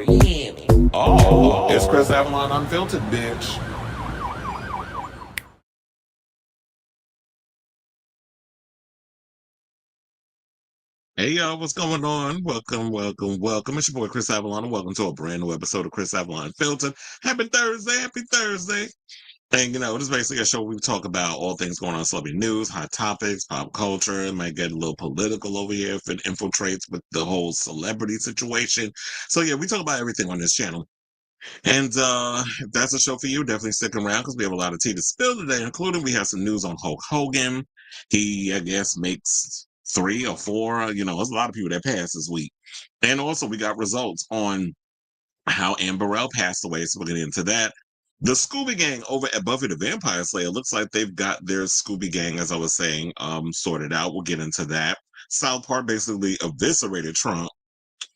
Oh, it's Chris Avalon Unfiltered, bitch. Hey y'all, what's going on? Welcome. It's your boy Chris Avalon, and welcome to a brand new episode of Chris Avalon Filtered. Happy Thursday. And this is basically a show where we talk about all things going on in celebrity news, hot topics, pop culture. It might get a little political over here if it infiltrates with the whole celebrity situation. So yeah, we talk about everything on this channel. And if that's a show for you, definitely stick around because we have a lot of tea to spill today, including we have some news on Hulk Hogan. He, I guess, makes 3 or 4. There's a lot of people that passed this week. And also we got results on how Burrell passed away, so we'll get into that. The Scooby Gang over at Buffy the Vampire Slayer looks like they've got their Scooby Gang, as I was saying, sorted out. We'll get into that. South Park basically eviscerated Trump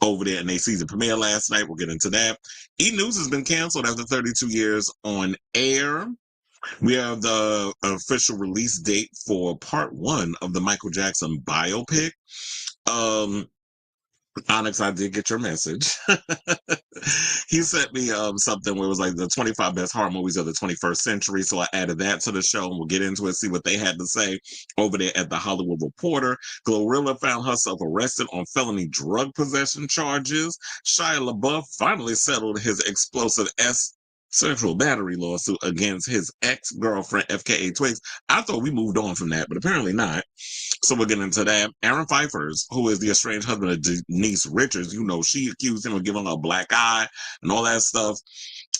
over there in their season premiere last night. We'll get into that. E! News has been canceled after 32 years on air. We have the official release date for part 1 of the Michael Jackson biopic. Onyx, I did get your message. He sent me something where it was like the 25 best horror movies of the 21st century. So I added that to the show, and we'll get into it, see what they had to say over there at the Hollywood Reporter. GloRilla found herself arrested on felony drug possession charges. Shia LaBeouf finally settled his explosive sexual battery lawsuit against his ex-girlfriend, FKA Twigs. I thought we moved on from that, but apparently not. So we'll get into that. Aaron Phypers, who is the estranged husband of Denise Richards, she accused him of giving her a black eye and all that stuff.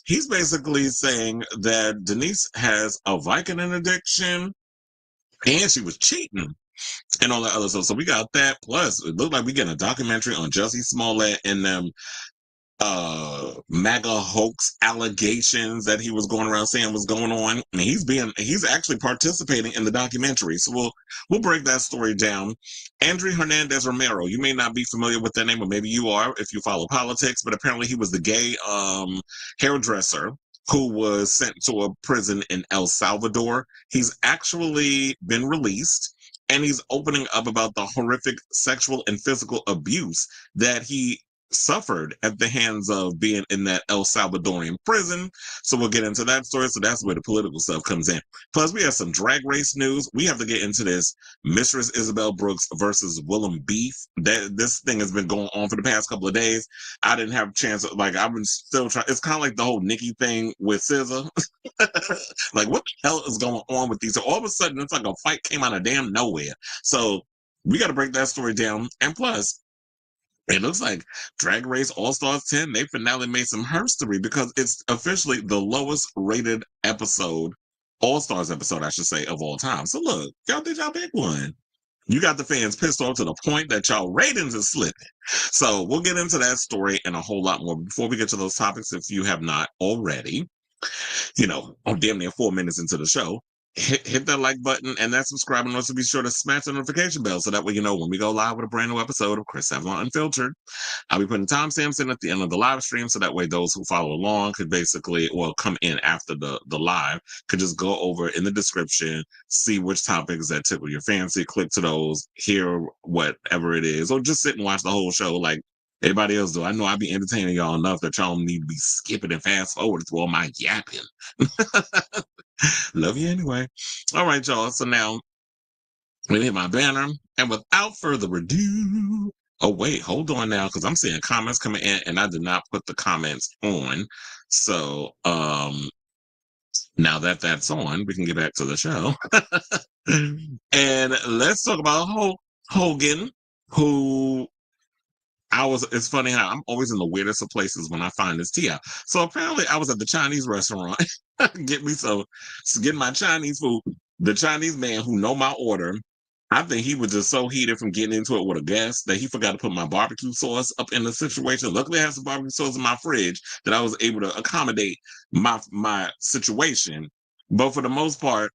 He's basically saying that Denise has a Vicodin addiction and she was cheating and all that other stuff. So we got that. Plus, it looked like we getting a documentary on Jussie, Smollett and them MAGA hoax allegations that he was going around saying was going on, and he's actually participating in the documentary. So we'll break that story down. Andry Hernández Romero, you may not be familiar with that name, or maybe you are if you follow politics, but apparently he was the gay hairdresser who was sent to a prison in El Salvador. He's actually been released, and he's opening up about the horrific sexual and physical abuse that he suffered at the hands of being in that El Salvadorian prison. So we'll get into that story. So that's where the political stuff comes in. Plus, we have some drag race news. We have to get into this Mistress Isabel Brooks versus Willam beef. This thing has been going on for the past couple of days. I didn't have a chance. I've been still trying. It's kind of like the whole Nikki thing with SZA. Like, what the hell is going on with these? So all of a sudden, it's like a fight came out of damn nowhere. So we got to break that story down. And plus, it looks like Drag Race All-Stars 10, they finally made some history because it's officially the lowest rated episode, All-Stars episode, I should say, of all time. So look, y'all did y'all big one. You got the fans pissed off to the point that y'all ratings is slipping. So we'll get into that story and a whole lot more. Before we get to those topics, if you have not already, I'm damn near 4 minutes into the show. Hit that like button and that subscribe, and also be sure to smash the notification bell so that way you know when we go live with a brand new episode of Chris Avalon Unfiltered. I'll be putting timestamps in at the end of the live stream so that way those who follow along could come in after the live, could just go over in the description, see which topics that tickle your fancy, click to those, hear whatever it is, or just sit and watch the whole show like everybody else do. I know I be entertaining y'all enough that y'all need to be skipping and fast forward through all my yapping. Love you anyway. All right, y'all. So now we hit my banner, and without further ado, oh wait, hold on now, because I'm seeing comments coming in, and I did not put the comments on. So now that that's on, we can get back to the show, and let's talk about Hogan, who. It's funny how I'm always in the weirdest of places when I find this tea out. So apparently I was at the Chinese restaurant getting my Chinese food. The Chinese man who know my order, I think he was just so heated from getting into it with a guest that he forgot to put my barbecue sauce up in the situation. Luckily I have some barbecue sauce in my fridge that I was able to accommodate my situation. But for the most part,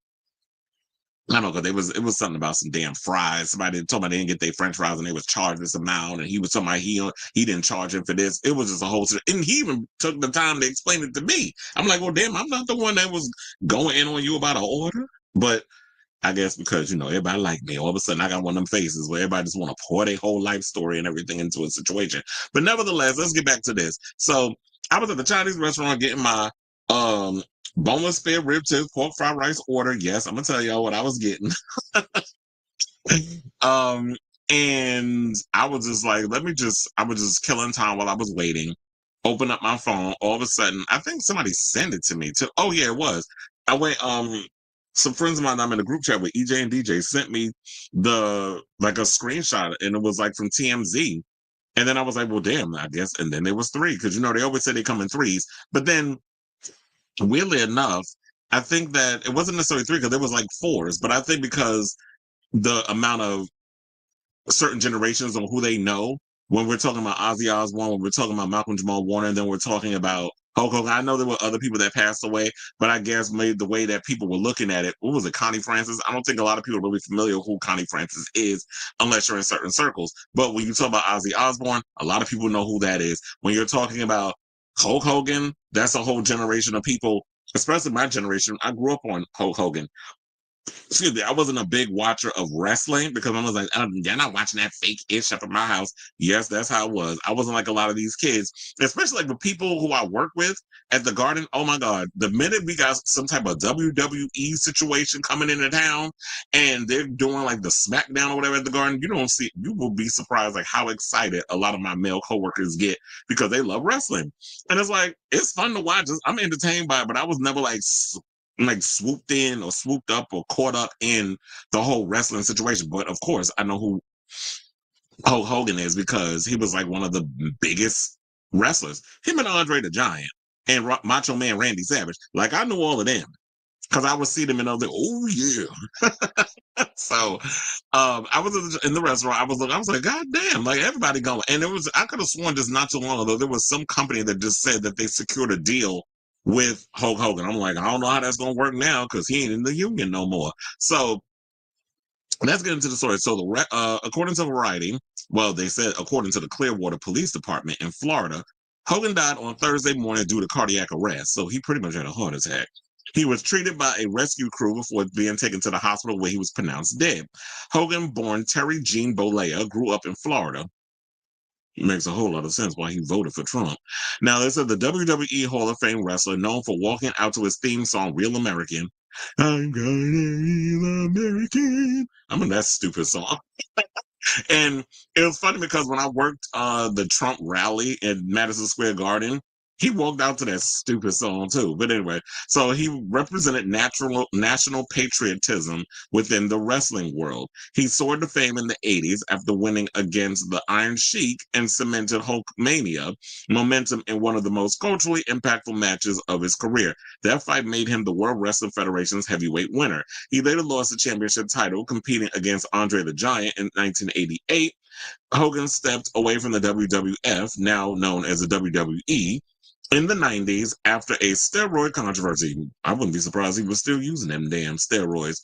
I don't know, because it was something about some damn fries. Somebody told me they didn't get their French fries and they was charged this amount, and he was talking about he didn't charge him for this. It was just a whole, and he even took the time to explain it to me. I'm like, well, damn, I'm not the one that was going in on you about an order. But I guess because, everybody like me. All of a sudden, I got one of them faces where everybody just want to pour their whole life story and everything into a situation. But nevertheless, let's get back to this. So I was at the Chinese restaurant getting my boneless spare rib tips, pork fried rice order. Yes, I'm gonna tell y'all what I was getting. And I was just like, I was just killing time while I was waiting. Open up my phone. All of a sudden, I think somebody sent it to me. Oh yeah, it was. I went. Some friends of mine I'm in a group chat with, EJ and DJ, sent me a screenshot, and it was like from TMZ. And then I was like, well, damn, I guess. And then there was three because they always say they come in threes. But then, weirdly enough, I think that it wasn't necessarily three because there was like fours. But I think because the amount of certain generations of who they know, when we're talking about Ozzy Osbourne, when we're talking about Malcolm Jamal Warner, and then we're talking about Hulk Hogan. I know there were other people that passed away, but I guess maybe the way that people were looking at it, what was it, Connie Francis? I don't think a lot of people are really familiar with who Connie Francis is unless you're in certain circles. But when you talk about Ozzy Osbourne, a lot of people know who that is. When you're talking about Hulk Hogan, that's a whole generation of people, especially my generation. I grew up on Hulk Hogan. Excuse me, I wasn't a big watcher of wrestling because I was like, they're not watching that fake ish up at my house. Yes, that's how it was. I wasn't like a lot of these kids, especially like the people who I work with at the Garden. Oh my God, the minute we got some type of WWE situation coming into town and they're doing like the SmackDown or whatever at the Garden, you will be surprised like how excited a lot of my male coworkers get because they love wrestling. And it's like, it's fun to watch. I'm entertained by it, but I was never like swooped in or swooped up or caught up in the whole wrestling situation. But of course, I know who Hulk Hogan is because he was like one of the biggest wrestlers. Him and Andre the Giant and Macho Man Randy Savage. Like I knew all of them because I would see them and I was like, oh yeah. So I was in the restaurant. I was like, God damn, like everybody going. And I could have sworn just not too long ago, there was some company that just said that they secured a deal with Hulk Hogan. I'm like, I don't know how that's going to work now because he ain't in the union no more. So let's get into the story. So according to Variety, well, they said according to the Clearwater Police Department in Florida, Hogan died on Thursday morning due to cardiac arrest. So he pretty much had a heart attack. He was treated by a rescue crew before being taken to the hospital where he was pronounced dead. Hogan, born Terry Jean Bollea, grew up in Florida. It makes a whole lot of sense why he voted for Trump. Now, they said the WWE Hall of Fame wrestler known for walking out to his theme song, Real American. I'm gonna real American. I mean, that stupid song. And it was funny because when I worked the Trump rally in Madison Square Garden, he walked out to that stupid song too. But anyway, so he represented national patriotism within the wrestling world. He soared to fame in the 80s after winning against the Iron Sheik and cemented Hulkmania momentum in one of the most culturally impactful matches of his career. That fight made him the World Wrestling Federation's heavyweight winner. He later lost the championship title competing against Andre the Giant in 1988. Hogan stepped away from the WWF, now known as the WWE, in the 90s after a steroid controversy. I wouldn't be surprised he was still using them damn steroids,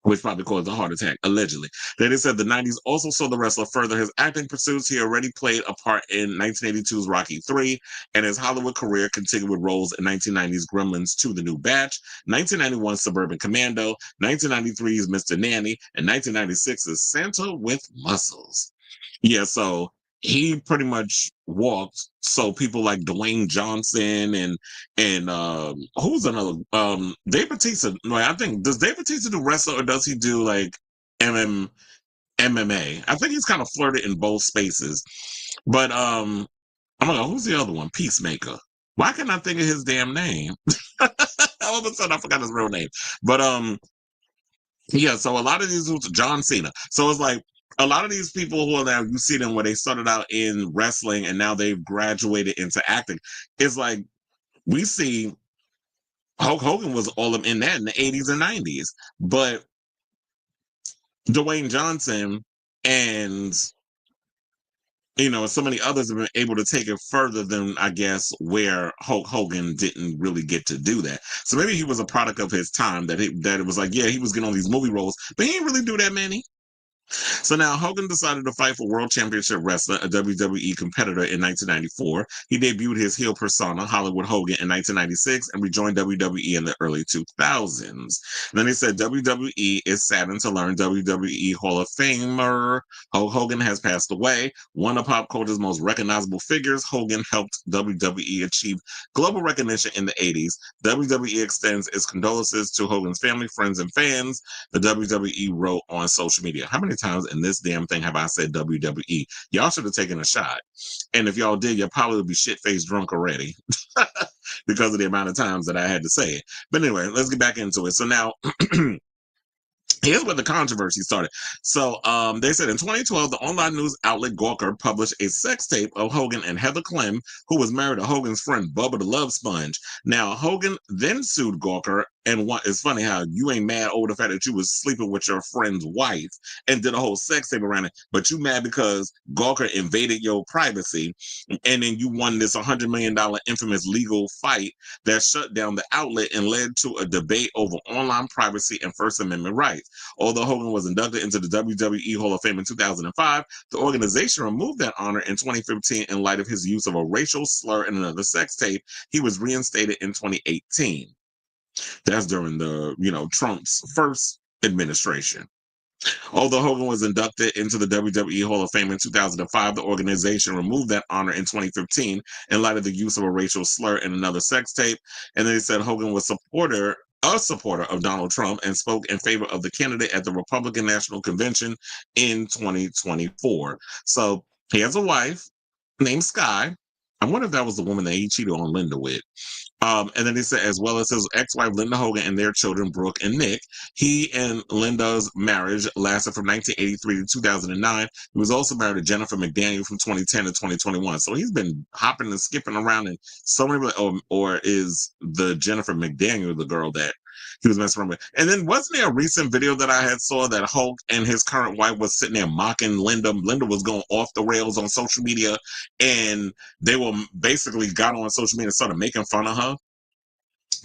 which probably caused a heart attack, allegedly. Then it said the 90s also saw the wrestler further his acting pursuits. He already played a part in 1982's Rocky III, and his Hollywood career continued with roles in 1990's Gremlins 2: The New Batch, 1991's Suburban Commando, 1993's Mr. Nanny, and 1996's Santa with Muscles. Yeah, so he pretty much walked so people like Dwayne Johnson and who's another Dave Bautista. I think, does Dave Bautista do wrestling or does he do like MMA? I think he's kind of flirted in both spaces. But oh my God, who's the other one? Peacemaker. Why can't I think of his damn name? All of a sudden I forgot his real name. But yeah, so a lot of these John Cena. So it's like a lot of these people who are now, you see them where they started out in wrestling and now they've graduated into acting. It's like we see Hulk Hogan was all in that in the 80s and 90s, but Dwayne Johnson and so many others have been able to take it further than I guess where Hulk Hogan didn't really get to do that. So maybe he was a product of his time that it was like, yeah, he was getting all these movie roles, but he didn't really do that many. So now Hogan decided to fight for World Championship Wrestling, a WWE competitor, in 1994. He debuted his heel persona, Hollywood Hogan, in 1996 and rejoined WWE in the early 2000s. Then he said WWE is saddened to learn WWE Hall of Famer Hulk Hogan has passed away. One of pop culture's most recognizable figures, Hogan helped WWE achieve global recognition in the 80s. WWE extends its condolences to Hogan's family, friends, and fans. The WWE wrote on social media. How many times in this damn thing have I said WWE? Y'all should have taken a shot. And if y'all did, you'll probably be shit-faced drunk already because of the amount of times that I had to say it. But anyway, let's get back into it. So now here's where the controversy started. So they said in 2012, the online news outlet Gawker published a sex tape of Hogan and Heather Clem, who was married to Hogan's friend Bubba the Love Sponge. Now, Hogan then sued Gawker, and it's funny how you ain't mad over the fact that you was sleeping with your friend's wife and did a whole sex tape around it, but you mad because Gawker invaded your privacy, and then you won this $100 million infamous legal fight that shut down the outlet and led to a debate over online privacy and First Amendment rights. Although Hogan was inducted into the WWE Hall of Fame in 2005, the organization removed that honor in 2015 in light of his use of a racial slur in another sex tape. He was reinstated in 2018. That's during the, Trump's first administration. Although Hogan was inducted into the WWE Hall of Fame in 2005, the organization removed that honor in 2015 in light of the use of a racial slur in another sex tape. And they said Hogan was a supporter of Donald Trump and spoke in favor of the candidate at the Republican National Convention in 2024. So he has a wife named Sky. I wonder if that was the woman that he cheated on Linda with. And then he said, as well as his ex-wife Linda Hogan and their children Brooke and Nick. He and Linda's marriage lasted from 1983 to 2009. He was also married to Jennifer McDaniel from 2010 to 2021. So he's been hopping and skipping around in so many. Or is the Jennifer McDaniel the girl that he was messing around with? And then wasn't there a recent video that I had saw that Hulk and his current wife was sitting there mocking Linda? Linda was going off the rails on social media, and they were basically got on social media and started making fun of her.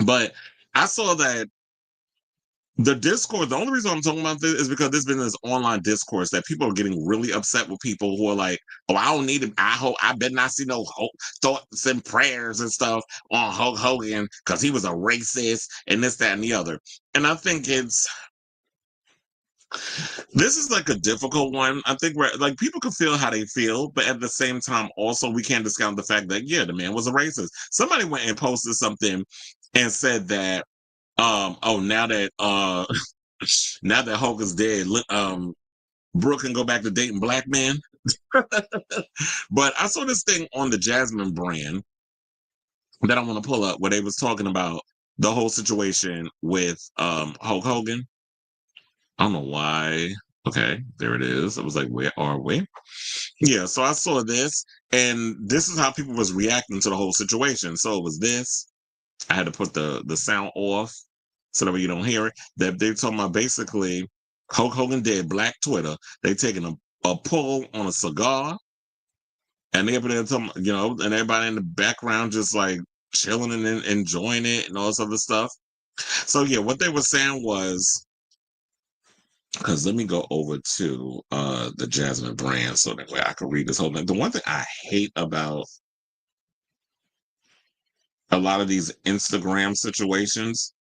But I saw that the discourse, the only reason I'm talking about this is because there's been this online discourse that people are getting really upset with people who are like, oh, I don't need him. I better not see no thoughts and prayers and stuff on Hulk Hogan because he was a racist and this, that, and the other. And I think this is like a difficult one. I think where like people can feel how they feel, but at the same time, also we can't discount the fact that the man was a racist. Somebody went and posted something and said that now that now that Hulk is dead, Brooke can go back to dating black men. But I saw this thing on the Jasmine brand that I want to pull up where they was talking about the whole situation with Hulk Hogan. I don't know why. Okay, there it is. I was like, where are we? Yeah, so I saw this, and this is how people was reacting to the whole situation. So it was this. I had to put the sound off so that way you don't hear it. That they're talking about basically Hulk Hogan dead, Black Twitter. They taking a pull on a cigar, and they're up there talking, and everybody in the background just like chilling and enjoying it and all this other stuff. So yeah, what they were saying was, because let me go over to the Jasmine brand so that way I can read this whole thing. The one thing I hate about a lot of these Instagram situations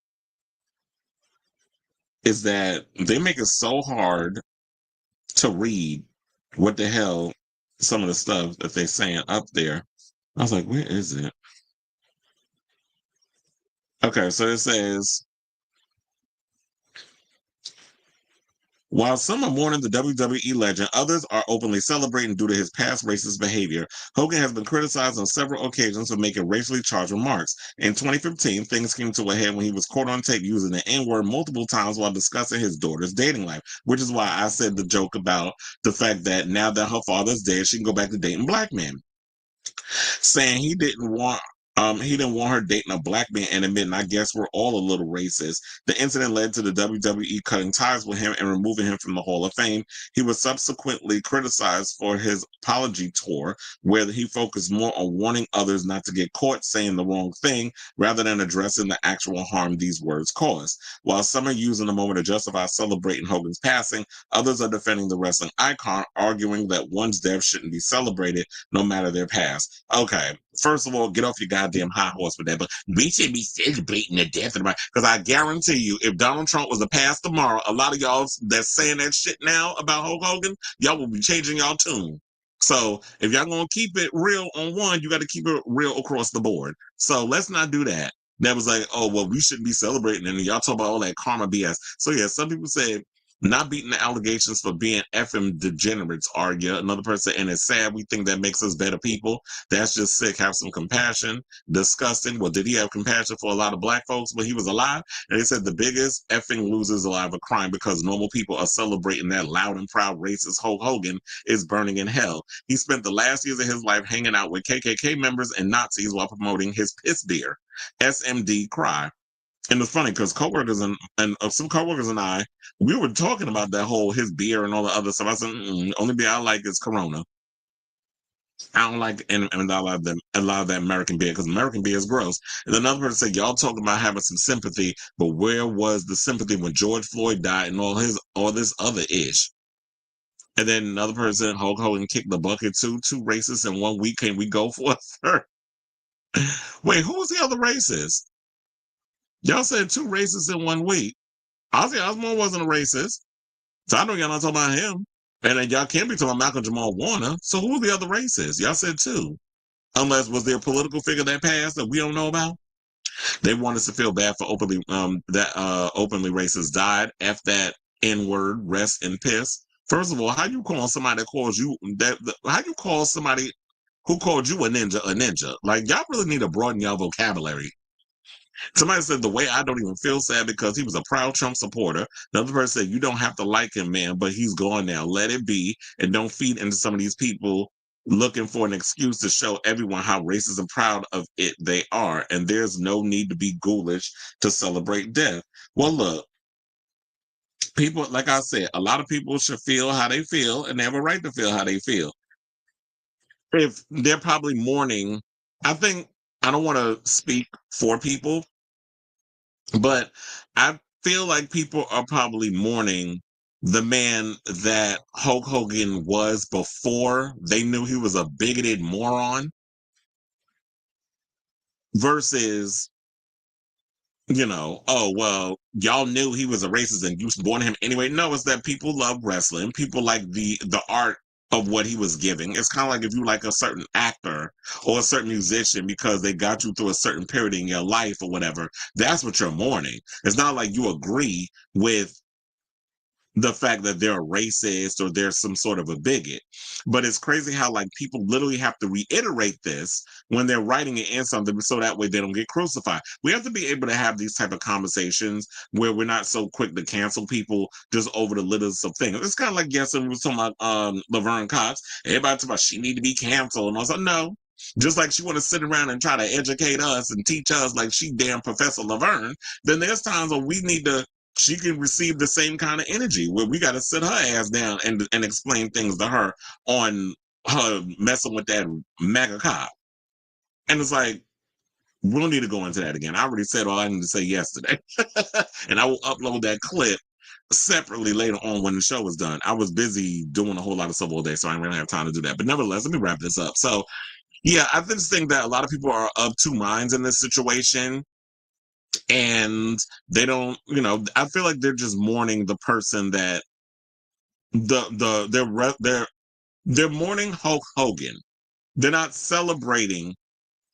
is that they make it so hard to read what the hell some of the stuff that they're saying up there. I was like, where is it? Okay, so it says, while some are mourning the WWE legend, others are openly celebrating due to his past racist behavior. Hogan has been criticized on several occasions for making racially charged remarks. In 2015, things came to a head when he was caught on tape using the N-word multiple times while discussing his daughter's dating life, which is why I said the joke about the fact that now that her father's dead, she can go back to dating black men. Saying he didn't want He didn't want her dating a black man and admitting, I guess we're all a little racist. The incident led to the WWE cutting ties with him and removing him from the Hall of Fame. He was subsequently criticized for his apology tour, where he focused more on warning others not to get caught saying the wrong thing rather than addressing the actual harm these words caused. While some are using the moment to justify celebrating Hogan's passing, others are defending the wrestling icon, arguing that one's death shouldn't be celebrated no matter their past. Okay, first of all, get off your goddamn high horse with that, but we should be celebrating the death of the because I guarantee you, if Donald Trump was to pass tomorrow, a lot of y'all that's saying that shit now about Hulk Hogan, y'all will be changing y'all tune. So if y'all gonna keep it real on one, you got to keep it real across the board. So let's not do that. That was like, oh well, we shouldn't be celebrating, and y'all talk about all that karma BS. So yeah, some people say not beating the allegations for being effing degenerates, are you? Another person, and it's sad we think that makes us better people. That's just sick. Have some compassion. Disgusting. Well, did he have compassion for a lot of black folks when he was alive? And they said the biggest effing losers alive are crying because normal people are celebrating that loud and proud racist Hulk Hogan is burning in hell. He spent the last years of his life hanging out with KKK members and Nazis while promoting his piss beer. SMD cry. And it's funny because coworkers and some coworkers and I, we were talking about that whole his beer and all the other stuff. I said, only beer I like is Corona. I don't like and a lot of that American beer because American beer is gross. And another person said, y'all talking about having some sympathy, but where was the sympathy when George Floyd died and all this other ish? And then another person, Hulk Hogan kicked the bucket too. Two racists in 1 week. Can we go for a third? Wait, who was the other racist? Y'all said two racists in 1 week. Ozzy Osbourne wasn't a racist. So I know y'all not talking about him. And then y'all can't be talking about Malcolm Jamal Warner. So who was the other racist? Y'all said two. Unless was there a political figure that passed that we don't know about? They want us to feel bad for openly racist died. F that N-word, rest in piss. First of all, how you call somebody that calls you how you call somebody who called you a ninja? Like y'all really need to broaden your vocabulary. Somebody said the way I don't even feel sad because he was a proud Trump supporter. Another person said you don't have to like him, man, but he's gone now. Let it be, and don't feed into some of these people looking for an excuse to show everyone how racist and proud of it they are. And there's no need to be ghoulish to celebrate death. Well, look, people, like I said, a lot of people should feel how they feel, and they have a right to feel how they feel. If they're probably mourning, I think I don't want to speak for people. But I feel like people are probably mourning the man that Hulk Hogan was before they knew he was a bigoted moron versus, oh, well, y'all knew he was a racist and you wanted him anyway. No, it's that people love wrestling. People like the art of what he was giving. It's kind of like if you like a certain actor or a certain musician because they got you through a certain period in your life or whatever. That's what you're mourning. It's not like you agree with the fact that they're a racist or they're some sort of a bigot. But it's crazy how like people literally have to reiterate this when they're writing it in something so that way they don't get crucified. We have to be able to have these type of conversations where we're not so quick to cancel people just over the littlest of things. It's kind of like yesterday we were talking about Laverne Cox. Everybody talking about she need to be canceled and I was like, no. Just like she want to sit around and try to educate us and teach us like she damn Professor Laverne, then there's times when we need to she can receive the same kind of energy where we got to sit her ass down and explain things to her on her messing with that mega cop. And it's like, we don't need to go into that again. I already said all I need to say yesterday. And I will upload that clip separately later on when the show is done. I was busy doing a whole lot of stuff all day, so I didn't really have time to do that. But nevertheless, let me wrap this up. So, yeah, I just think that a lot of people are of two minds in this situation. And they don't, I feel like they're just mourning the person that they're mourning Hulk Hogan. They're not celebrating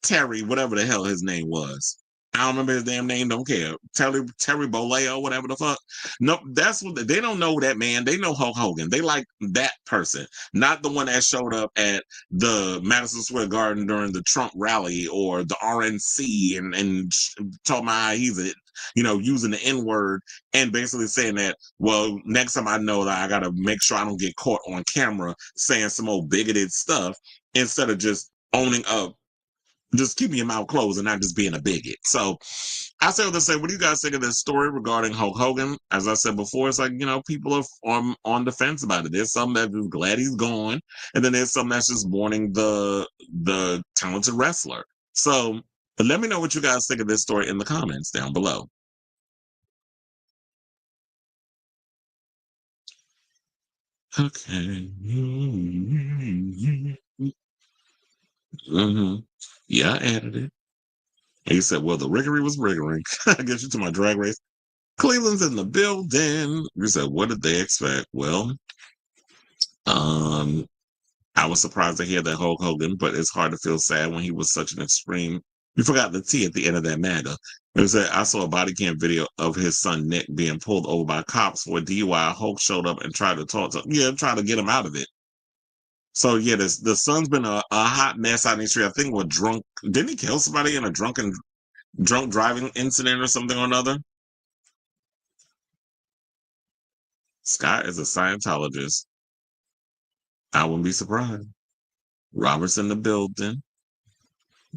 Terry, whatever the hell his name was. I don't remember his damn name. Don't care. Terry Bollea, whatever the fuck. No, that's what they don't know that man. They know Hulk Hogan. They like that person, not the one that showed up at the Madison Square Garden during the Trump rally or the RNC and talking about how he's using the N word and basically saying that, well, next time I know that I got to make sure I don't get caught on camera saying some old bigoted stuff instead of just owning up just keeping your mouth closed and not just being a bigot. So I say all to say, what do you guys think of this story regarding Hulk Hogan? As I said before, it's like, people are on the fence about it. There's some that are glad he's gone, and then there's some that's just mourning the talented wrestler. So let me know what you guys think of this story in the comments down below. Okay. Yeah, I added it. And he said, well, the riggery was riggering. I guess you to my drag race. Cleveland's in the building. You said, what did they expect? Well, I was surprised to hear that Hulk Hogan, but it's hard to feel sad when he was such an extreme. You forgot the T at the end of that MAGA. It was that I saw a body cam video of his son Nick being pulled over by cops for a DUI. Hulk showed up and tried to talk to him. Yeah, try to get him out of it. So yeah, the son's been a hot mess out in the street. I think with drunk. Didn't he kill somebody in a drunk driving incident or something or another? Scott is a Scientologist. I wouldn't be surprised. Robert's in the building.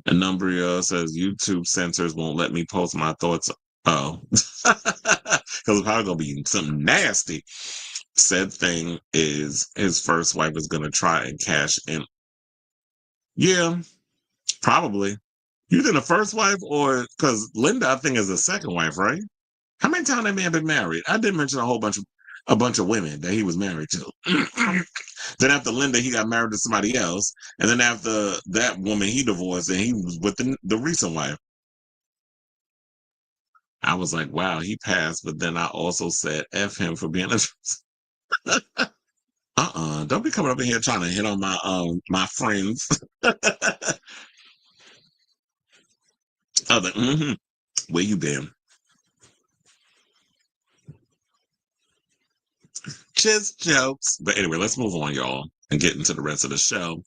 Anumbria says YouTube censors won't let me post my thoughts. Oh, because it's probably gonna be something nasty. Said thing is his first wife is gonna try and cash in. Yeah, probably. You think the first wife, or because Linda, I think, is the second wife, right? How many times that man been married? I did mention a bunch of women that he was married to. Then after Linda, he got married to somebody else, and then after that woman, he divorced, and he was with the recent wife. I was like, wow, he passed, but then I also said F him for being a don't be coming up in here trying to hit on my friends. Where you been? Just jokes. But anyway, let's move on, y'all, and get into the rest of the show.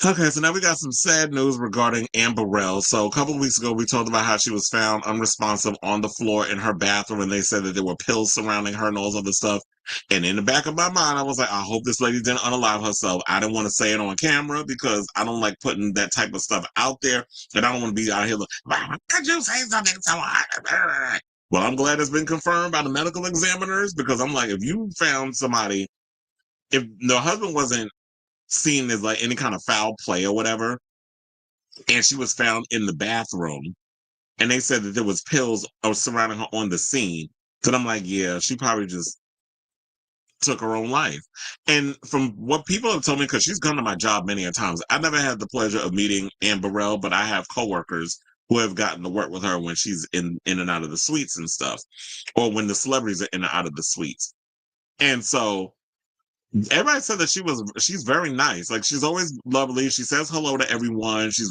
Okay, so now we got some sad news regarding Burrell. So a couple of weeks ago, we talked about how she was found unresponsive on the floor in her bathroom, and they said that there were pills surrounding her and all this other stuff. And in the back of my mind, I was like, I hope this lady didn't unalive herself. I didn't want to say it on camera because I don't like putting that type of stuff out there, and I don't want to be out here like, could you say something so hard? Well, I'm glad it's been confirmed by the medical examiners, because I'm like, if you found somebody, if the husband wasn't seen as like any kind of foul play or whatever, and she was found in the bathroom, and they said that there was pills surrounding her on the scene, then I'm like, yeah, she probably just took her own life. And from what people have told me, because she's come to my job many a times, I never had the pleasure of meeting Burrell, but I have coworkers who have gotten to work with her when she's in and out of the suites and stuff, or when the celebrities are in and out of the suites. And so everybody said that she's very nice. Like, she's always lovely. She says hello to everyone. She's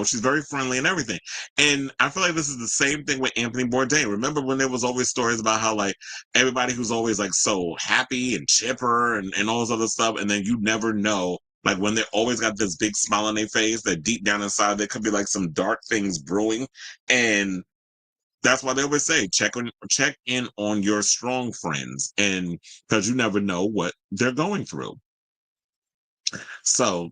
she's very friendly and everything. And I feel like this is the same thing with Anthony Bourdain. Remember when there was always stories about how, like, everybody who's always like so happy and chipper and all this other stuff, and then you never know, like, when they always got this big smile on their face, that deep down inside there could be like some dark things brewing. And that's why they always say check in on your strong friends, and because you never know what they're going through. So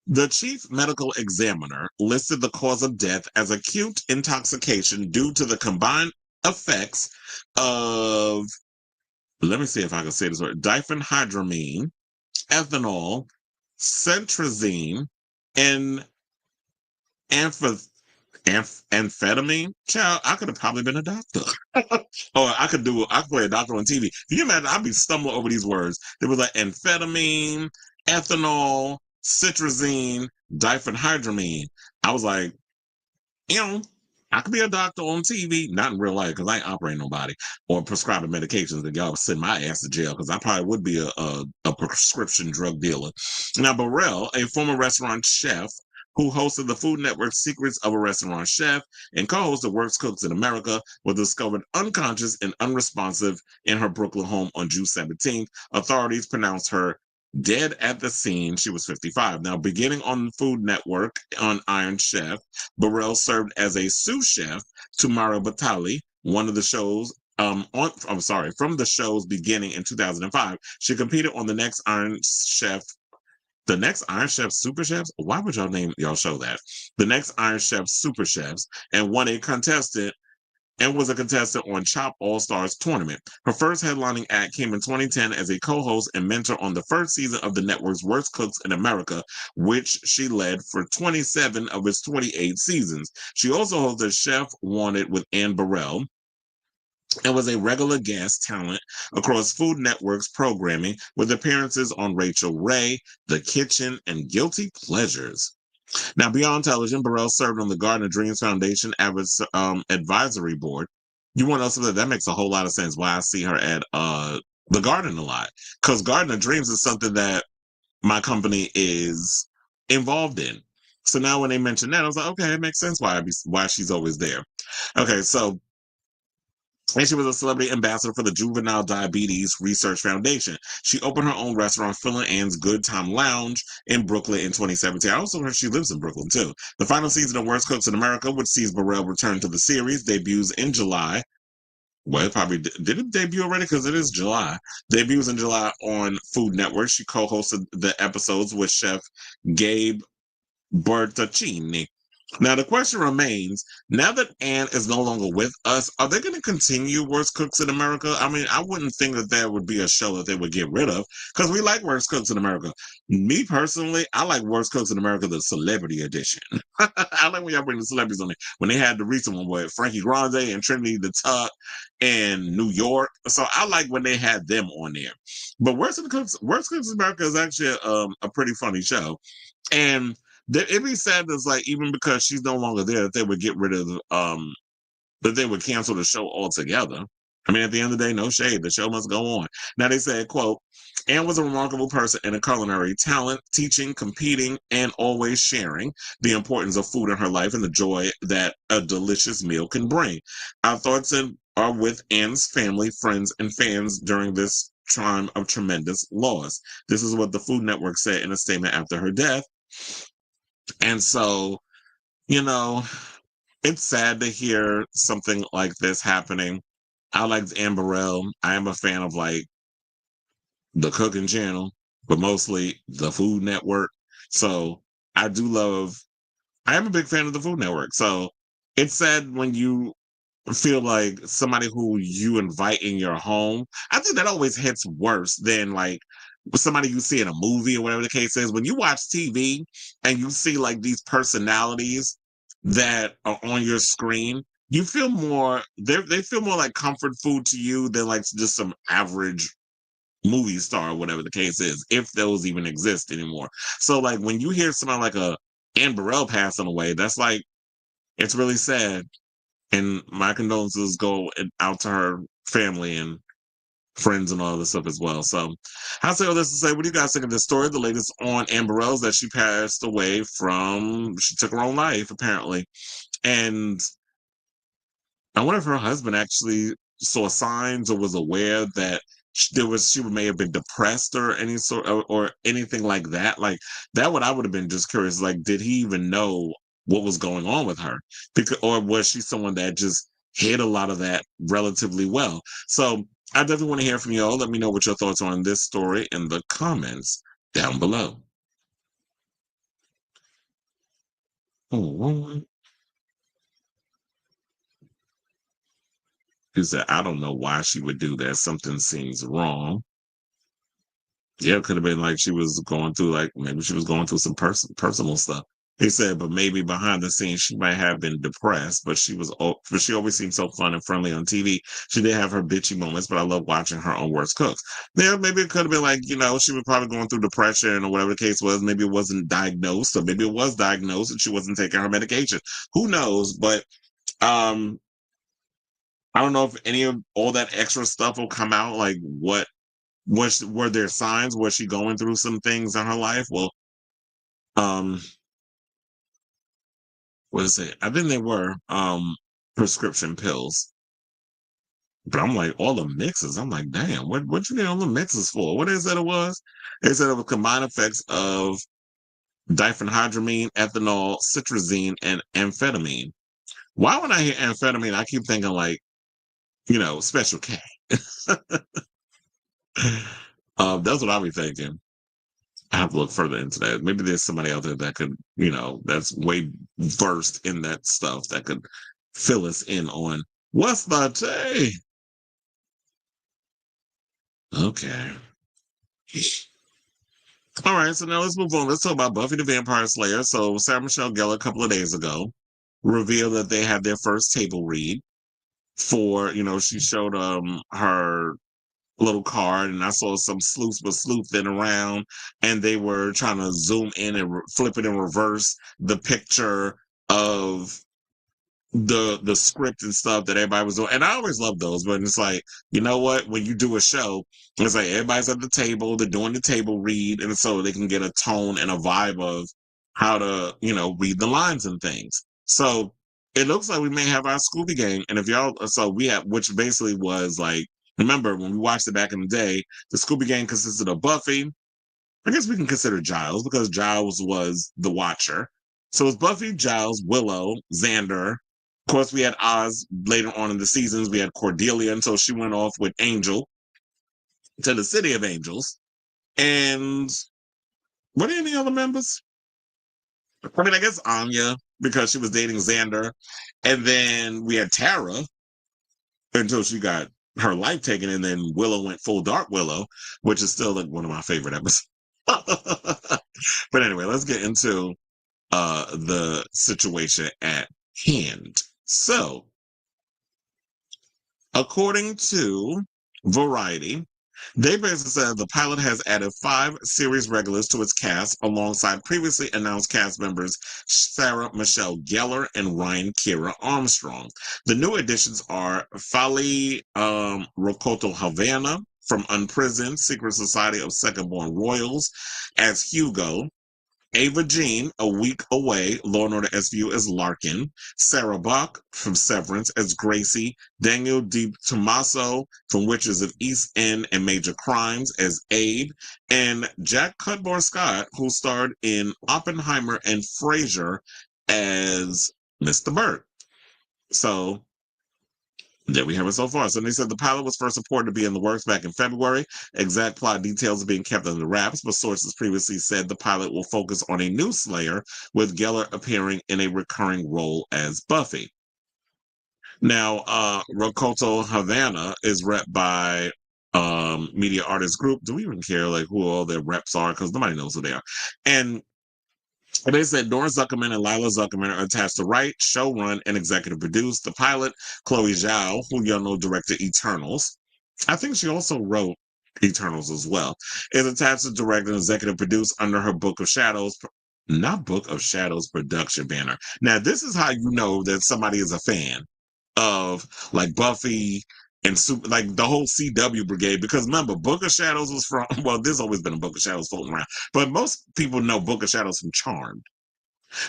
the chief medical examiner listed the cause of death as acute intoxication due to the combined effects of, let me see if I can say this word, diphenhydramine, ethanol, cetrizine, and amphetamine. Child, I could have probably been a doctor. Or I could play a doctor on TV. Can you imagine? I'd be stumbling over these words. There was like amphetamine, ethanol, cetrizine, diphenhydramine. I was like, I could be a doctor on TV, not in real life, because I ain't operating nobody or prescribing medications that y'all would send my ass to jail, because I probably would be a prescription drug dealer. Now, Burrell, a former restaurant chef who hosted the Food Network's Secrets of a Restaurant Chef and co-host of Works Cooks in America, was discovered unconscious and unresponsive in her Brooklyn home on June 17th. Authorities pronounced her dead at the scene. She was 55. Now, beginning on the Food Network on Iron Chef, Burrell served as a sous chef to Mario Batali, one of the shows from the show's beginning in 2005. She competed on the next Iron Chef The next Iron Chef Super Chefs, why would y'all name y'all show that? The next Iron Chef Super Chefs, and won a contestant and was a contestant on Chop All Stars tournament. Her first headlining act came in 2010 as a co-host and mentor on the first season of the network's Worst Cooks in America, which she led for 27 of its 28 seasons. She also hosted Chef Wanted with Burrell, and was a regular guest talent across Food Network's programming with appearances on Rachel Ray, The Kitchen, and Guilty Pleasures. Now, beyond television, Burrell served on the Garden of Dreams Foundation Advisory Board. You want to know something that makes a whole lot of sense why I see her at the Garden a lot. Because Garden of Dreams is something that my company is involved in. So now when they mentioned that, I was like, okay, it makes sense why she's always there. Okay, so and she was a celebrity ambassador for the Juvenile Diabetes Research Foundation. She opened her own restaurant, Phil and Ann's Good Time Lounge, in Brooklyn in 2017. I also heard she lives in Brooklyn, too. The final season of Worst Cooks in America, which sees Burrell return to the series, debuts in July. Well, it probably did it debut already? Because it is July. Debuts in July on Food Network. She co-hosted the episodes with Chef Gabe Bertaccini. Now, the question remains, now that Ann is no longer with us, are they going to continue Worst Cooks in America? I mean, I wouldn't think that there would be a show that they would get rid of, because we like Worst Cooks in America. Me, personally, I like Worst Cooks in America, the celebrity edition. I like when y'all bring the celebrities on it. When they had the recent one with Frankie Grande and Trinity the Tuck in New York. So I like when they had them on there. But Worst Cooks in America is actually a pretty funny show. And it'd be sad that, like, even because she's no longer there, that they would get rid of that they would cancel the show altogether. I mean, at the end of the day, no shade, the show must go on. Now they said, quote, Anne was a remarkable person and a culinary talent, teaching, competing, and always sharing the importance of food in her life and the joy that a delicious meal can bring. Our thoughts are with Anne's family, friends, and fans during this time of tremendous loss. This is what the Food Network said in a statement after her death. And so, you know, it's sad to hear something like this happening. I liked Ann Burrell. I am a fan of, like, the cooking channel, but mostly the Food Network. So I am a big fan of the Food Network. So it's sad when you feel like somebody who you invite in your home. I think that always hits worse than, like, somebody you see in a movie or whatever the case is. When you watch TV and you see, like, these personalities that are on your screen, you feel more, they feel more like comfort food to you than, like, just some average movie star or whatever the case is, if those even exist anymore. So, like, when you hear somebody like Ann Burrell passing away, that's like, it's really sad. And my condolences go out to her family and friends and all this stuff as well. So I'll say all this to say, what do you guys think of this story? The latest on Ann Burrell is that she passed away she took her own life, apparently. And I wonder if her husband actually saw signs or was aware that she may have been depressed or any sort of, or anything like that. Like, that what I would have been just curious. Like, did he even know what was going on with her? Or was she someone that just hid a lot of that relatively well? So I definitely want to hear from y'all. Let me know what your thoughts are on this story in the comments down below. He said, I don't know why she would do that. Something seems wrong. Yeah, it could have been like she was going through, like, maybe she was going through some personal stuff. He said, but maybe behind the scenes she might have been depressed, but she always seemed so fun and friendly on TV. She did have her bitchy moments, but I love watching her on Worst Cooks. Yeah, maybe it could have been like, she was probably going through depression or whatever the case was. Maybe it wasn't diagnosed, or maybe it was diagnosed and she wasn't taking her medication. Who knows? But I don't know if any of all that extra stuff will come out. Like, were there signs? Was she going through some things in her life? Well, what is it? I think they were prescription pills. But I'm like, all the mixes. I'm like, damn, what you get all the mixes for? What is that it was? They said it was combined effects of diphenhydramine, ethanol, citrazine, and amphetamine. Why when I hear amphetamine, I keep thinking like, Special K. That's what I'll be thinking. I have to look further into that. Maybe there's somebody out there that could, that's way versed in that stuff that could fill us in on what's the tea. Okay. All right, so now let's move on. Let's talk about Buffy the Vampire Slayer. So Sarah Michelle Gellar a couple of days ago revealed that they had their first table read for, she showed her little card, and I saw some sleuths were sleuthing around, and they were trying to zoom in and flip it in reverse the picture of the script and stuff that everybody was doing. And I always love those, but it's like, you know what, when you do a show, it's like everybody's at the table, they're doing the table read, and so they can get a tone and a vibe of how to, read the lines and things. So it looks like we may have our Scooby Gang. And if y'all, so we have, which basically was like, remember when we watched it back in the day, the Scooby Gang consisted of Buffy. I guess we can consider Giles because Giles was the Watcher. So it's Buffy, Giles, Willow, Xander. Of course, we had Oz later on in the seasons. We had Cordelia until she went off with Angel to the City of Angels. And what are any other members? I mean, I guess Anya because she was dating Xander. And then we had Tara until she got her life taken, and then Willow went full Dark Willow, which is still like one of my favorite episodes. But anyway, let's get into the situation at hand. So, according to Variety, they basically said the pilot has added 5 series regulars to its cast alongside previously announced cast members Sarah Michelle Gellar and Ryan Kira Armstrong. The new additions are Fali Rokoto Havana from Unprisoned, Secret Society of Second-Born Royals as Hugo, Ava Jean, A Week Away, Law and Order SVU as Larkin, Sarah Bock from Severance as Gracie, Daniel Di Tommaso from Witches of East End and Major Crimes as Abe, and Jack Cutmore-Scott, who starred in Oppenheimer and Frasier as Mr. Burt. So there we have it so far. So they said the pilot was first reported to be in the works back in February. Exact plot details are being kept under wraps, but sources previously said the pilot will focus on a new Slayer, with Gellar appearing in a recurring role as Buffy. Now, Rokoto Havana is rep by Media Artists Group. Do we even care like who all their reps are? Because nobody knows who they are. And they said Nora Zuckerman and Lila Zuckerman are attached to write, showrun, and executive produce the pilot. Chloe Zhao, who y'all know directed Eternals, I think she also wrote Eternals as well, is attached to direct and executive produce under her Book of Shadows, not Book of Shadows production banner. Now, this is how you know that somebody is a fan of like Buffy and like the whole CW brigade, because remember, Book of Shadows was from, well, there's always been a Book of Shadows floating around, but most people know Book of Shadows from Charmed,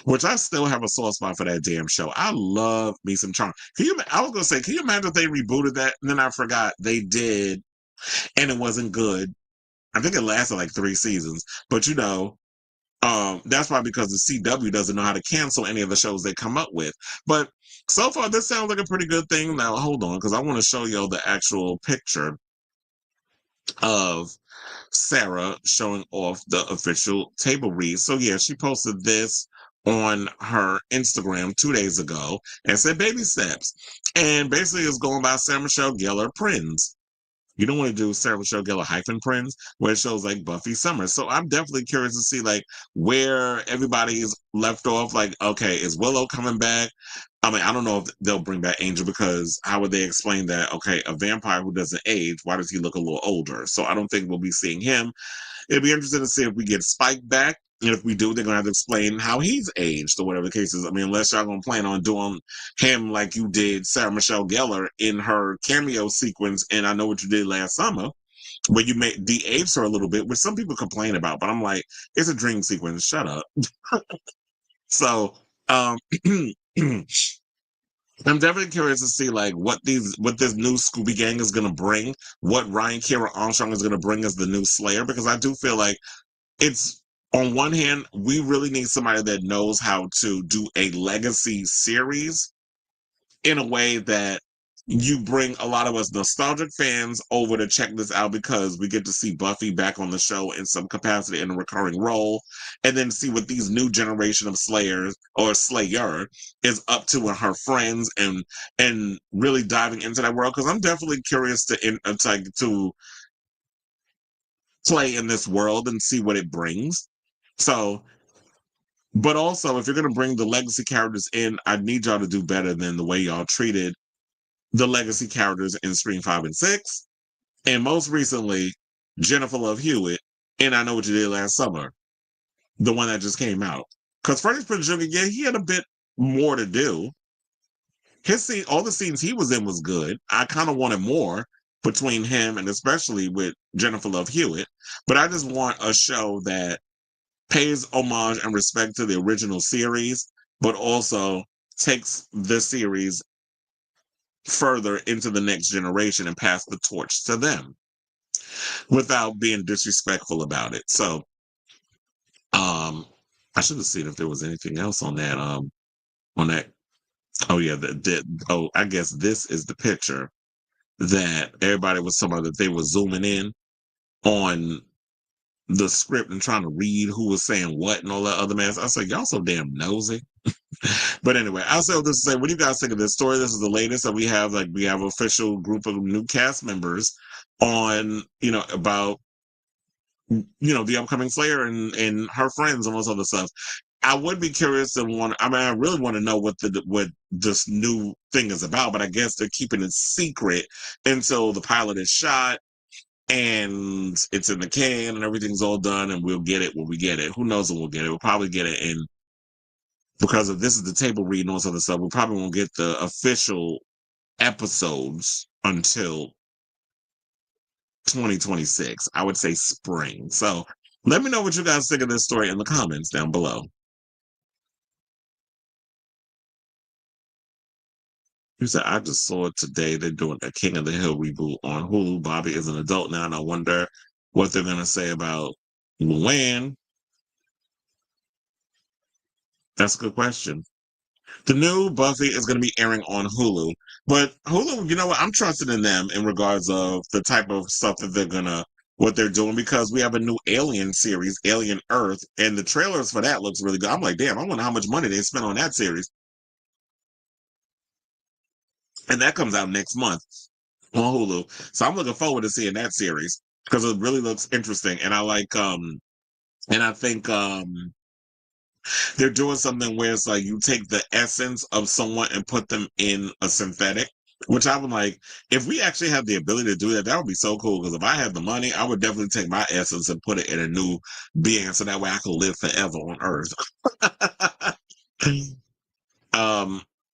which I still have a soft spot for that damn show. I love me some Charmed. I was gonna say, can you imagine if they rebooted that? And then I forgot they did, and it wasn't good. I think it lasted like 3 seasons, but that's why, because the CW doesn't know how to cancel any of the shows they come up with. But so far, this sounds like a pretty good thing. Now, hold on, because I want to show you the actual picture of Sarah showing off the official table read. So, yeah, she posted this on her Instagram 2 days ago and said baby steps. And basically, it's going by Sarah Michelle Gellar Prinz. You don't want to do Sarah Michelle Gellar hyphen Prinz, where it shows like Buffy Summers. So I'm definitely curious to see like where everybody is left off. Like, okay, is Willow coming back? I mean, I don't know if they'll bring back Angel, because how would they explain that? Okay, a vampire who doesn't age, why does he look a little older? So I don't think we'll be seeing him. It'll be interesting to see if we get Spike back. And if we do, they're gonna have to explain how he's aged or whatever the case is. I mean, unless y'all gonna plan on doing him like you did Sarah Michelle Gellar in her cameo sequence, and I Know What You Did Last Summer, where you made de-age her a little bit, which some people complain about, but I'm like, it's a dream sequence. Shut up. So I'm definitely curious to see like what this new Scooby Gang is gonna bring, what Ryan Kira Armstrong is gonna bring as the new Slayer, because I do feel like it's, on one hand, we really need somebody that knows how to do a legacy series in a way that you bring a lot of us nostalgic fans over to check this out because we get to see Buffy back on the show in some capacity in a recurring role, and then see what these new generation of Slayers or Slayer is up to with her friends, and really diving into that world, because I'm definitely curious to play in this world and see what it brings. So, but also, if you're going to bring the legacy characters in, I need y'all to do better than the way y'all treated the legacy characters in Scream 5 and 6, and most recently, Jennifer Love Hewitt, and I Know What You Did Last Summer, the one that just came out. Because Freddie Prinze Jr., yeah, he had a bit more to do. His scene, all the scenes he was in was good. I kind of wanted more between him and especially with Jennifer Love Hewitt, but I just want a show that pays homage and respect to the original series, but also takes the series further into the next generation and pass the torch to them without being disrespectful about it. So I should have seen if there was anything else on that oh yeah, I guess this is the picture that everybody was talking about, that they were zooming in on the script and trying to read who was saying what and all that other mess. I was like, y'all so damn nosy. But anyway, I'll say this to say, what do you guys think of this story? This is the latest that we have. Like, we have an official group of new cast members on, about, the upcoming Slayer and her friends and all this other stuff. I would be curious I really want to know what this new thing is about, but I guess they're keeping it secret until the pilot is shot and it's in the can and everything's all done, and we'll get it when we get it. Who knows when we'll get it? We'll probably get it in, because if this is the table read and all this other stuff, we probably won't get the official episodes until 2026. I would say spring. So let me know what you guys think of this story in the comments down below. You said, I just saw it today. They're doing a King of the Hill reboot on Hulu. Bobby is an adult now, and I wonder what they're going to say about Luann. That's a good question. The new Buffy is going to be airing on Hulu, but Hulu, you know what? I'm trusting in them in regards of the type of stuff that what they're doing, because we have a new Alien series, Alien Earth, and the trailers for that looks really good. I'm like, damn, I wonder how much money they spent on that series. And that comes out next month on Hulu. So I'm looking forward to seeing that series because it really looks interesting. And I like, and I think, they're doing something where it's like you take the essence of someone and put them in a synthetic, which I would like. If we actually have the ability to do that, that would be so cool. Because if I had the money, I would definitely take my essence and put it in a new being, so that way I could live forever on Earth.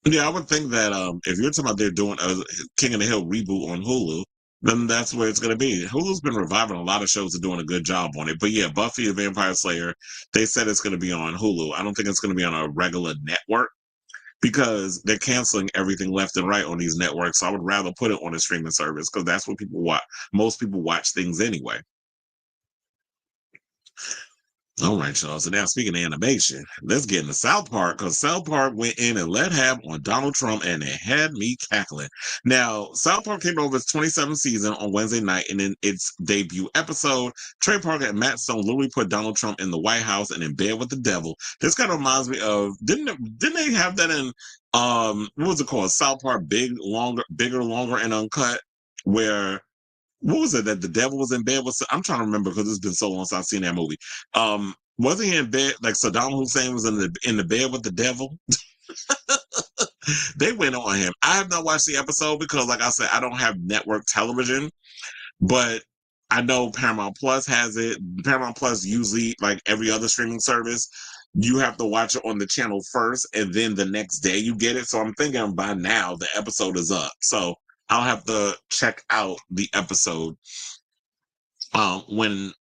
Yeah, I would think that if you're talking about they're doing a King of the Hill reboot on Hulu, then that's where it's going to be. Hulu's been reviving a lot of shows and doing a good job on it. But yeah, Buffy the Vampire Slayer, they said it's going to be on Hulu. I don't think it's going to be on a regular network because they're canceling everything left and right on these networks. So I would rather put it on a streaming service because that's what people watch. Most people watch things anyway. All right, y'all. So now, speaking of animation, let's get into South Park, because South Park went in and let have on Donald Trump, and it had me cackling. Now, South Park came over its 27th season on Wednesday night, and in its debut episode, Trey Parker and Matt Stone literally put Donald Trump in the White House and in bed with the devil. This kind of reminds me of, didn't they have that in what was it called? South Park Bigger, Longer, and Uncut, where what was it that the devil was in bed with? I'm trying to remember because it's been so long since I've seen that movie. Wasn't he in bed, like Saddam Hussein was in the bed with the devil? They went on him. I have not watched the episode because, like I said, I don't have network television, but I know Paramount Plus has it. Paramount Plus usually, like every other streaming service, you have to watch it on the channel first, and then the next day you get it. So I'm thinking by now the episode is up. So I'll have to check out the episode when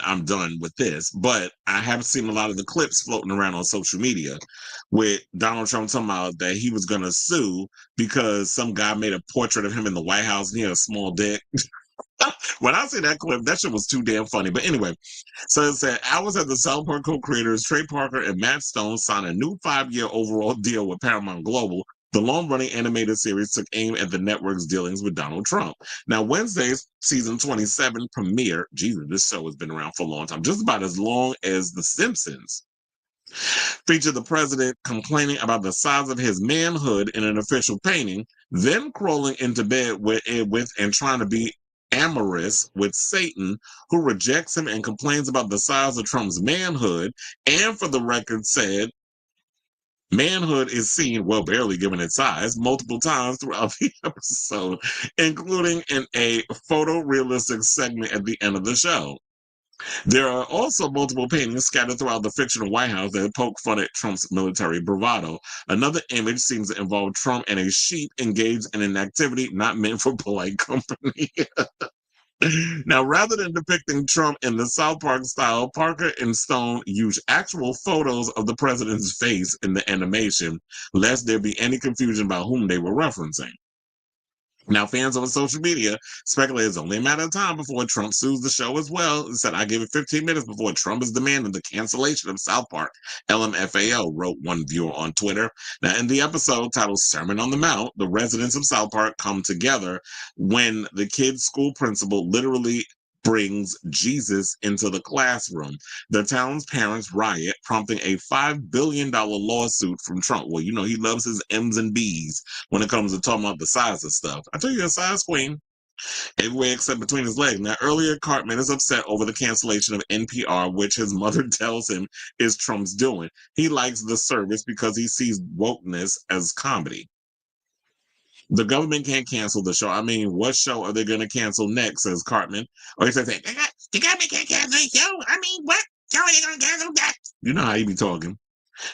I'm done with this. But I have seen a lot of the clips floating around on social media with Donald Trump talking about that he was going to sue because some guy made a portrait of him in the White House and he had a small dick. When I see that clip, that shit was too damn funny. But anyway, so it said, hours after the South Park co-creators Trey Parker and Matt Stone signed a new 5-year overall deal with Paramount Global, The long-running animated series took aim at the network's dealings with Donald Trump. Now, Wednesday's season 27 premiere, Jesus, this show has been around for a long time, just about as long as The Simpsons, featured the president complaining about the size of his manhood in an official painting, then crawling into bed with and trying to be amorous with Satan, who rejects him and complains about the size of Trump's manhood, and for the record said, manhood is seen, well, barely given its size, multiple times throughout the episode, including in a photorealistic segment at the end of the show. There are also multiple paintings scattered throughout the fictional White House that poke fun at Trump's military bravado. Another image seems to involve Trump and a sheep engaged in an activity not meant for polite company. Now, rather than depicting Trump in the South Park style, Parker and Stone used actual photos of the president's face in the animation, lest there be any confusion about whom they were referencing. Now, fans on social media speculate it's only a matter of time before Trump sues the show as well. It said, I give it 15 minutes before Trump is demanding the cancellation of South Park. LMFAO wrote one viewer on Twitter. Now, in the episode titled Sermon on the Mount, the residents of South Park come together when the kid's school principal literally brings Jesus into the classroom. The town's parents riot, prompting a $5 billion lawsuit from Trump. Well, you know, he loves his M's and B's when it comes to talking about the size of stuff. I tell you, a size queen. Everywhere except between his legs. Now, earlier, Cartman is upset over the cancellation of NPR, which his mother tells him is Trump's doing. He likes the service because he sees wokeness as comedy. The government can't cancel the show. I mean, what show are they going to cancel next, says Cartman? Or he says, the government can't cancel the show. I mean, what show are they going to cancel next? You know how he be talking.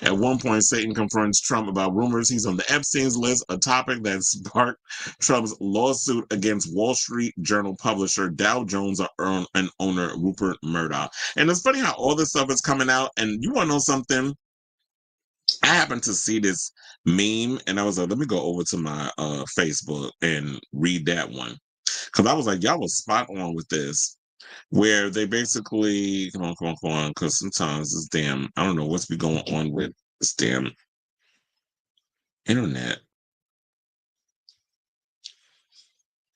At one point, Satan confronts Trump about rumors he's on the Epstein's list, a topic that sparked Trump's lawsuit against Wall Street Journal publisher Dow Jones and owner Rupert Murdoch. And it's funny how all this stuff is coming out. And you want to know something? I happened to see this meme and I was like, let me go over to my Facebook and read that one. Because I was like, y'all was spot on with this. Where they basically, come on, because sometimes this damn, I don't know what's be going on with this damn internet.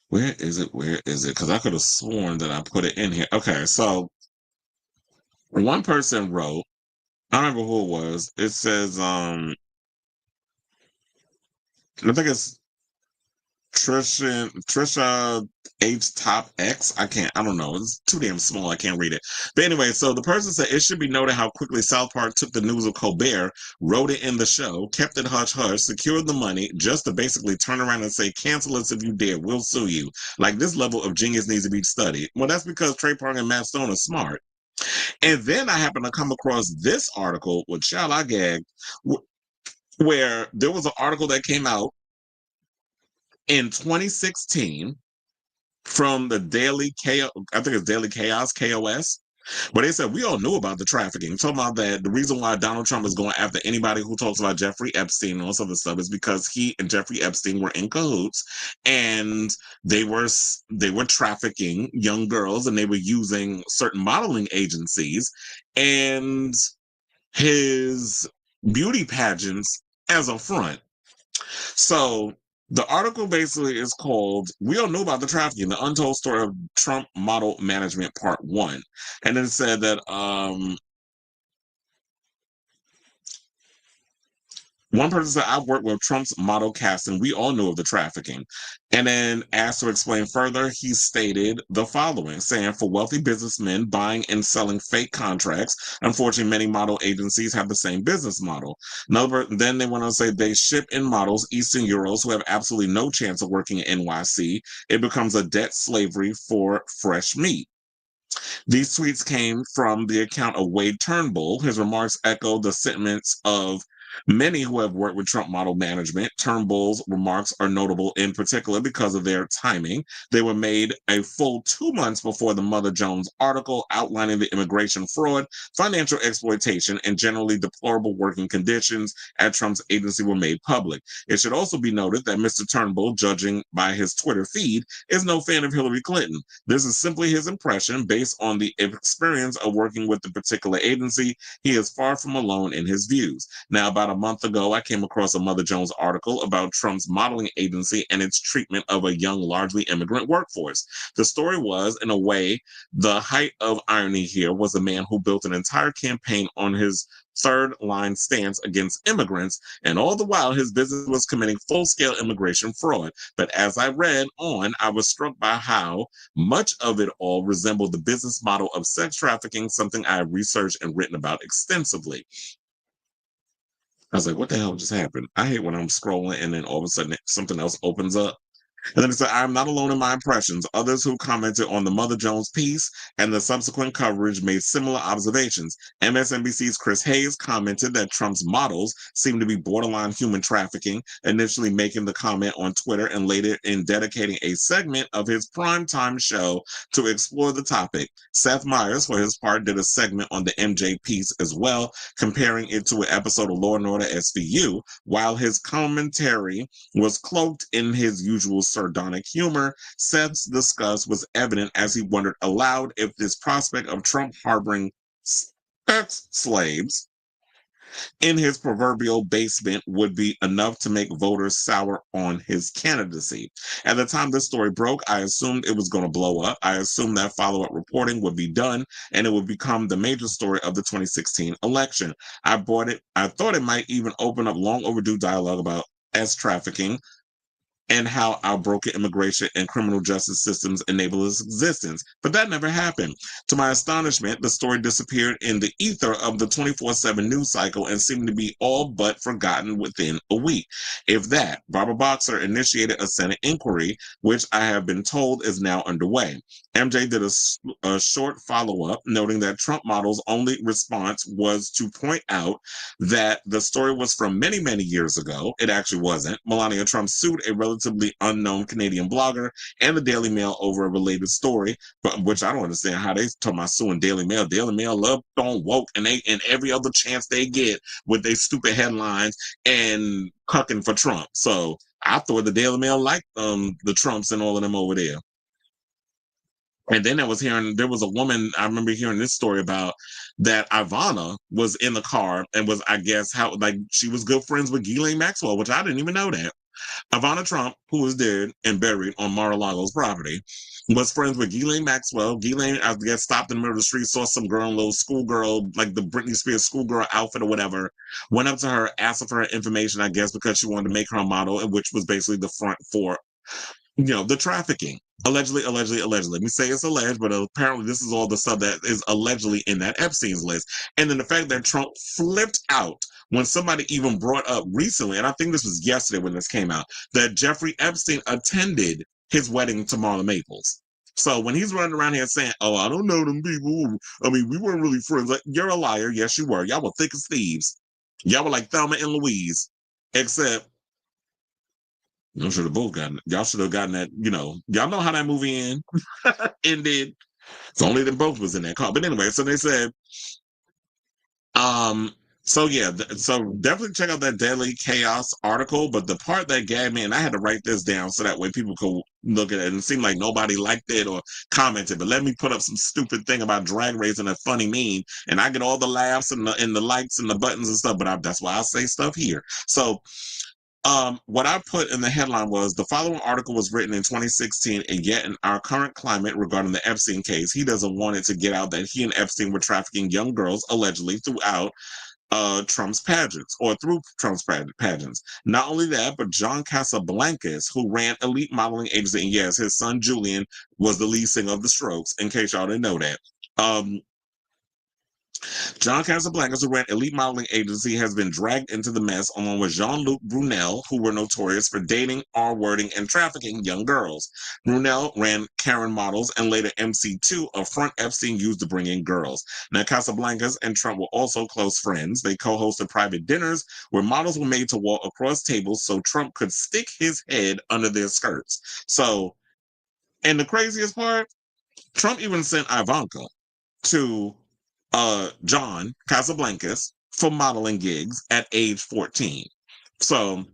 Where is it? Because I could have sworn that I put it in here. Okay, so one person wrote, I don't remember who it was. It says, I think it's Trisha H Top X. I don't know. It's too damn small. I can't read it. But anyway, so the person said it should be noted how quickly South Park took the news of Colbert, wrote it in the show, kept it hush hush, secured the money, just to basically turn around and say, cancel us if you dare, we'll sue you. Like, this level of genius needs to be studied. Well, that's because Trey Parker and Matt Stone are smart. And then I happened to come across this article, which child I gagged, where there was an article that came out in 2016 from the Daily Chaos, I think it's Daily Chaos, KOS, where they said, we all knew about the trafficking. Talking about that the reason why Donald Trump is going after anybody who talks about Jeffrey Epstein and all this other stuff is because he and Jeffrey Epstein were in cahoots and they were trafficking young girls and they were using certain modeling agencies and his beauty pageants as a front. So the article basically is called, We All Knew About the Trafficking, The Untold Story of Trump Model Management Part 1. And then it said that one person said, I worked with Trump's model casting. We all knew of the trafficking. And then asked to explain further, he stated the following, saying, for wealthy businessmen buying and selling fake contracts, unfortunately, many model agencies have the same business model. Then they went on to say they ship in models, Eastern Euros, who have absolutely no chance of working in NYC. It becomes a debt slavery for fresh meat. These tweets came from the account of Wade Turnbull. His remarks echo the sentiments of many who have worked with Trump model management. Turnbull's remarks are notable in particular because of their timing. They were made a full 2 months before the Mother Jones article outlining the immigration fraud, financial exploitation, and generally deplorable working conditions at Trump's agency were made public. It should also be noted that Mr. Turnbull, judging by his Twitter feed, is no fan of Hillary Clinton. This is simply his impression based on the experience of working with the particular agency. He is far from alone in his views. Now, by about a month ago, I came across a Mother Jones article about Trump's modeling agency and its treatment of a young, largely immigrant workforce. The story was, in a way, the height of irony here was a man who built an entire campaign on his third line stance against immigrants, and all the while his business was committing full-scale immigration fraud. But as I read on, I was struck by how much of it all resembled the business model of sex trafficking, something I have researched and written about extensively. I was like, what the hell just happened? I hate when I'm scrolling and then all of a sudden something else opens up. And then it said, I'm not alone in my impressions. Others who commented on the Mother Jones piece and the subsequent coverage made similar observations. MSNBC's Chris Hayes commented that Trump's models seem to be borderline human trafficking, initially making the comment on Twitter and later in dedicating a segment of his primetime show to explore the topic. Seth Meyers, for his part, did a segment on the MJ piece as well, comparing it to an episode of Law & Order SVU, while his commentary was cloaked in his usual sardonic humor. Seth's disgust was evident as he wondered aloud if this prospect of Trump harboring sex slaves in his proverbial basement would be enough to make voters sour on his candidacy. At the time this story broke, I assumed it was going to blow up. I assumed that follow-up reporting would be done and it would become the major story of the 2016 election. I thought it might even open up long overdue dialogue about trafficking and how our broken immigration and criminal justice systems enable its existence. But that never happened. To my astonishment, the story disappeared in the ether of the 24/7 news cycle and seemed to be all but forgotten within a week. If that, Barbara Boxer initiated a Senate inquiry, which I have been told is now underway. MJ did a short follow-up, noting that Trump model's only response was to point out that the story was from many, many years ago. It actually wasn't. Melania Trump sued a relatively unknown Canadian blogger and the Daily Mail over a related story, but which I don't understand how they talk about suing Daily Mail. Daily Mail love on woke and every other chance they get with their stupid headlines and cucking for Trump. So I thought the Daily Mail liked the Trumps and all of them over there. And then there was a woman, I remember hearing this story about that Ivana was in the car and was, I guess, she was good friends with Ghislaine Maxwell, which I didn't even know that. Ivana Trump, who was dead and buried on Mar-a-Lago's property, was friends with Ghislaine Maxwell. Ghislaine, I guess, stopped in the middle of the street, saw some girl in a little schoolgirl, like the Britney Spears schoolgirl outfit or whatever, went up to her, asked her for her information, I guess, because she wanted to make her a model, which was basically the front for the trafficking. Allegedly. Let me say it's alleged, but apparently this is all the stuff that is allegedly in that Epstein's list. And then the fact that Trump flipped out when somebody even brought up recently, and I think this was yesterday when this came out, that Jeffrey Epstein attended his wedding to Marla Maples. So when he's running around here saying, oh, I don't know them people. I mean, we weren't really friends. Like, you're a liar. Yes, you were. Y'all were thick as thieves. Y'all were like Thelma and Louise, except y'all should have both gotten it. Y'all should have gotten that, y'all know how that movie ended. So only them both was in that car. But anyway, so they said, so definitely check out that Deadly Chaos article. But the part that gagged me, and I had to write this down so that way people could look at it, and it seemed like nobody liked it or commented. But let me put up some stupid thing about Drag Race and a funny meme, and I get all the laughs and the likes and the buttons and stuff. But that's why I say stuff here. So what I put in the headline was the following article was written in 2016, and yet in our current climate regarding the Epstein case, he doesn't want it to get out that he and Epstein were trafficking young girls allegedly throughout Trump's pageants or through Trump's pageants. Not only that, but John Casablancas, who ran Elite Modeling Agency, and yes, his son Julian was the lead singer of the Strokes, in case y'all didn't know that. John Casablancas, who ran Elite Modeling Agency, has been dragged into the mess along with Jean-Luc Brunel, who were notorious for dating, R-wording, and trafficking young girls. Brunel ran Karen Models and later MC2, a front Epstein used to bring in girls. Now, Casablancas and Trump were also close friends. They co-hosted private dinners where models were made to walk across tables so Trump could stick his head under their skirts. So, and the craziest part, Trump even sent Ivanka to John Casablancas for modeling gigs at age 14. So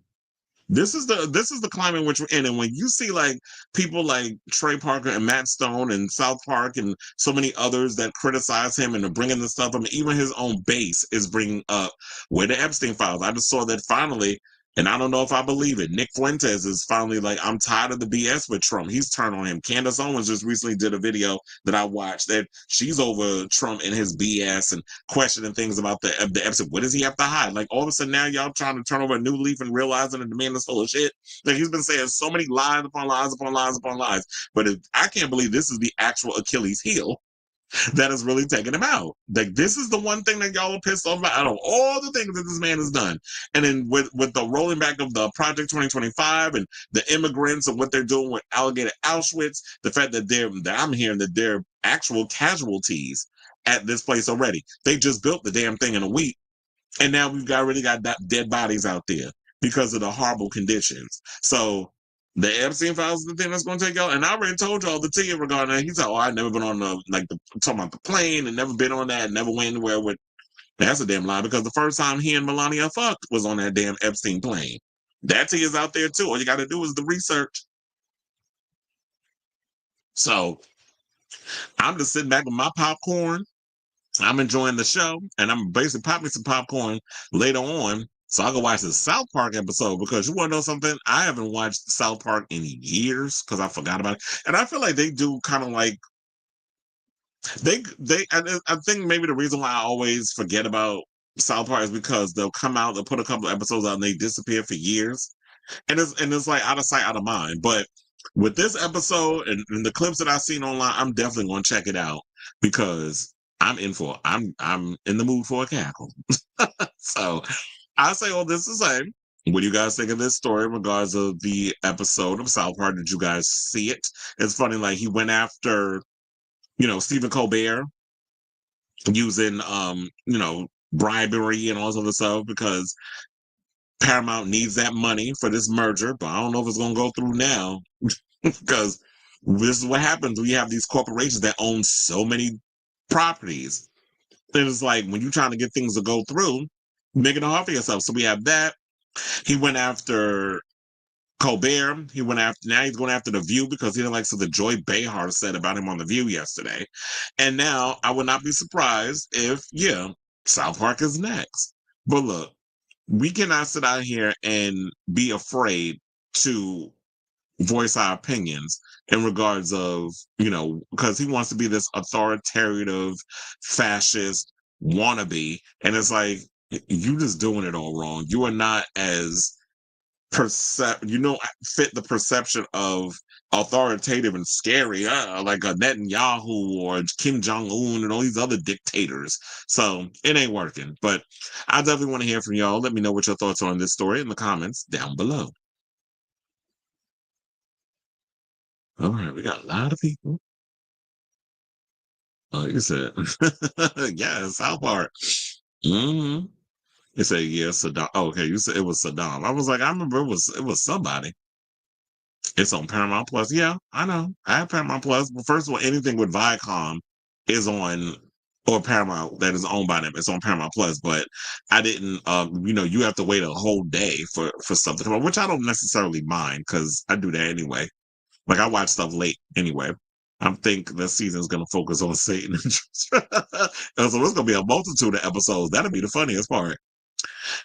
This is the climate in which we're in. And when you see like people like Trey Parker and Matt Stone and South Park and so many others that criticize him and are bringing this stuff up, and even his own base is bringing up where the Epstein files. I just saw that finally, and I don't know if I believe it. Nick Fuentes is finally like, I'm tired of the BS with Trump. He's turned on him. Candace Owens just recently did a video that I watched that she's over Trump and his BS and questioning things about the Epstein. What does he have to hide? Like all of a sudden now y'all trying to turn over a new leaf and realizing that the man is full of shit. Like he's been saying so many lies upon lies upon lies upon lies. But I can't believe this is the actual Achilles heel that is really taking him out. Like this is the one thing that y'all are pissed off about out of all the things that this man has done. And then with the rolling back of the Project 2025 and the immigrants and what they're doing with Alligator Auschwitz, the fact that I'm hearing that they're actual casualties at this place already. They just built the damn thing in a week, and now we've already got dead bodies out there because of the horrible conditions. So the Epstein files is the thing that's going to take y'all. And I already told y'all the tea regarding that. He said, "Oh, I've never been on talking about the plane and never been on that, never went anywhere with." That's a damn lie because the first time he and Melania fucked was on that damn Epstein plane. That tea is out there too. All you got to do is the research. So I'm just sitting back with my popcorn. I'm enjoying the show, and I'm basically popping some popcorn later on so I can watch the South Park episode because you want to know something? I haven't watched South Park in years because I forgot about it. And I feel like they do kind of like I think maybe the reason why I always forget about South Park is because they'll come out, they'll put a couple of episodes out and they disappear for years. And it's like out of sight, out of mind. But with this episode and the clips that I've seen online, I'm definitely gonna check it out because I'm in the mood for a cackle. So I say all this to say, what do you guys think of this story in regards of the episode of South Park? Did you guys see it? It's funny, like he went after, Stephen Colbert using bribery and all this other stuff because Paramount needs that money for this merger, but I don't know if it's gonna go through now because this is what happens when you have these corporations that own so many properties. And it's like when you're trying to get things to go through, make it hard for yourself. So we have that. He went after Colbert. Now he's going after The View because he didn't like something Joy Behar said about him on The View yesterday. And now I would not be surprised if, South Park is next. But look, we cannot sit out here and be afraid to voice our opinions in regards of, because he wants to be this authoritative fascist wannabe. And it's like, you just doing it all wrong. You are not as fit the perception of authoritative and scary, like a Netanyahu or Kim Jong-un and all these other dictators. So it ain't working. But I definitely want to hear from y'all. Let me know what your thoughts are on this story in the comments down below. All right, we got a lot of people. Oh, you said, yeah, South Park. Mm-hmm. You said, yeah, Saddam. Oh, okay, you said it was Saddam. I was like, I remember it was somebody. It's on Paramount Plus. Yeah, I know. I have Paramount Plus. But first of all, anything with Viacom is on, or Paramount that is owned by them. It's on Paramount Plus. But I didn't. You have to wait a whole day for stuff to come out, which I don't necessarily mind because I do that anyway. Like I watch stuff late anyway. I think the season is going to focus on Satan. So it's going to be a multitude of episodes. That'll be the funniest part.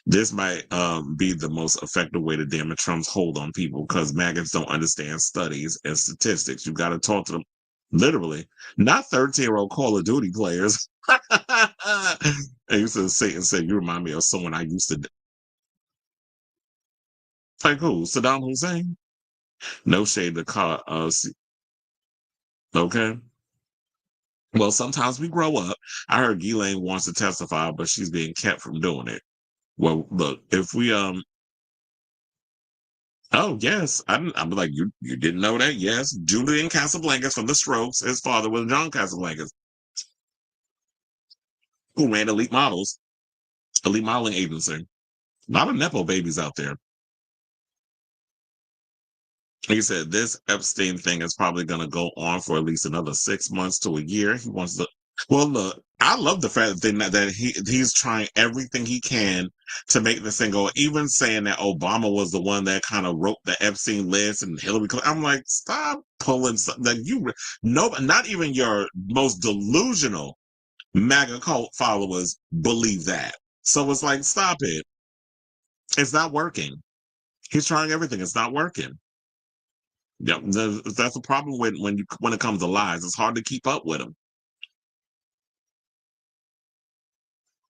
This might be the most effective way to damage Trump's hold on people because maggots don't understand studies and statistics. You got to talk to them literally, not 13-year-old Call of Duty players. And you said Satan said, you remind me of someone I used to. Like who? Saddam Hussein? No shade to call. Okay. Well, sometimes we grow up. I heard Ghislaine wants to testify, but she's being kept from doing it. Well, look, if we oh yes, I'm like you didn't know that? Yes, Julian Casablancas from The Strokes. His father was John Casablancas, who ran Elite Modeling Agency. A lot of nepo babies out there. He said this Epstein thing is probably going to go on for at least another 6 months to a year. He wants to. Well, look, I love the fact that he's trying everything he can to make this thing go. Even saying that Obama was the one that kind of wrote the Epstein list and Hillary Clinton. I'm like, stop pulling stuff that no, not even your most delusional MAGA cult followers believe that. So it's like, stop it. It's not working. He's trying everything. It's not working. Yeah, that's a problem when it comes to lies. It's hard to keep up with them.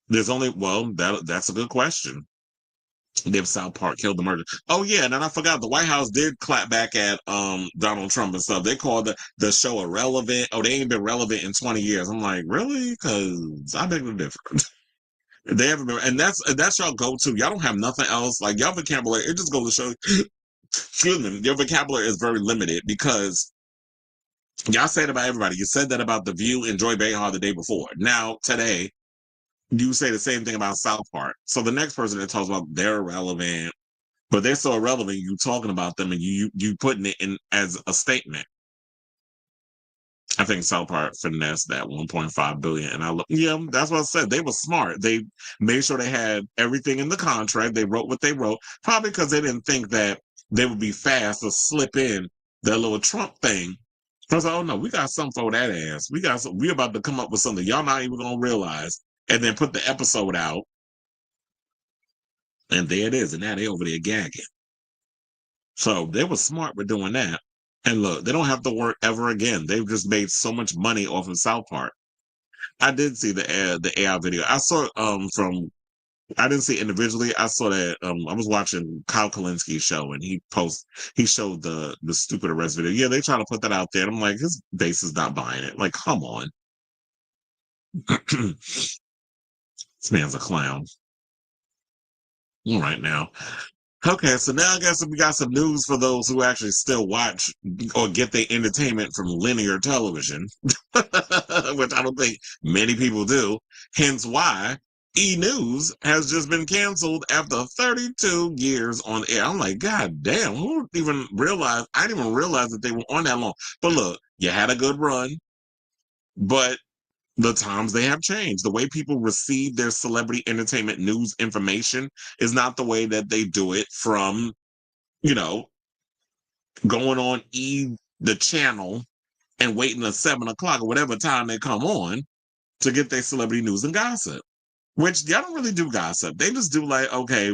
There's only that's a good question. If South Park killed the murder. Oh yeah, and then I forgot the White House did clap back at Donald Trump and stuff. They called the show irrelevant. Oh, they ain't been relevant in 20 years. I'm like, really? Because I beg the difference. They haven't been, and that's y'all go to. Y'all don't have nothing else. Like y'all vocabulary, it just goes to show. Excuse me, your vocabulary is very limited because y'all say it about everybody. You said that about The View and Joy Behar the day before. Now today, you say the same thing about South Park. So the next person that talks about they're irrelevant, but they're so irrelevant, you talking about them and you putting it in as a statement. I think South Park finessed that 1.5 billion, and yeah, that's what I said. They were smart. They made sure they had everything in the contract. They wrote what they wrote, probably because they didn't think that they would be fast to slip in their little Trump thing. I was like, oh no, we got something for that ass. We about to come up with something y'all not even gonna realize, and then put the episode out, and there it is, and now they over there gagging. So they were smart with doing that. And look, they don't have to work ever again. They've just made so much money off of South Park. I did see the AI video. I saw from I didn't see individually. I saw that I was watching Kyle Kalinski's show and he showed the stupid arrest video. Yeah, they try to put that out there. And I'm like, his base is not buying it. Like, come on. This man's a clown. All right now. Okay, so now I guess we got some news for those who actually still watch or get their entertainment from linear television, which I don't think many people do. Hence why E! News has just been canceled after 32 years on air. I'm like, God damn, who even realized? I didn't even realize that they were on that long. But look, you had a good run, but the times they have changed. The way people receive their celebrity entertainment news information is not the way that they do it from, you know, going on the channel and waiting at 7 o'clock or whatever time they come on to get their celebrity news and gossip. Which y'all don't really do gossip. They just do like, okay,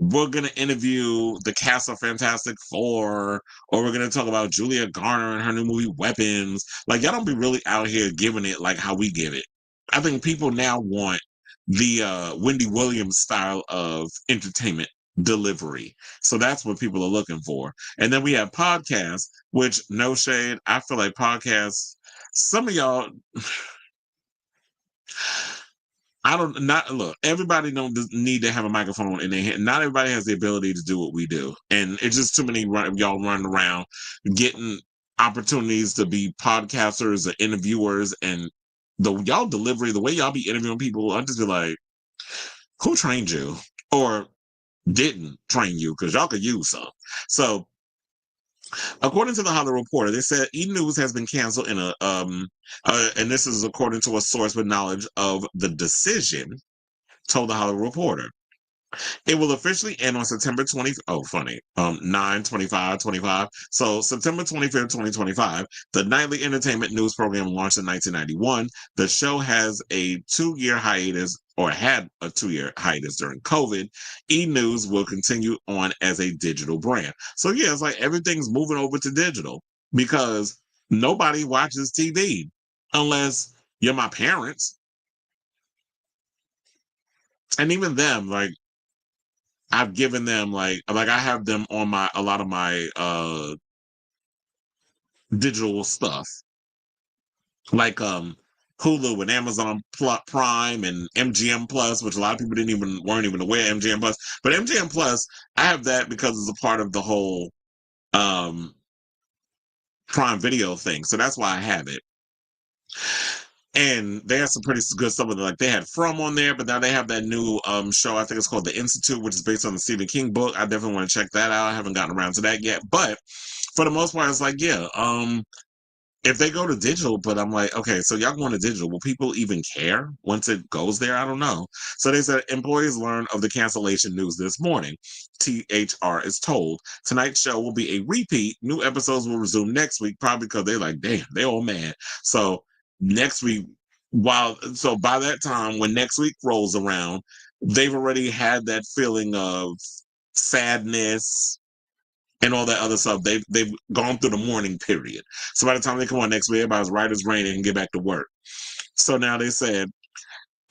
we're gonna interview the cast of Fantastic Four, or we're gonna talk about Julia Garner and her new movie Weapons. Like y'all don't be really out here giving it like how we give it. I think people now want the Wendy Williams style of entertainment delivery. So that's what people are looking for. And then we have podcasts, which no shade. I feel like podcasts, some of y'all I don't not look. Everybody don't need to have a microphone in their hand. Not everybody has the ability to do what we do, and it's just too many y'all running around getting opportunities to be podcasters or interviewers, and the y'all delivery, the way y'all be interviewing people, I just be like, who trained you or didn't train you? Because y'all could use some. So according to the Hollywood Reporter, they said E! News has been canceled and this is according to a source with knowledge of the decision, told the Hollywood Reporter. It will officially end on September 20th. Oh, funny. 9/25/25. So September 25th, 2025, the nightly entertainment news program launched in 1991. The show has a 2-year hiatus, or had a 2-year hiatus during COVID. E! News will continue on as a digital brand. So yeah, it's like everything's moving over to digital because nobody watches TV unless you're my parents. And even them, like, I've given them like I have them on a lot of my digital stuff. Like Hulu and Amazon Prime and MGM Plus, which a lot of people weren't even aware of MGM Plus. But MGM Plus, I have that because it's a part of the whole Prime Video thing. So that's why I have it. And they have some pretty good stuff. Like they had From on there, but now they have that new show. I think it's called The Institute, which is based on the Stephen King book. I definitely want to check that out. I haven't gotten around to that yet, but for the most part, it's like, yeah, if they go to digital, but I'm like, okay, so y'all going to digital. Will people even care once it goes there? I don't know. So they said employees learned of the cancellation news this morning. THR is told tonight's show will be a repeat. New episodes will resume next week, probably because they're like, damn, they're all mad. So next week, so by that time, when next week rolls around, they've already had that feeling of sadness and all that other stuff. They've gone through the mourning period. So by the time they come on next week, everybody's right as rain and get back to work. So now they said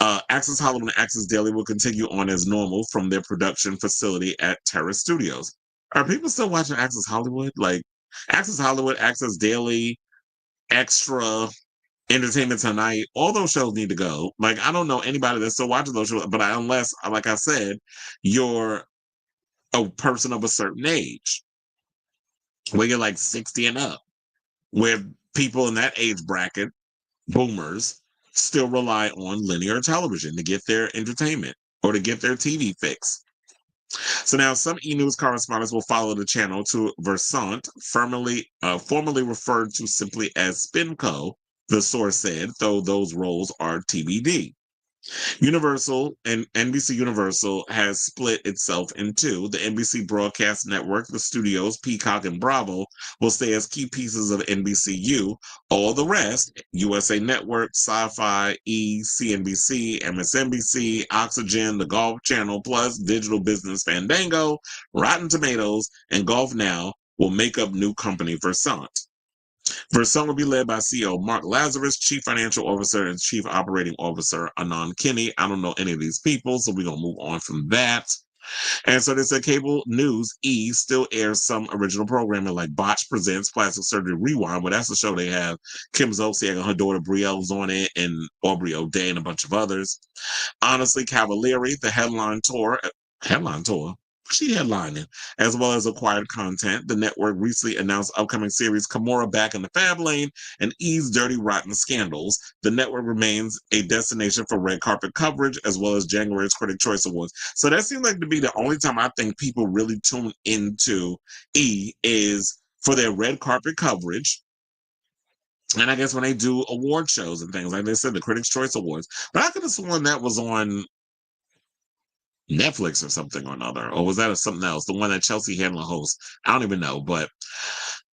Access Hollywood and Access Daily will continue on as normal from their production facility at Terrace Studios. Are people still watching Access Hollywood? Like Access Hollywood, Access Daily, Extra, Entertainment Tonight, all those shows need to go. Like I don't know anybody that's still watching those shows, but unless, like I said, you're a person of a certain age, where you're like 60 and up, where people in that age bracket, boomers, still rely on linear television to get their entertainment or to get their TV fix. So now some E-News correspondents will follow the channel to Versant, formerly referred to simply as Spinco, the source said, though those roles are TBD. Universal and NBC Universal has split itself in two. The NBC Broadcast Network, the studios, Peacock and Bravo, will stay as key pieces of NBCU. All the rest, USA Network, Sci-Fi, E, CNBC, MSNBC, Oxygen, the Golf Channel, plus Digital Business Fandango, Rotten Tomatoes, and Golf Now will make up new company Versant. Versant will be led by CEO Mark Lazarus, Chief Financial Officer and Chief Operating Officer Anand Kinney. I don't know any of these people, so we're going to move on from that. And so they said cable news E still airs some original programming like Botch Presents Plastic Surgery Rewind, but that's the show they have Kim Zolciak and her daughter Brielle's on it, and Aubrey O'Day and a bunch of others. Honestly, Cavalieri, the headline tour, she headlining, as well as acquired content. The network recently announced upcoming series Kimura Back in the Fab Lane and E's Dirty Rotten Scandals. The network remains a destination for red carpet coverage, as well as January's Critic Choice Awards. So that seems like to be the only time I think people really tune into E is for their red carpet coverage. And I guess when they do award shows and things, like they said, the Critics' Choice Awards. But I could have sworn that was on Netflix or something or another, or was that something else? The one that Chelsea Handler hosts. I don't even know, but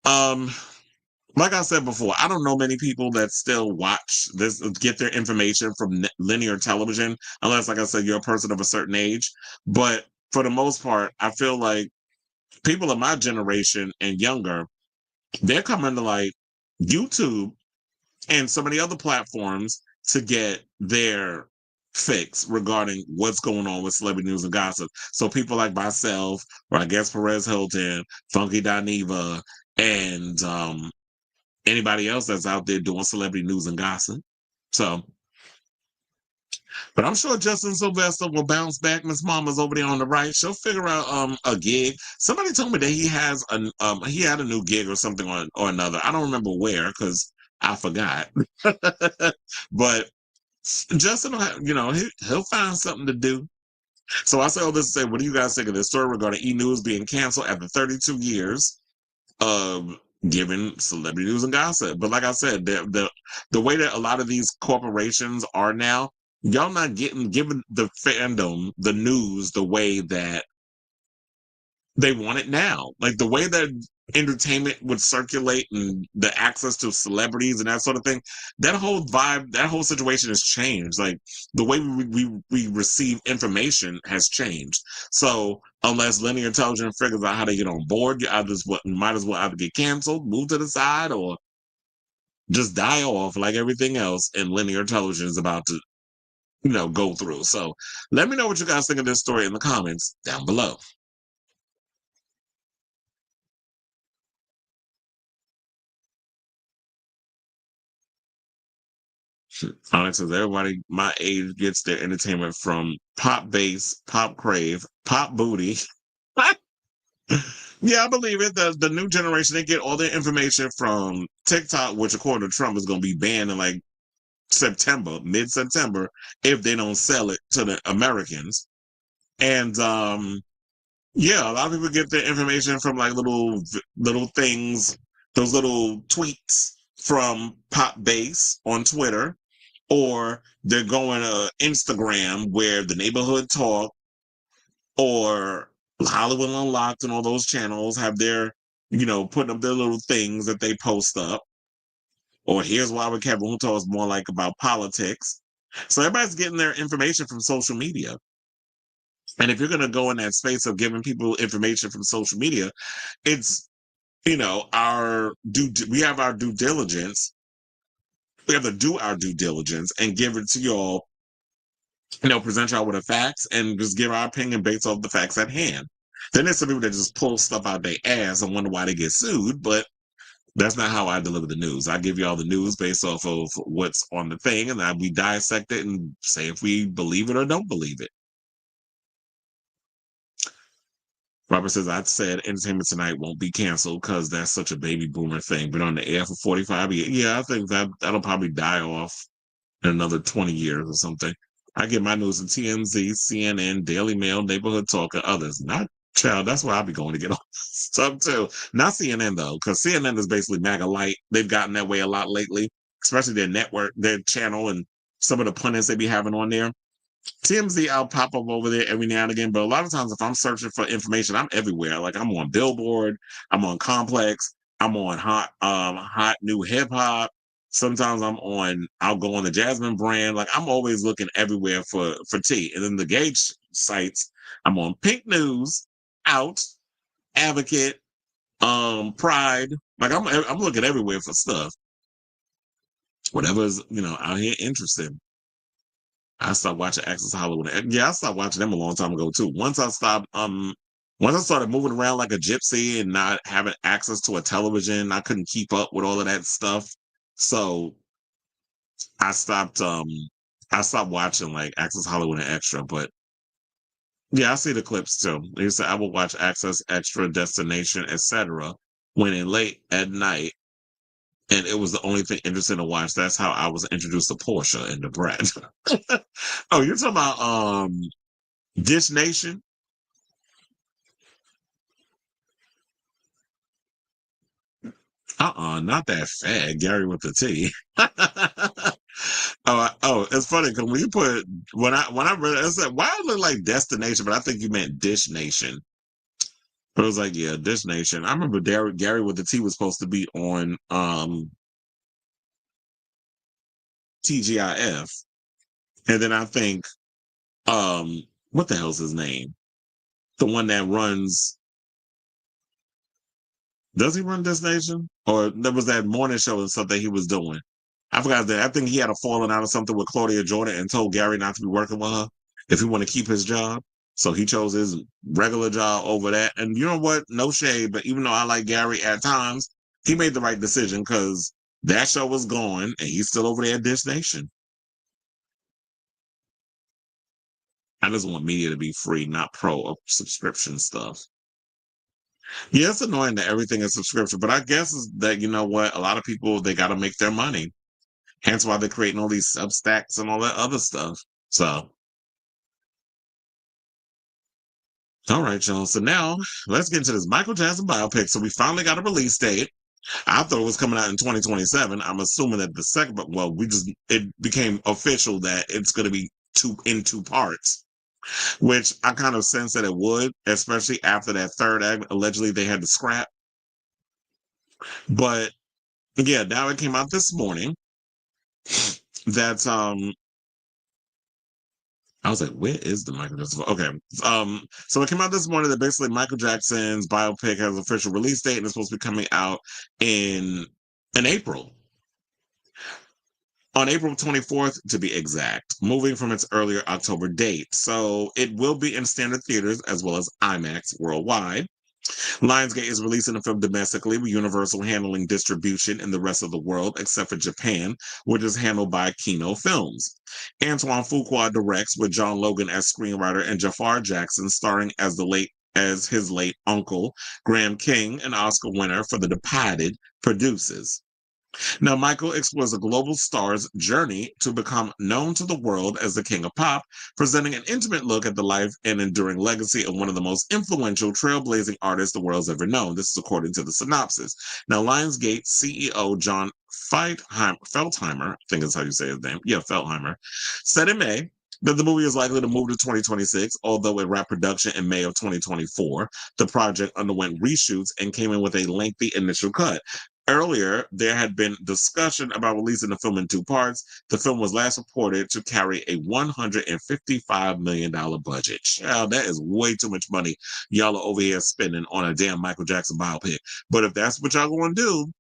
like I said before, I don't know many people that still watch this, get their information from linear television, unless, like I said, you're a person of a certain age. But for the most part, I feel like people of my generation and younger, they're coming to like YouTube and so many other platforms to get their fix regarding what's going on with celebrity news and gossip. So people like myself, or I guess Perez Hilton, Funky Dineva, and anybody else that's out there doing celebrity news and gossip. So, but I'm sure Justin Sylvester will bounce back. Miss Mama's over there on the right. She'll figure out a gig. Somebody told me that he had a new gig or something or another. I don't remember where because I forgot. But Justin will have, he'll find something to do. So I say all this to say, what do you guys think of this story regarding E! News being canceled after 32 years of giving celebrity news and gossip? But like I said, the way that a lot of these corporations are now, y'all not giving the fandom the news the way that they want it now. Like the way that entertainment would circulate and the access to celebrities and that sort of thing, that whole vibe, that whole situation has changed. Like the way we receive information has changed. So unless linear television figures out how to get on board, you might as well either get canceled, move to the side, or just die off like everything else and linear television is about to go through. So let me know what you guys think of this story in the comments down below. Alex says everybody my age gets their entertainment from pop bass, pop crave, pop booty. Yeah, I believe it. The new generation, they get all their information from TikTok, which according to Trump is going to be banned in like September, mid-September, if they don't sell it to the Americans. And yeah, a lot of people get their information from like little things, those little tweets from Pop Base on Twitter, or they're going to Instagram where the Neighborhood Talk or Hollywood Unlocked and all those channels have their, putting up their little things that they post up. Or here's why with Kevin Hutto is more like about politics. So everybody's getting their information from social media. And if you're going to go in that space of giving people information from social media, it's, we have our due diligence. We have to do our due diligence and give it to y'all, present y'all with the facts and just give our opinion based off the facts at hand. Then there's some people that just pull stuff out their ass and wonder why they get sued, but that's not how I deliver the news. I give y'all the news based off of what's on the thing, and we dissect it and say if we believe it or don't believe it. Robert says, I said Entertainment Tonight won't be canceled because that's such a baby boomer thing. Been on the air for 45 years. Yeah, I think that'll probably die off in another 20 years or something. I get my news from TMZ, CNN, Daily Mail, Neighborhood Talk, and others. Not child, that's where I'll be going to get all stuff too. Not CNN though, because CNN is basically MAGA light. They've gotten that way a lot lately, especially their network, their channel, and some of the pundits they be having on there. TMZ, I'll pop up over there every now and again, but a lot of times if I'm searching for information, I'm everywhere. Like I'm on Billboard, I'm on Complex, I'm on Hot New Hip Hop. Sometimes I'll go on the Jasmine brand. Like I'm always looking everywhere for tea. And then the gauge sites, I'm on Pink News, Out, Advocate, Pride. Like I'm looking everywhere for stuff. Whatever's, out here interesting. I stopped watching Access Hollywood. Yeah, I stopped watching them a long time ago too. Once I started moving around like a gypsy and not having access to a television, I couldn't keep up with all of that stuff. So I stopped watching like Access Hollywood and Extra, but yeah, I see the clips too. They said I would watch Access, Extra, Destination, etc. when in late at night. And it was the only thing interesting to watch. That's how I was introduced to Portia and the Brat. Oh, you're talking about Dish Nation? Not that fat. Gary with the T. It's funny because when I read it, I said, why it look like Destination? But I think you meant Dish Nation. But it was like, yeah, Dish Nation. I remember Gary with the T was supposed to be on TGIF. And then I think what the hell's his name? The one that runs, does he run Destination? Or there was that morning show and stuff that he was doing. I forgot that. I think he had a falling out or something with Claudia Jordan and told Gary not to be working with her if he want to keep his job. So he chose his regular job over that. And you know what? No shade, but even though I like Gary at times, he made the right decision because that show was gone and he's still over there at Dish Nation. I just want media to be free, not pro subscription stuff. Yeah, it's annoying that everything is subscription, but I guess is that, you know what, a lot of people, they got to make their money. Hence why they're creating all these Substacks and all that other stuff. So, all right, y'all. So now let's get into this Michael Jackson biopic. So we finally got a release date. I thought it was coming out in 2027. I'm assuming that it became official that it's going to be in two parts, which I kind of sense that it would, especially after that third act. Allegedly, they had to scrap. But yeah, now it came out this morning that I was like, where is the Michael Jackson? Okay. So it came out this morning that basically Michael Jackson's biopic has an official release date and it's supposed to be coming out in April. On April 24th, to be exact, moving from its earlier October date. So it will be in standard theaters as well as IMAX worldwide. Lionsgate is releasing the film domestically, with Universal handling distribution in the rest of the world, except for Japan, which is handled by Kino Films. Antoine Fuqua directs, with John Logan as screenwriter and Jafar Jackson starring as his late uncle. Graham King, an Oscar winner for The Departed, produces. Now, Michael explores a global star's journey to become known to the world as the King of Pop, presenting an intimate look at the life and enduring legacy of one of the most influential, trailblazing artists the world's ever known. This is according to the synopsis. Now, Lionsgate CEO John Feldheimer, I think is how you say his name. Yeah, Feldheimer, said in May that the movie is likely to move to 2026, although it wrapped production in May of 2024. The project underwent reshoots and came in with a lengthy initial cut. Earlier, there had been discussion about releasing the film in two parts. The film was last reported to carry a $155 million budget. Child, that is way too much money y'all are over here spending on a damn Michael Jackson biopic. But if that's what y'all going to do,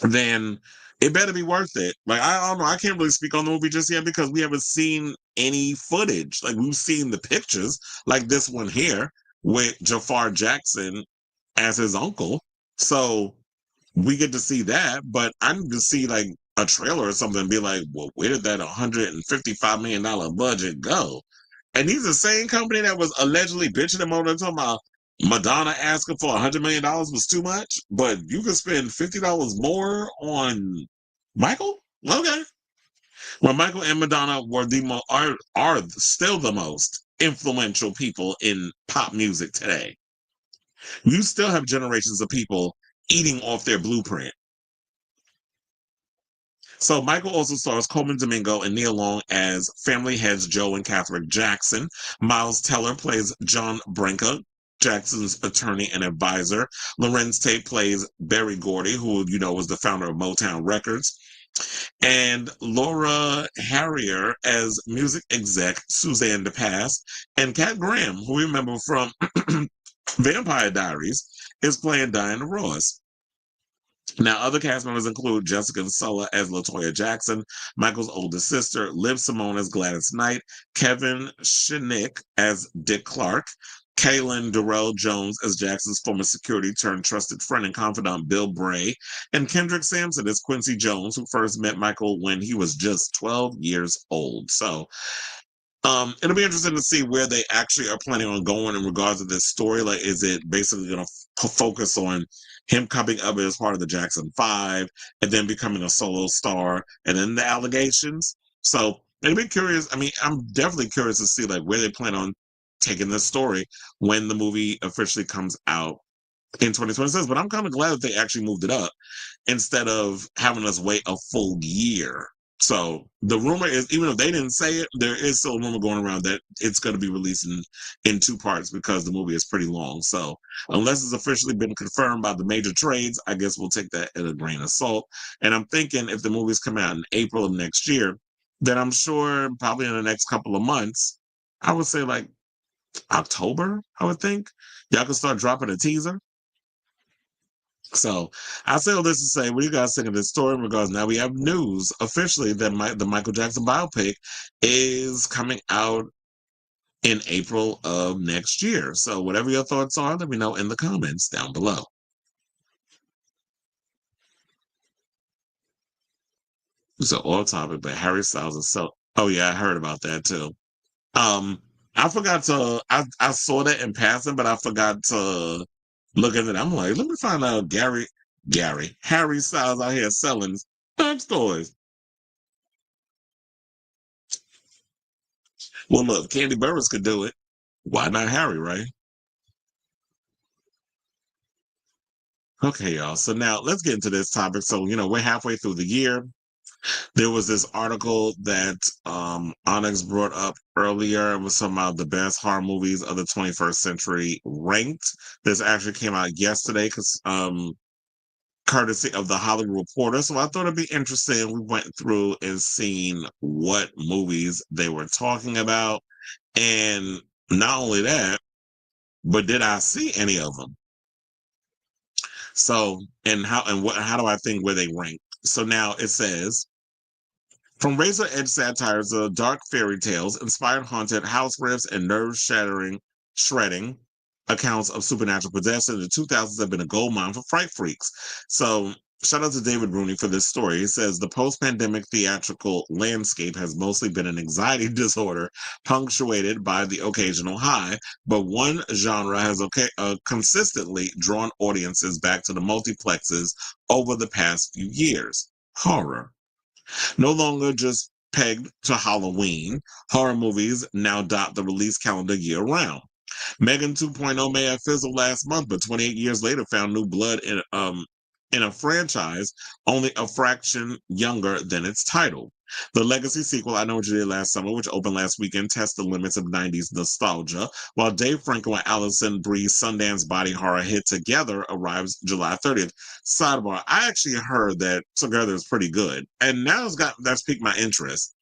then it better be worth it. Like, I don't know. I can't really speak on the movie just yet because we haven't seen any footage. Like, we've seen the pictures, like this one here with Jafar Jackson as his uncle. So we get to see that, but I need to see like a trailer or something and be like, well, where did that $155 million budget go? And he's the same company that was allegedly bitching him over talking about Madonna asking for $100 million was too much, but you could spend $50 more on Michael? Okay. Well, Michael and Madonna were are still the most influential people in pop music today. You still have generations of people eating off their blueprint. So Michael also stars Coleman Domingo and Nia Long as family heads Joe and Catherine Jackson. Miles Teller plays John Branca, Jackson's attorney and advisor. Lorenz Tate plays Berry Gordy, who was the founder of Motown Records. And Laura Harrier as music exec Suzanne DePass. And Kat Graham, who we remember from Vampire Diaries, is playing Diana Ross. Now, other cast members include Jessica Sulla as LaToya Jackson, Michael's oldest sister, Liv Simone as Gladys Knight, Kevin Shinick as Dick Clark, Kaylin Durrell Jones as Jackson's former security turned trusted friend and confidant Bill Bray, and Kendrick Sampson as Quincy Jones, who first met Michael when he was just 12 years old. So it'll be interesting to see where they actually are planning on going in regards to this story. Like, is it basically going to focus on him coming up as part of the Jackson 5 and then becoming a solo star and then the allegations? So it'll be curious. I mean, I'm definitely curious to see like where they plan on taking this story when the movie officially comes out in 2026. But I'm kind of glad that they actually moved it up instead of having us wait a full year. So the rumor is, even if they didn't say it, there is still a rumor going around that it's going to be released in two parts because the movie is pretty long. So unless it's officially been confirmed by the major trades, I guess we'll take that at a grain of salt. And I'm thinking if the movies come out in April of next year, then I'm sure probably in the next couple of months, I would say like October, I would think, y'all can start dropping a teaser. So I say all this to say, what do you guys think of this story in regards? Now we have news officially that the Michael Jackson biopic is coming out in April of next year. So whatever your thoughts are, let me know in the comments down below. It's an oil topic, but Harry Styles is so. Oh yeah, I heard about that too. I forgot to. I saw that in passing, but I forgot to look at it. I'm like, let me find out Harry Styles out here selling sex toys. Well, look, Candy Burris could do it. Why not Harry, right? Okay, y'all. So now let's get into this topic. So, we're halfway through the year. There was this article that Onyx brought up earlier. It was some of the best horror movies of the 21st century ranked. This actually came out yesterday because courtesy of the Hollywood Reporter. So I thought it'd be interesting. We went through and seen what movies they were talking about. And not only that, but did I see any of them? So, and how do I think where they rank? So now it says, from razor edge satires to dark fairy tales, inspired haunted house riffs, and shredding accounts of supernatural possession, the 2000s have been a gold mine for fright freaks. So Shout out to David Rooney for this story. He says the post-pandemic theatrical landscape has mostly been an anxiety disorder punctuated by the occasional high, but one genre has consistently drawn audiences back to the multiplexes over the past few years: horror. No longer just pegged to Halloween, horror movies now dot the release calendar year-round. Megan 2.0 may have fizzled last month, but 28 years later found new blood in a franchise only a fraction younger than its title. The legacy sequel, I Know What You Did Last Summer, which opened last weekend, tests the limits of 90s nostalgia, while Dave Franco and Alison Brie's Sundance body horror hit Together arrives July 30th. Sidebar, I actually heard that Together is pretty good, and now that's piqued my interest.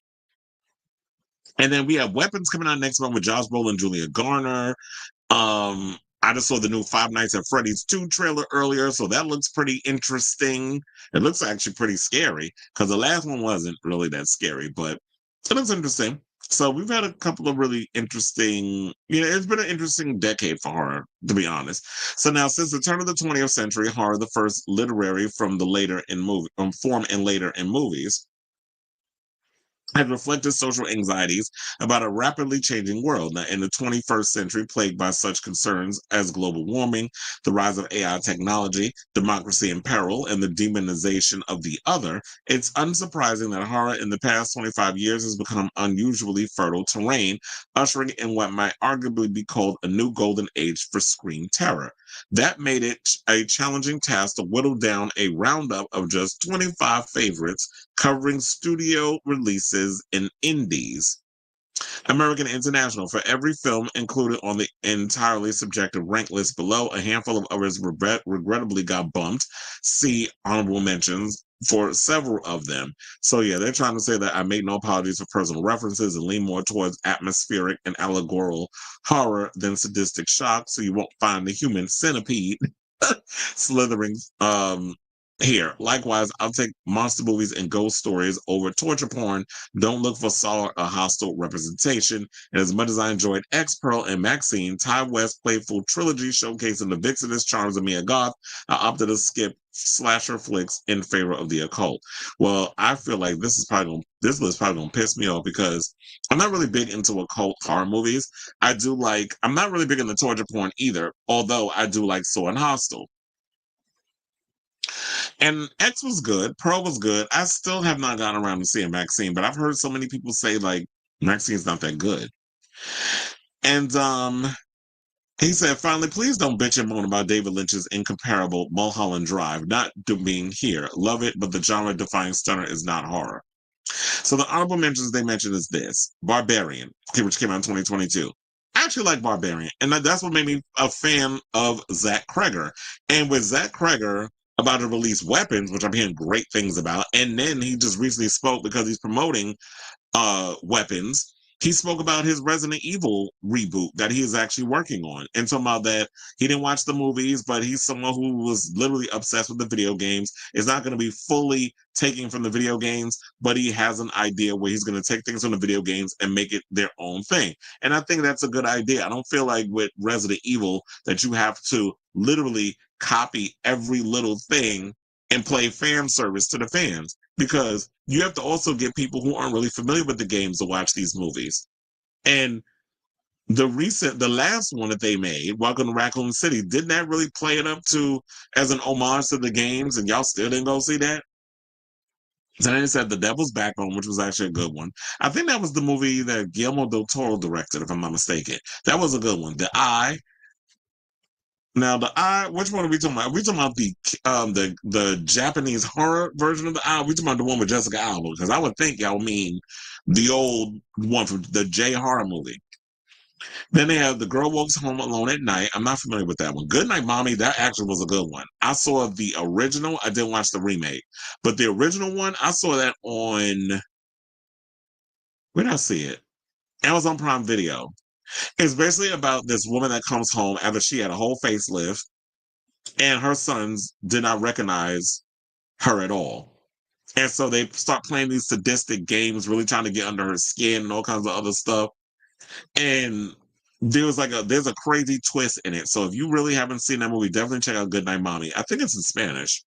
And then we have Weapons coming out next month with Josh Brolin and Julia Garner. I just saw the new Five Nights at Freddy's 2 trailer earlier, so that looks pretty interesting. It looks actually pretty scary because the last one wasn't really that scary, but it looks interesting. So we've had a couple of really interesting, it's been an interesting decade for horror, to be honest. So now, since the turn of the 20th century, horror, the first literary form and later in movies, had reflected social anxieties about a rapidly changing world. Now, in the 21st century, plagued by such concerns as global warming, the rise of AI technology, democracy in peril, and the demonization of the other, it's unsurprising that horror in the past 25 years has become unusually fertile terrain, ushering in what might arguably be called a new golden age for screen terror. That made it a challenging task to whittle down a roundup of just 25 favorites covering studio releases and indies. American International. For every film included on the entirely subjective rank list below, a handful of others regrettably got bumped. See honorable mentions for several of them. So yeah, they're trying to say that I make no apologies for personal references and lean more towards atmospheric and allegorical horror than sadistic shock, so you won't find the human centipede slithering here. Likewise, I'll take monster movies and ghost stories over torture porn. Don't look for solid or hostile representation. And as much as I enjoyed X, Pearl, and Maxine, Ty West's playful trilogy showcasing the vixenous charms of Mia Goth, I opted to skip slasher flicks in favor of the occult. Well, I feel like this list is probably gonna piss me off because I'm not really big into occult horror movies. I'm not really big into torture porn either, although I do like Saw and Hostel. And X was good. Pearl was good. I still have not gotten around to seeing Maxine, but I've heard so many people say like Maxine's not that good. And he said, finally, please don't bitch and moan about David Lynch's incomparable Mulholland Drive. Not being here. Love it, but the genre-defying stunner is not horror. So the honorable mentions they mentioned is this: Barbarian, which came out in 2022. I actually like Barbarian, and that's what made me a fan of Zach Cregger. And with Zach Cregger about to release Weapons, which I'm hearing great things about, and then he just recently spoke because he's promoting Weapons. He spoke about his Resident Evil reboot that he is actually working on, and talking about that he didn't watch the movies, but he's someone who was literally obsessed with the video games. Is not going to be fully taking from the video games, but he has an idea where he's going to take things from the video games and make it their own thing. And I think that's a good idea. I don't feel like with Resident Evil that you have to literally copy every little thing and play fan service to the fans, because you have to also get people who aren't really familiar with the games to watch these movies. And the last one that they made, Welcome to Raccoon City, didn't that really play it up to as an homage to the games, and y'all still didn't go see that? So then it said The Devil's Backbone, which was actually a good one. I think that was the movie that Guillermo del Toro directed, if I'm not mistaken. That was a good one. The Eye. Now the Eye, which one are we talking about? Are we talking about the Japanese horror version of the Eye? Are we talking about the one with Jessica Alba? Because I would think y'all mean the old one from the J horror movie. Then they have The Girl Walks Home Alone at Night. I'm not familiar with that one. Good Night Mommy, that actually was a good one. I saw the original. I didn't watch the remake. But the original one, I saw that on, where did I see it? Amazon Prime Video. It's basically about this woman that comes home after she had a whole facelift, and her sons did not recognize her at all. And so they start playing these sadistic games, really trying to get under her skin and all kinds of other stuff. And there's a crazy twist in it. So if you really haven't seen that movie, definitely check out Goodnight Mommy. I think it's in Spanish.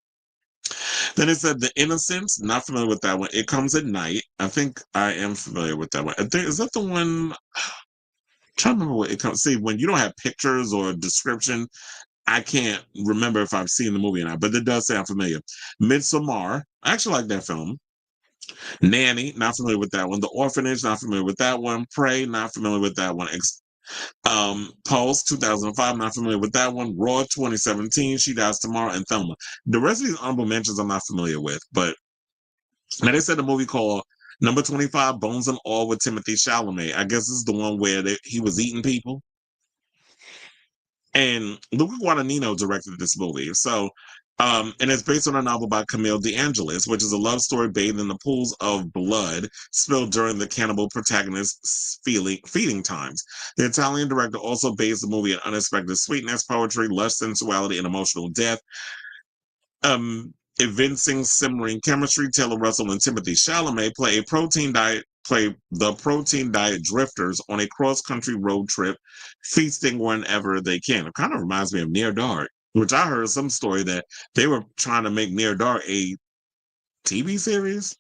Then it said The Innocents. Not familiar with that one. It Comes at Night. I think I am familiar with that one. I think, is that the one? Trying to remember what it comes. See, when you don't have pictures or description, I can't remember if I've seen the movie or not. But it does sound familiar. Midsommar. I actually like that film. Nanny. Not familiar with that one. The Orphanage. Not familiar with that one. Prey. Not familiar with that one. Pulse 2005. Not familiar with that one. Raw 2017. She Dies Tomorrow. And Thelma. The rest of these honorable mentions I'm not familiar with. But now they said a movie called Number 25, Bones and All with Timothy Chalamet. I guess this is the one where he was eating people. And Luca Guadagnino directed this movie. So, and it's based on a novel by Camille DeAngelis, which is a love story bathed in the pools of blood spilled during the cannibal protagonist's feeding times. The Italian director also based the movie on unexpected sweetness, poetry, lust, sensuality, and emotional depth. Evincing simmering chemistry, Taylor Russell and Timothy Chalamet play the protein diet drifters on a cross-country road trip, feasting whenever they can. It kind of reminds me of Near Dark, which I heard some story that they were trying to make Near Dark a TV series.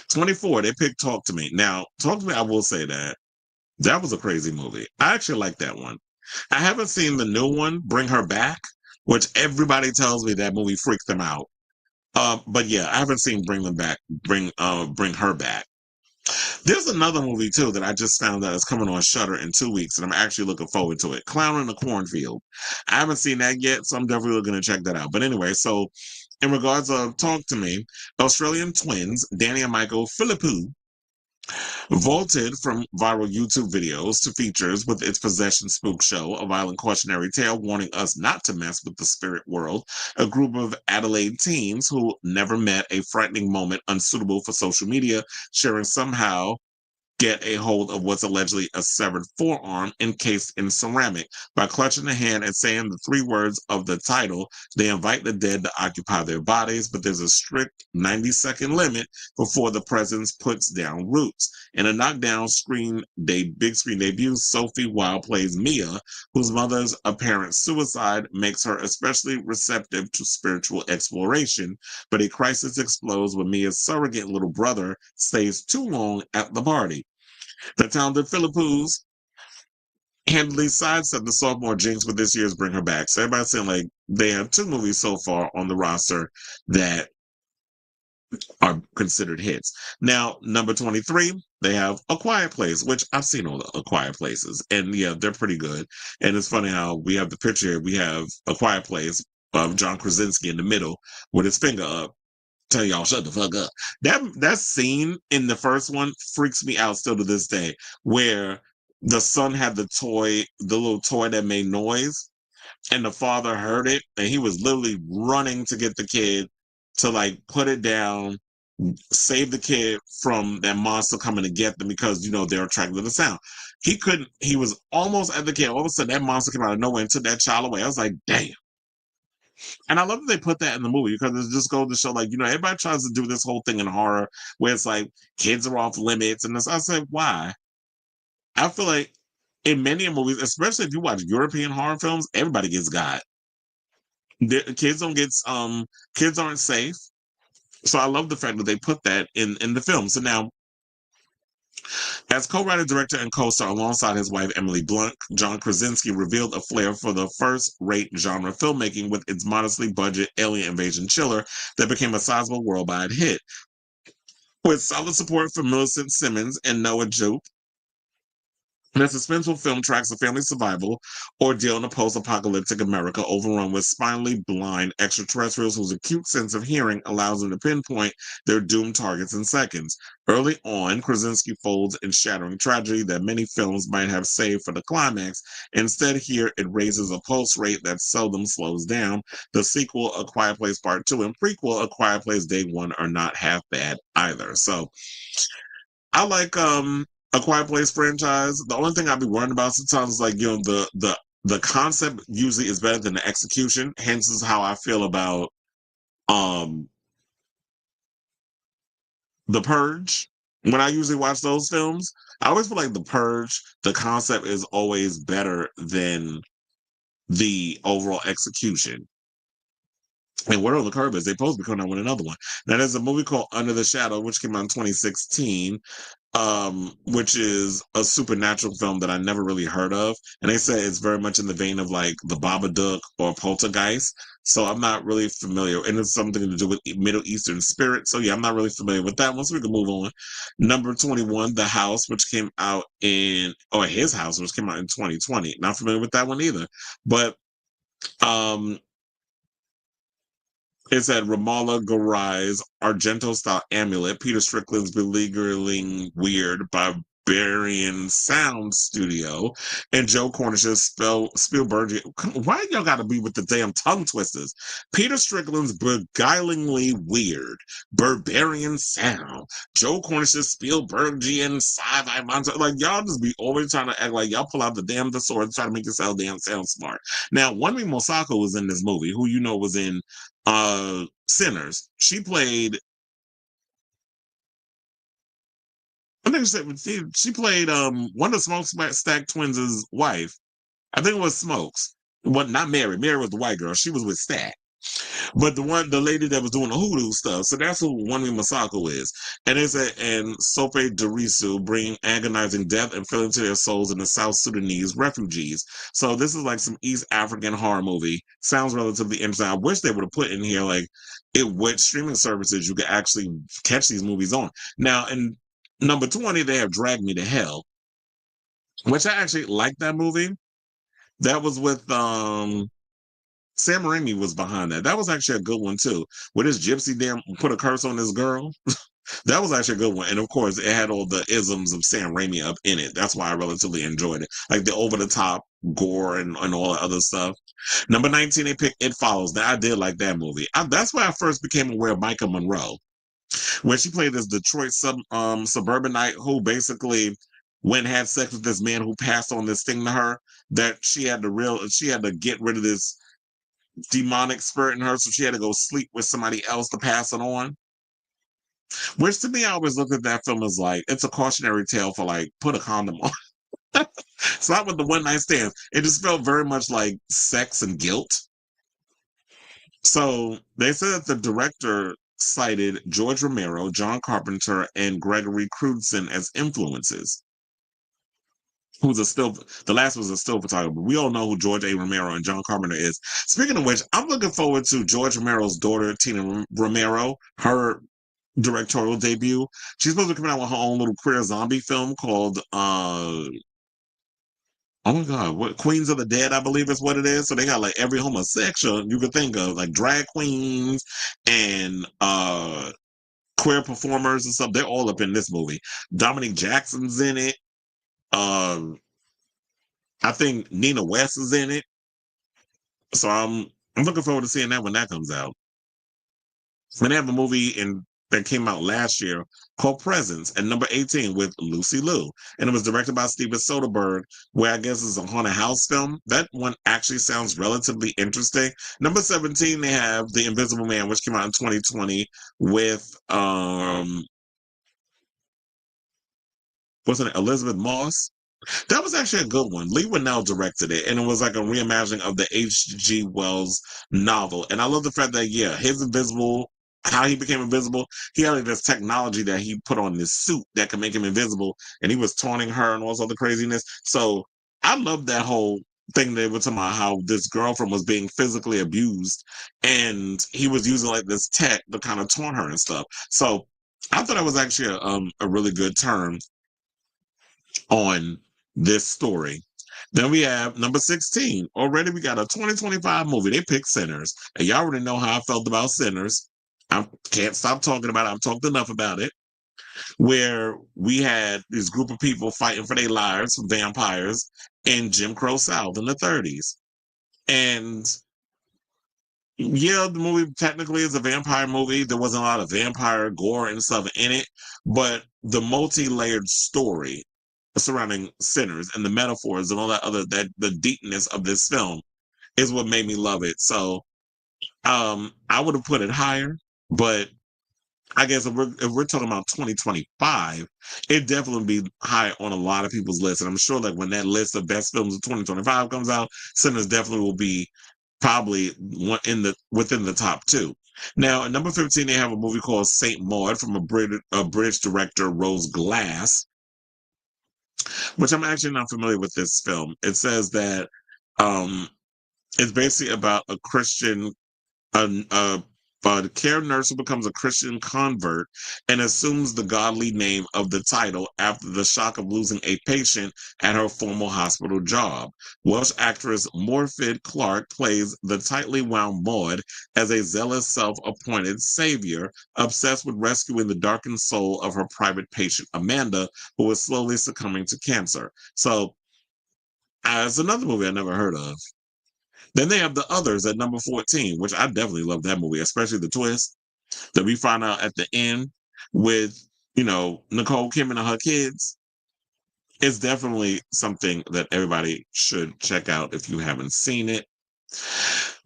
24, they picked Talk to Me. Now, Talk to Me, I will say that was a crazy movie. I actually like that one. I haven't seen the new one, Bring Her Back, which everybody tells me that movie freaked them out. But yeah, I haven't seen Bring Her Back. There's another movie too that I just found out is coming on Shudder in 2 weeks, and I'm actually looking forward to it. Clown in the Cornfield. I haven't seen that yet, so I'm definitely going to check that out. But anyway, so in regards of Talk to Me, Australian twins Danny and Michael Philippou vaulted from viral YouTube videos to features with its Possession Spook Show, a violent cautionary tale warning us not to mess with the spirit world. A group of Adelaide teens who never met a frightening moment unsuitable for social media, sharing somehow get a hold of what's allegedly a severed forearm encased in ceramic. By clutching the hand and saying the 3 words of the title, they invite the dead to occupy their bodies, but there's a strict 90-second limit before the presence puts down roots. In a knockdown big screen debut, Sophie Wilde plays Mia, whose mother's apparent suicide makes her especially receptive to spiritual exploration, but a crisis explodes when Mia's surrogate little brother stays too long at the party. The talented Philippous handily sidestepped the sophomore jinx with this year's Bring Her Back. So everybody's saying like they have 2 movies so far on the roster that are considered hits. Now, number 23, they have A Quiet Place, which I've seen all the A Quiet Places, and yeah, they're pretty good. And it's funny how we have the picture here. We have A Quiet Place of John Krasinski in the middle with his finger up. Tell y'all shut the fuck up. That scene in the first one freaks me out still to this day, where the son had the little toy that made noise, and the father heard it, and he was literally running to get the kid to like put it down, save the kid from that monster coming to get them because they're attracted to the sound. He was almost at the kid. All of a sudden that monster came out of nowhere and took that child away. I was like, damn. And I love that they put that in the movie because it just goes to show, like, everybody tries to do this whole thing in horror where it's like kids are off limits. And I said, why? I feel like in many movies, especially if you watch European horror films, everybody gets got. Kids aren't safe. So I love the fact that they put that in the film. So now, as co-writer, director, and co-star alongside his wife Emily Blunt, John Krasinski revealed a flair for the first-rate genre filmmaking with its modestly budget alien invasion chiller that became a sizable worldwide hit. With solid support from Millicent Simmons and Noah Jupe, the suspenseful film tracks a family survival ordeal in a post-apocalyptic America overrun with spinally blind extraterrestrials whose acute sense of hearing allows them to pinpoint their doomed targets in seconds. Early on, Krasinski folds in shattering tragedy that many films might have saved for the climax. Instead, here it raises a pulse rate that seldom slows down. The sequel, A Quiet Place Part 2, and prequel, A Quiet Place Day 1, are not half bad either. So, I like A Quiet Place franchise. The only thing I'd be worried about sometimes is like, the concept usually is better than the execution. Hence is how I feel about The Purge. When I usually watch those films, I always feel like The Purge, the concept is always better than the overall execution. And Word on the Curb is they supposed to be coming out with another one. Now, there's a movie called Under the Shadow, which came out in 2016, which is a supernatural film that I never really heard of. And they say it's very much in the vein of like the Babadook or Poltergeist. So I'm not really familiar. And it's something to do with Middle Eastern spirit. So yeah, I'm not really familiar with that one. So we can move on. Number 21, The House, which came out or His House, which came out in 2020. Not familiar with that one either. But um it's at Ramallah Garai's Argento-style amulet, Peter Strickland's beleaguering weird barbarian sound studio, and Joe Cornish's Spielberg. Why y'all gotta be with the damn tongue twisters? Peter Strickland's beguilingly weird barbarian sound, Joe Cornish's Spielbergian sci-fi monster. Like, y'all just be always trying to act like y'all pull out the damn thesaurus and try to make yourself damn sound smart. Now, Wunmi Mosaku was in this movie, who you know was in Sinners. She played, I think she played one of the Smokestack Twins' wife. I think it was Smokes. Well, not Mary. Mary was the white girl. She was with Stack. But the lady that was doing the hoodoo stuff, so that's who Wunmi Masako is. And and Sope Derisu bring agonizing death and feeling to their souls in the South Sudanese refugees. So this is like some East African horror movie. Sounds relatively interesting. I wish they would have put in here like what streaming services you could actually catch these movies on. Now, in number 20, they have Drag Me to Hell, which I actually like that movie. That was with Sam Raimi was behind that. That was actually a good one too. Where this gypsy damn put a curse on this girl. That was actually a good one. And of course, it had all the isms of Sam Raimi up in it. That's why I relatively enjoyed it. Like the over the top gore and all the other stuff. Number 19, they picked It Follows. Now, I did like that movie. That's where I first became aware of Micah Monroe, when she played this Detroit suburbanite who basically went and had sex with this man who passed on this thing to her that she had to get rid of this demonic spirit in her, so she had to go sleep with somebody else to pass it on. Which to me, I always look at that film as like it's a cautionary tale for like put a condom on. It's not with the one night stands. It just felt very much like sex and guilt. So they said that the director cited George Romero, John Carpenter, and Gregory Crewdson as influences. The last was a still photographer. We all know who George A. Romero and John Carpenter is. Speaking of which, I'm looking forward to George Romero's daughter, Tina Romero, her directorial debut. She's supposed to be coming out with her own little queer zombie film called oh my god, what Queens of the Dead, I believe is what it is. So they got like every homosexual you could think of, like drag queens and queer performers and stuff. They're all up in this movie. Dominic Jackson's in it. I think Nina West is in it. So I'm looking forward to seeing that when that comes out. And they have a movie that came out last year called Presence at number 18 with Lucy Liu. And it was directed by Steven Soderbergh, where I guess it's a haunted house film. That one actually sounds relatively interesting. Number 17, they have The Invisible Man, which came out in 2020 with wasn't it Elizabeth Moss? That was actually a good one. Lee Winnell directed it, and it was like a reimagining of the H.G. Wells novel. And I love the fact that, yeah, how he became invisible, he had like this technology that he put on this suit that could make him invisible, and he was taunting her and all this other craziness. So I love that whole thing they were talking about how this girlfriend was being physically abused, and he was using like this tech to kind of taunt her and stuff. So I thought that was actually a really good turn on this story. Then we have number 16. Already we got a 2025 movie. They picked Sinners. And y'all already know how I felt about Sinners. I can't stop talking about it. I've talked enough about it. Where we had this group of people fighting for their lives, vampires, in Jim Crow South in the 30s. And yeah, the movie technically is a vampire movie. There wasn't a lot of vampire gore and stuff in it, but the multi-layered story surrounding Sinners and the metaphors and all the deepness of this film is what made me love it. So I would have put it higher, but I guess if we're talking about 2025, it definitely be high on a lot of people's list. And I'm sure like when that list of best films of 2025 comes out, Sinners definitely will be probably one within the top two. Now, at number 15, they have a movie called Saint Maud from a British director, Rose Glass, which I'm actually not familiar with this film. It says that um, it's basically about a Christian, a care nurse who becomes a Christian convert and assumes the godly name of the title after the shock of losing a patient at her former hospital job. Welsh actress Morfydd Clark plays the tightly wound Maud as a zealous self-appointed savior, obsessed with rescuing the darkened soul of her private patient Amanda, who is slowly succumbing to cancer. So, it's another movie I never heard of. Then they have The Others at number 14, which I definitely love that movie, especially the twist that we find out at the end with, Nicole Kidman and her kids. It's definitely something that everybody should check out if you haven't seen it.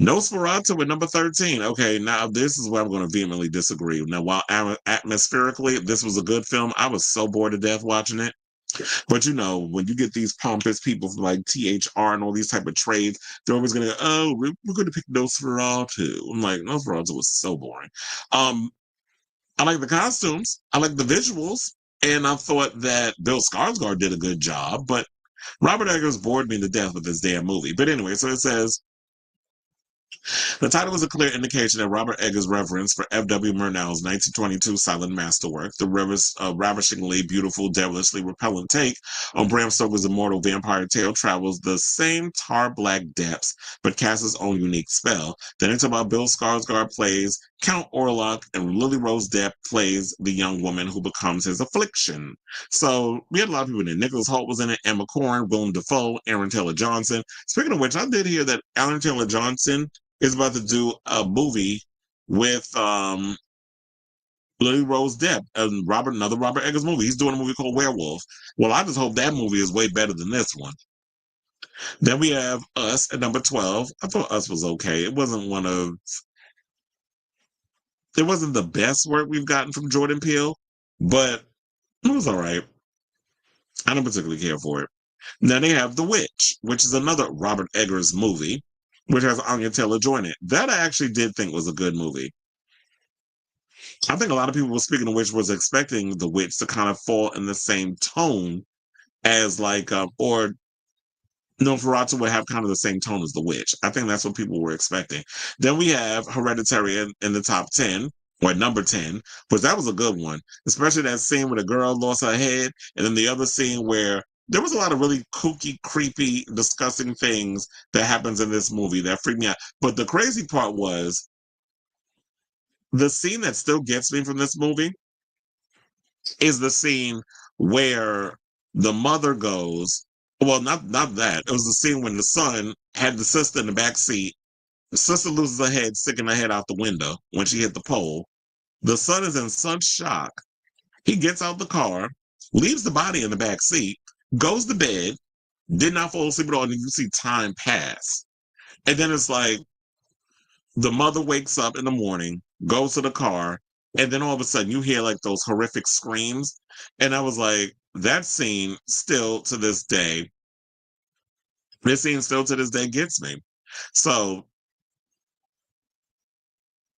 Nosferatu at number 13. Okay, now this is where I'm going to vehemently disagree. Now, while atmospherically, this was a good film, I was so bored to death watching it. But when you get these pompous people from like THR and all these type of trades, they're always gonna go, "Oh, we're going to pick Nosferatu." I'm like, Nosferatu was so boring. I like the costumes, I like the visuals, and I thought that Bill Skarsgård did a good job. But Robert Eggers bored me to death with this damn movie. But anyway, so it says. The title is a clear indication that Robert Eggers' reverence for F.W. Murnau's 1922 silent masterwork, the ravishingly beautiful, devilishly repellent take on Bram Stoker's immortal vampire tale, travels the same tar-black depths, but casts its own unique spell. Then it's about Bill Skarsgård plays Count Orlok, and Lily Rose Depp plays the young woman who becomes his affliction. So we had a lot of people in it. Nicholas Hoult was in it, Emma Corrin, Willem Dafoe, Aaron Taylor-Johnson. Speaking of which, I did hear that Aaron Taylor-Johnson is about to do a movie with Lily Rose Depp and another Robert Eggers movie. He's doing a movie called Werewolf. Well, I just hope that movie is way better than this one. Then we have Us at number 12. I thought Us was okay. It wasn't the best work we've gotten from Jordan Peele, but it was all right. I don't particularly care for it. Then they have The Witch, which is another Robert Eggers movie, which has Anya Taylor-Joy in it. That I actually did think was a good movie. I think a lot of people were, speaking of which, was expecting The Witch to kind of fall in the same tone as or Nosferatu would have kind of the same tone as The Witch. I think that's what people were expecting. Then we have Hereditary in the top 10, or number 10, but that was a good one, especially that scene where the girl lost her head, and then the other scene where there was a lot of really kooky, creepy, disgusting things that happens in this movie that freaked me out. But the crazy part was the scene that still gets me from this movie is the scene where the mother goes, well, not that. It was the scene when the son had the sister in the back seat. The sister loses her head, sticking her head out the window when she hit the pole. The son is in such shock. He gets out the car, leaves the body in the back seat, goes to bed, did not fall asleep at all, and you see time pass. And then it's like the mother wakes up in the morning, goes to the car, and then all of a sudden you hear like those horrific screams. And I was like, that scene still to this day, gets me. So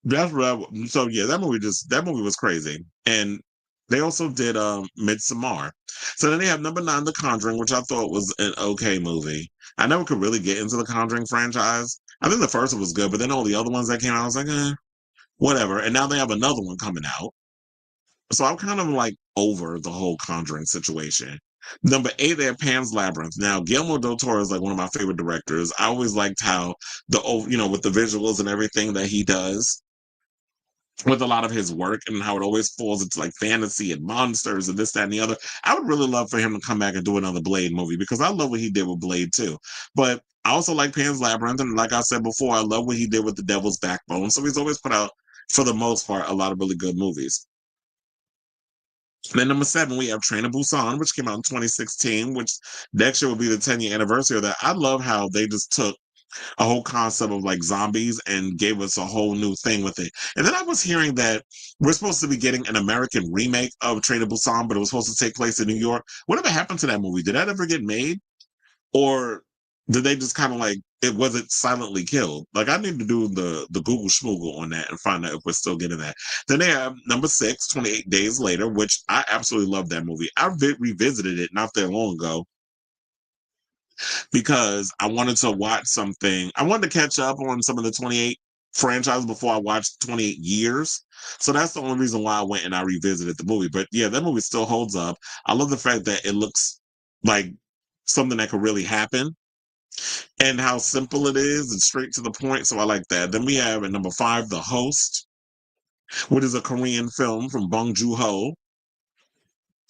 that's so yeah, that movie was crazy. And they also did Midsommar. So then they have number 9, The Conjuring, which I thought was an okay movie. I never could really get into the Conjuring franchise. I think the first one was good, but then all the other ones that came out, I was like, whatever. And now they have another one coming out. So I'm kind of like over the whole Conjuring situation. Number 8, they have Pan's Labyrinth. Now, Guillermo del Toro is like one of my favorite directors. I always liked how with the visuals and everything that he does with a lot of his work and how it always falls into like fantasy and monsters and this, that, and the other. I would really love for him to come back and do another Blade movie because I love what he did with Blade too. But I also like Pan's Labyrinth, and like I said before, I love what he did with The Devil's Backbone. So he's always put out, for the most part, a lot of really good movies. Then number 7, we have Train to Busan, which came out in 2016, which next year will be the 10-year anniversary of that. I love how they just took a whole concept of like zombies and gave us a whole new thing with it. And then I was hearing that we're supposed to be getting an American remake of Train to Busan, but it was supposed to take place in New York. Whatever happened to that movie? Did that ever get made? Or did they just kind of like it wasn't silently killed? Like I need to do the Google schmoogle on that and find out if we're still getting that. Then they have number 6, 28 Days Later, which I absolutely love that movie. I revisited it not that long ago because I wanted to watch something. I wanted to catch up on some of the 28 franchise before I watched 28 years. So that's the only reason why I went and I revisited the movie. But yeah, that movie still holds up. I love the fact that it looks like something that could really happen and how simple it is and straight to the point. So I like that. Then we have at number 5, The Host, which is a Korean film from Bong Joon-ho,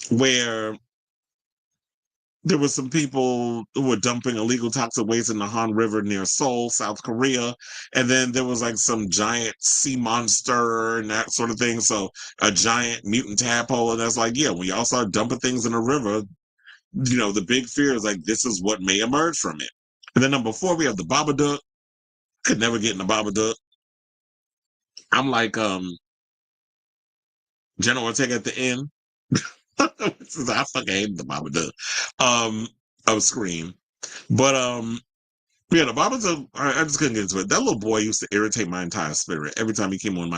where there were some people who were dumping illegal toxic waste in the Han River near Seoul, South Korea. And then there was like some giant sea monster and that sort of thing. So a giant mutant tadpole. And that's like, yeah, when y'all start dumping things in the river, the big fear is like, this is what may emerge from it. And then number 4, we have The Babadook. Could never get in The Babadook. I'm like Jenna Ortega at the end. I fucking hate The Babadook. Of Scream. But yeah, The Babadook, I just couldn't get into it. That little boy used to irritate my entire spirit every time he came on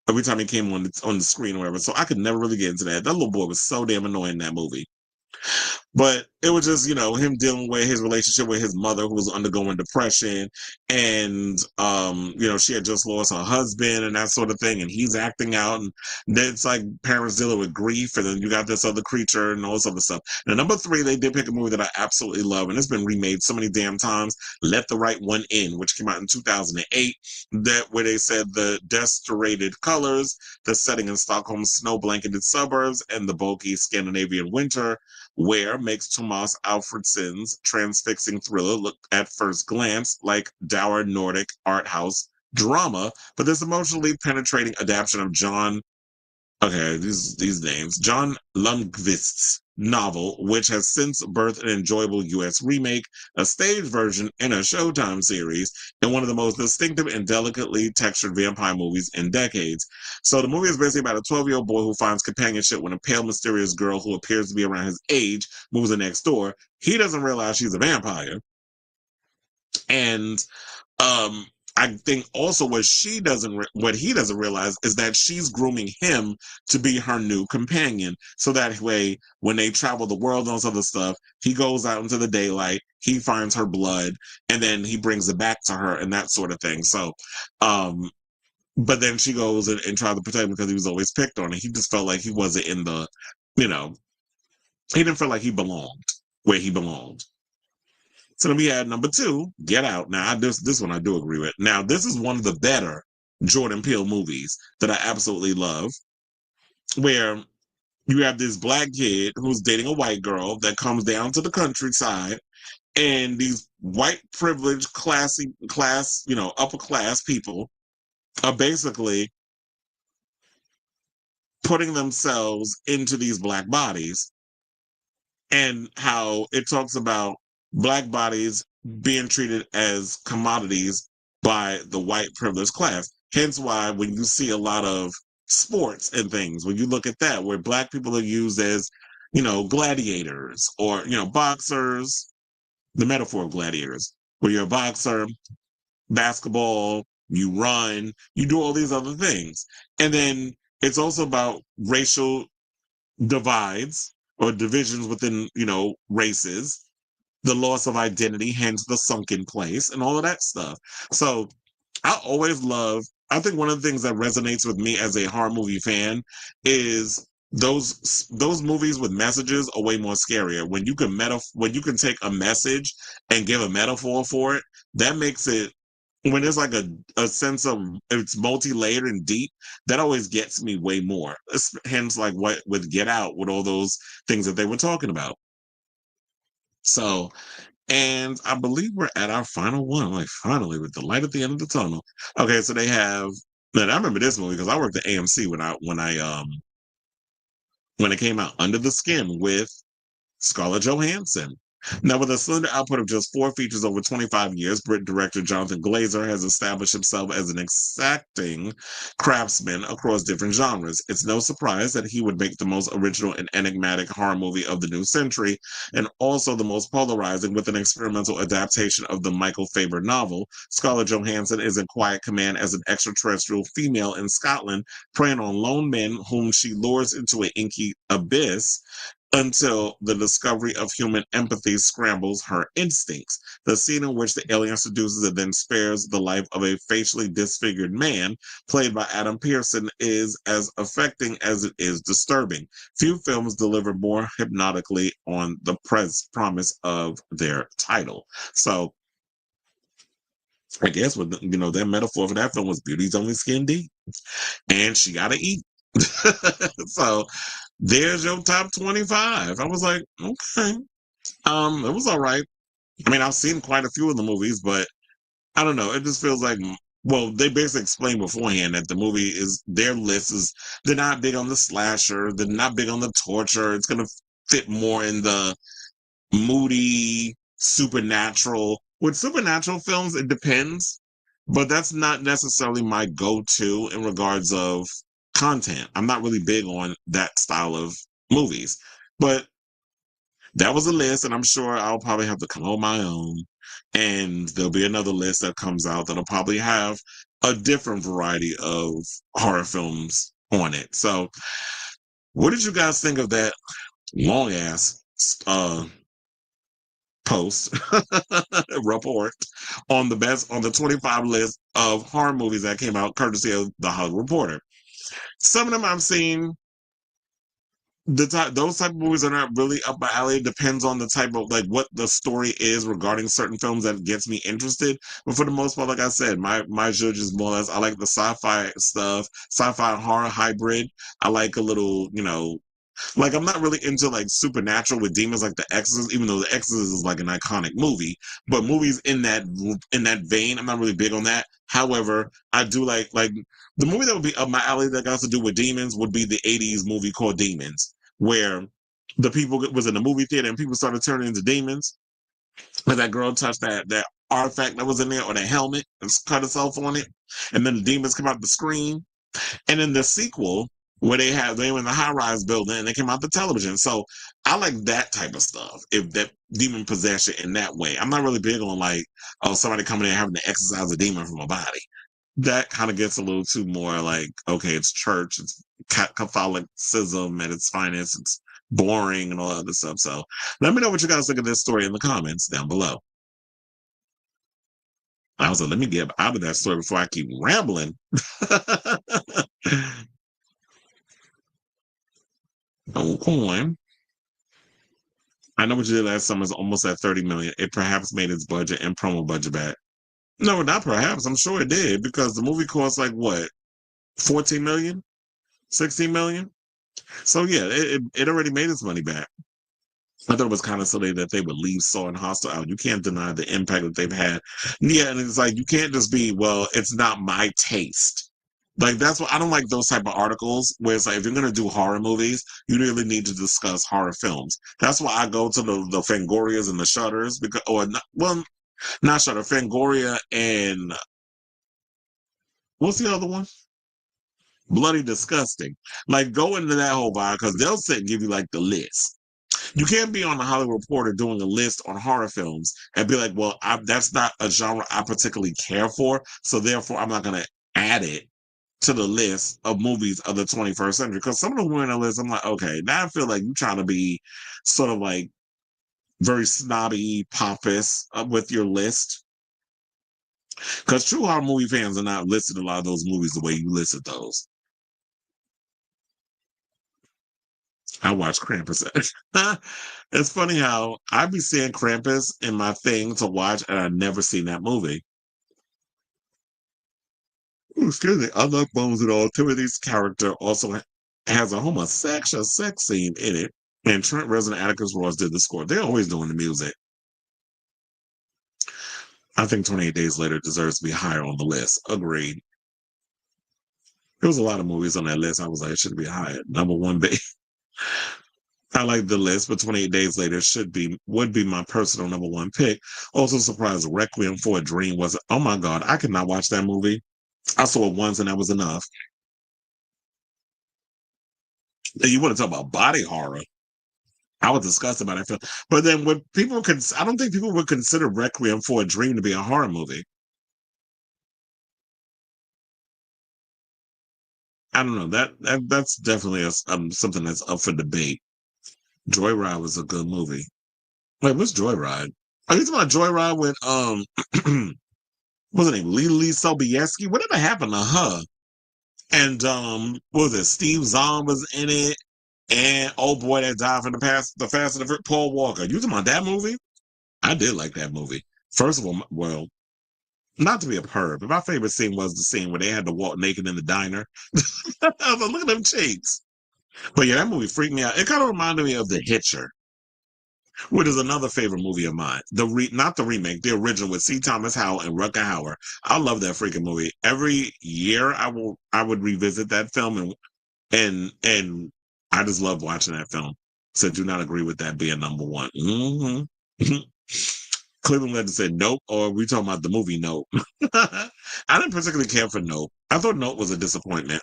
every time he came on the screen or whatever. So I could never really get into that. That little boy was so damn annoying in that movie. But it was just, him dealing with his relationship with his mother who was undergoing depression. And, she had just lost her husband and that sort of thing. And he's acting out. And then it's like parents dealing with grief. And then you got this other creature and all this other stuff. Now, number 3, they did pick a movie that I absolutely love. And it's been remade so many damn times. Let the Right One In, which came out in 2008. Where they said the desaturated colors, the setting in Stockholm's snow-blanketed suburbs, and the bulky Scandinavian winter, where makes Tomas Alfredson's transfixing thriller look at first glance like dour Nordic art house drama, but this emotionally penetrating adaptation of these names, John Lundqvist's novel, which has since birthed an enjoyable U.S. remake, a stage version, and a Showtime series, and one of the most distinctive and delicately textured vampire movies in decades. So the movie is basically about a 12-year-old boy who finds companionship when a pale, mysterious girl who appears to be around his age moves in next door. He doesn't realize she's a vampire. And I think also what he doesn't realize is that she's grooming him to be her new companion. So that way, when they travel the world and all this other stuff, he goes out into the daylight, he finds her blood, and then he brings it back to her and that sort of thing. So, but then she goes and tries to protect him because he was always picked on, and he just felt like he wasn't in the, he didn't feel like he belonged where he belonged. So then we had number 2, Get Out. Now, this one I do agree with. Now, this is one of the better Jordan Peele movies that I absolutely love, where you have this black kid who's dating a white girl that comes down to the countryside, and these white privileged upper class people are basically putting themselves into these black bodies, and how it talks about black bodies being treated as commodities by the white privileged class. Hence why when you see a lot of sports and things, when you look at that, where black people are used as, gladiators or, boxers, the metaphor of gladiators, where you're a boxer, basketball, you run, you do all these other things. And then it's also about racial divides or divisions within, races, the loss of identity, hence the sunken place, and all of that stuff. So I think one of the things that resonates with me as a horror movie fan is those movies with messages are way more scarier. When you can take a message and give a metaphor for it, that makes it, when there's like a sense of it's multi-layered and deep, that always gets me way more. Hence like what with Get Out, with all those things that they were talking about. So, and I believe we're at our final one, like finally with the light at the end of the tunnel. Okay, so they have, and I remember this movie because I worked at AMC when it came out, Under the Skin with Scarlett Johansson. Now, with a slender output of just 4 features over 25 years, Brit director Jonathan Glazer has established himself as an exacting craftsman across different genres. It's no surprise that he would make the most original and enigmatic horror movie of the new century, and also the most polarizing with an experimental adaptation of the Michael Faber novel. Scarlett Johansson is in quiet command as an extraterrestrial female in Scotland, preying on lone men whom she lures into an inky abyss until the discovery of human empathy scrambles her instincts. The scene in which the alien seduces and then spares the life of a facially disfigured man, played by Adam Pearson, is as affecting as it is disturbing. Few films deliver more hypnotically on the promise of their title. So, I guess with that metaphor for that film was beauty's only skin deep, and she got to eat. So there's your top 25. I was like, okay. It was all right. I mean, I've seen quite a few of the movies, but I don't know. It just feels like, well, they basically explained beforehand that the movie their list is, they're not big on the slasher. They're not big on the torture. It's going to fit more in the moody, supernatural. With supernatural films, it depends, but that's not necessarily my go-to in regards of content. I'm not really big on that style of movies, but that was a list, and I'm sure I'll probably have to come on my own, and there'll be another list that comes out that'll probably have a different variety of horror films on it. So what did you guys think of that long ass post report on the 25 list of horror movies that came out courtesy of the Hollywood Reporter? Some of them I've seen. Those type of movies are not really up my alley. It depends on the type of, like, what the story is regarding certain films that gets me interested. But for the most part, like I said, my judge is more or less, I like the sci-fi stuff, sci-fi horror hybrid. I like a little, like, I'm not really into like supernatural with demons like The Exorcist, even though The Exorcist is like an iconic movie. But movies in that vein, I'm not really big on that. However, I do like the movie that would be up my alley that got to do with demons would be the '80s movie called Demons, where the people was in the movie theater and people started turning into demons. Like that girl touched that artifact that was in there, or that helmet, and cut herself on it, and then the demons come out the screen. And in the sequel, where they were in the high-rise building and they came out the television. So I like that type of stuff. If that demon possession in that way. I'm not really big on like, oh, somebody coming in having to exorcise a demon from a body. That kind of gets a little too more like, okay, it's church, it's Catholicism at its finest, it's boring and all that other stuff. So let me know what you guys think of this story in the comments down below. I was like, let me get out of that story before I keep rambling. Okay. I know what you did last summer is almost at 30 million. It perhaps made its budget and promo budget back. No, not perhaps. I'm sure it did, because the movie cost like what, 14 million, 16 million. So yeah, it already made its money back. I thought it was kind of silly that they would leave Saw and Hostel out. You can't deny the impact that they've had. Yeah, and it's like, you can't just be, well, it's not my taste. Like, that's what I don't like, those type of articles where it's like, if you're gonna do horror movies, you really need to discuss horror films. That's why I go to the Fangorias and the Shutters, because, or not, well, not Shutter, Fangoria, and what's the other one? Bloody Disgusting. Like, go into that whole vibe, because they'll sit and give you like the list. You can't be on the Hollywood Reporter doing a list on horror films and be like, well, that's not a genre I particularly care for, so therefore I'm not going to add it to the list of movies of the 21st century. Because some of them were in the list, I'm like, okay, now I feel like you're trying to be sort of like very snobby, pompous with your list. Because true horror movie fans are not listing a lot of those movies the way you listed those. I watch Krampus. It's funny how I be seeing Krampus in my thing to watch, and I've never seen that movie. Ooh, excuse me. Unlike Bones at all, Timothy's character also has a homosexual sex scene in it, and Trent Reznor and Atticus Ross did the score. They're always doing the music. I think 28 Days Later deserves to be higher on the list. Agreed. There was a lot of movies on that list. I was like, it should be higher. Number one, baby. I like the list, but 28 Days Later would be my personal number one pick. Also surprised Requiem for a Dream was, oh my God, I could not watch that movie. I saw it once and that was enough. And you want to talk about body horror? I was disgusted by that film. But then what people could, I don't think people would consider Requiem for a Dream to be a horror movie. I don't know. That's definitely something that's up for debate. Joyride was a good movie. Wait, what's Joyride? Are you talking about Joyride with what's her name? Lee Sobieski? Whatever happened to her? And what was it? Steve Zahn was in it, and old boy that died from the Fast and the Furious, Paul Walker. You talking about that movie? I did like that movie. First of all, well, not to be a perv, but my favorite scene was the scene where they had to walk naked in the diner. I was like, look at them cheeks. But yeah, that movie freaked me out. It kind of reminded me of The Hitcher, which is another favorite movie of mine. Not the remake, the original with C. Thomas Howell and Rutger Hauer. I love that freaking movie. Every year I would revisit that film and I just love watching that film. So do not agree with that being number one. Mm-hmm. Cleveland Legend said Nope, or we talking about the movie Nope. I didn't particularly care for Nope. I thought Nope was a disappointment.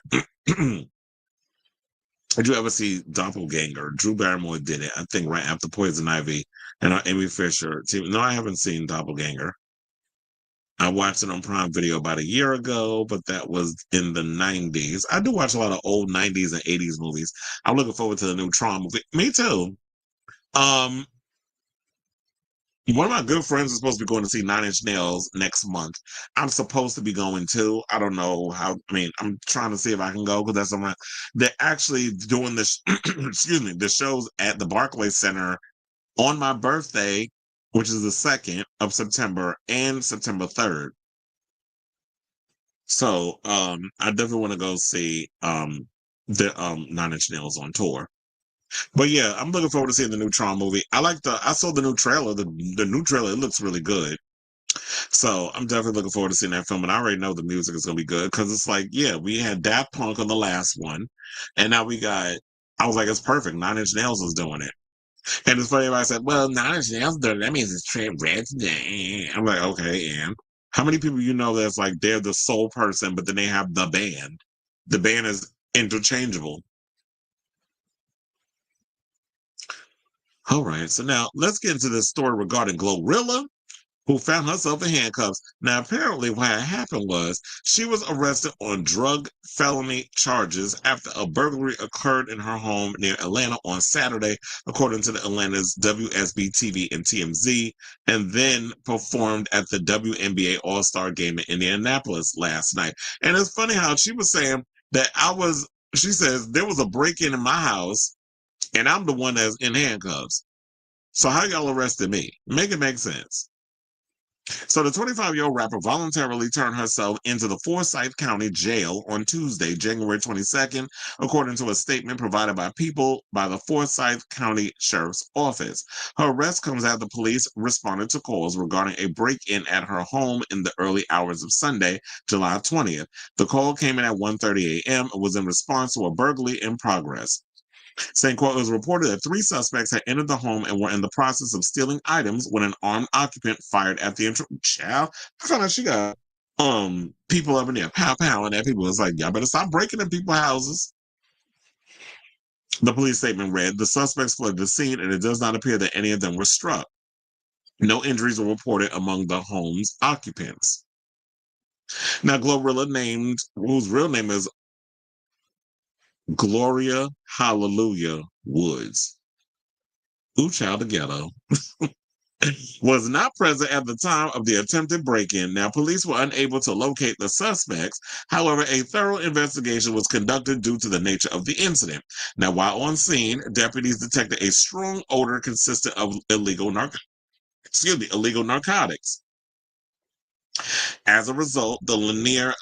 Did you ever see Doppelganger? Drew Barrymore did it, I think, right after Poison Ivy and Amy Fisher. No, I haven't seen Doppelganger. I watched it on Prime Video about a year ago, but that was in the 90s. I do watch a lot of old 90s and 80s movies. I'm looking forward to the new Tron movie. Me too. Um, One of my good friends is supposed to be going to see Nine Inch Nails next month. I'm supposed to be going too. I don't know how. I mean, I'm trying to see if I can go because that's something. They're actually doing this. Excuse me. The shows at the Barclays Center on my birthday, which is the 2nd of September and September 3rd. So, I definitely want to go see the Nine Inch Nails on tour. But yeah, I'm looking forward to seeing the new Tron movie. I saw the new trailer. The new trailer, it looks really good. So I'm definitely looking forward to seeing that film. And I already know the music is gonna be good because it's like, yeah, we had Daft Punk on the last one, and now I was like, it's perfect. Nine Inch Nails is doing it. And it's funny, I said, well, Nine Inch Nails doing it. That means it's Trent Reznor. I'm like, okay, and how many people you know that's like they're the sole person, but then they have the band. The band is interchangeable. All right, so now let's get into this story regarding GloRilla, who found herself in handcuffs. Now, apparently, what had happened was she was arrested on drug felony charges after a burglary occurred in her home near Atlanta on Saturday, according to the Atlanta's WSB TV and TMZ, and then performed at the WNBA All-Star Game in Indianapolis last night. And it's funny how she was saying that she says, there was a break-in my house, and I'm the one that's in handcuffs. So how y'all arrested me? Make it make sense. So the 25-year-old rapper voluntarily turned herself into the Forsyth County Jail on Tuesday, January 22nd, according to a statement provided by the Forsyth County Sheriff's Office. Her arrest comes after police responded to calls regarding a break-in at her home in the early hours of Sunday, July 20th. The call came in at 1:30 a.m. and was in response to a burglary in progress. Saying, quote, it was reported that 3 suspects had entered the home and were in the process of stealing items when an armed occupant fired at the intruder. Child, I found out she got people up in there, pow pow, and that people was like, y'all better stop breaking in people's houses. The police statement read, the suspects fled the scene and it does not appear that any of them were struck. No injuries were reported among the home's occupants. Now, GloRilla, whose real name is Gloria Hallelujah Woods. Ooh, child, the ghetto. Was not present at the time of the attempted break-in. Now, police were unable to locate the suspects. However, a thorough investigation was conducted due to the nature of the incident. Now, while on scene, deputies detected a strong odor consistent of illegal narcotics. As a result, the Lanier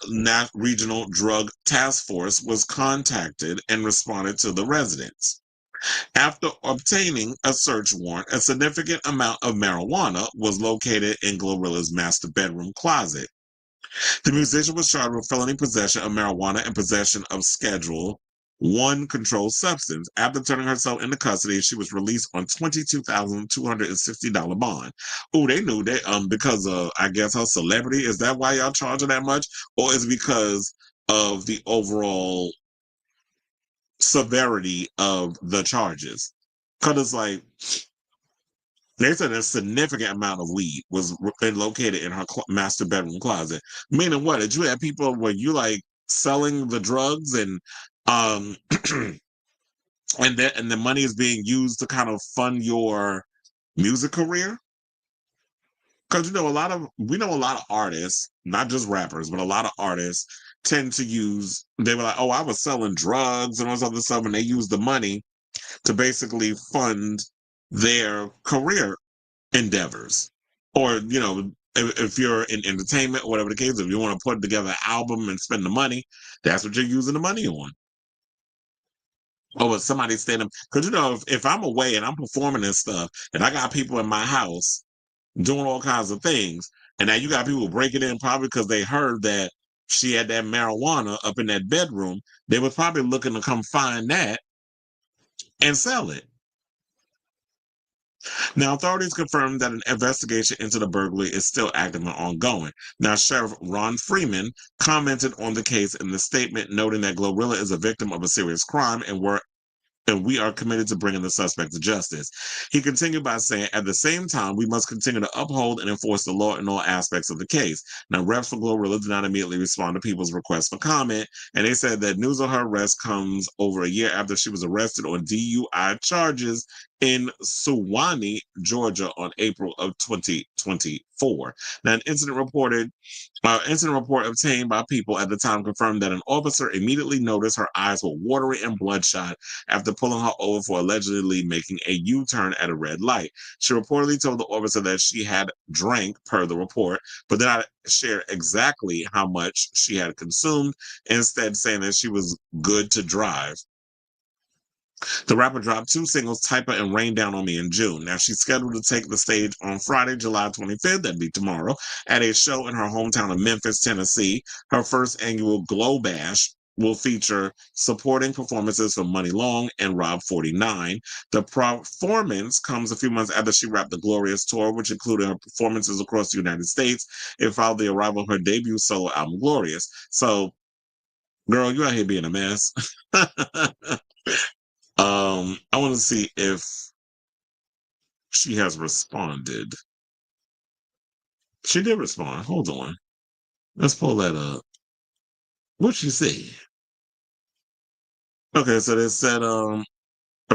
Regional Drug Task Force was contacted and responded to the residence. After obtaining a search warrant, a significant amount of marijuana was located in GloRilla's master bedroom closet. The musician was charged with felony possession of marijuana and possession of Schedule one controlled substance. After turning herself into custody, she was released on $22,260 bond. Oh, they knew that because of, I guess, her celebrity. Is that why y'all charge her that much? Or is it because of the overall severity of the charges? Because it's like, they said a significant amount of weed was located in her master bedroom closet. Meaning what? Did you have people where you like selling the drugs um and the money is being used to kind of fund your music career? Because we know a lot of artists, not just rappers, but a lot of artists tend to use. They were like, "Oh, I was selling drugs and all this other stuff," and they use the money to basically fund their career endeavors. Or, if you're in entertainment or whatever the case, if you want to put together an album and spend the money, that's what you're using the money on. Or if somebody's standing, because if I'm away and I'm performing and stuff, and I got people in my house doing all kinds of things, and now you got people breaking in probably because they heard that she had that marijuana up in that bedroom, they was probably looking to come find that and sell it. Now, authorities confirmed that an investigation into the burglary is still active and ongoing. Now, Sheriff Ron Freeman commented on the case in the statement, noting that GloRilla is a victim of a serious crime and we are committed to bringing the suspect to justice. He continued by saying, at the same time, we must continue to uphold and enforce the law in all aspects of the case. Now, reps for GloRilla did not immediately respond to people's requests for comment, and they said that news of her arrest comes over a year after she was arrested on DUI charges in Suwanee, Georgia on April of 2024. Now, an incident report obtained by people at the time confirmed that an officer immediately noticed her eyes were watery and bloodshot after pulling her over for allegedly making a U-turn at a red light. She reportedly told the officer that she had drank, per the report, but did not share exactly how much she had consumed, instead saying that she was good to drive. The rapper dropped 2 singles, Typa and Rain Down on Me, in June. Now, she's scheduled to take the stage on Friday, July 25th, that'd be tomorrow, at a show in her hometown of Memphis, Tennessee. Her first annual Glow Bash will feature supporting performances from Money Long and Rob 49. The performance comes a few months after she wrapped the Glorious tour, which included her performances across the United States. It followed the arrival of her debut solo album, Glorious. So, girl, you out here being a mess. I want to see if she has responded. She did respond. Hold on. Let's pull that up. What'd she say? Okay, so they said a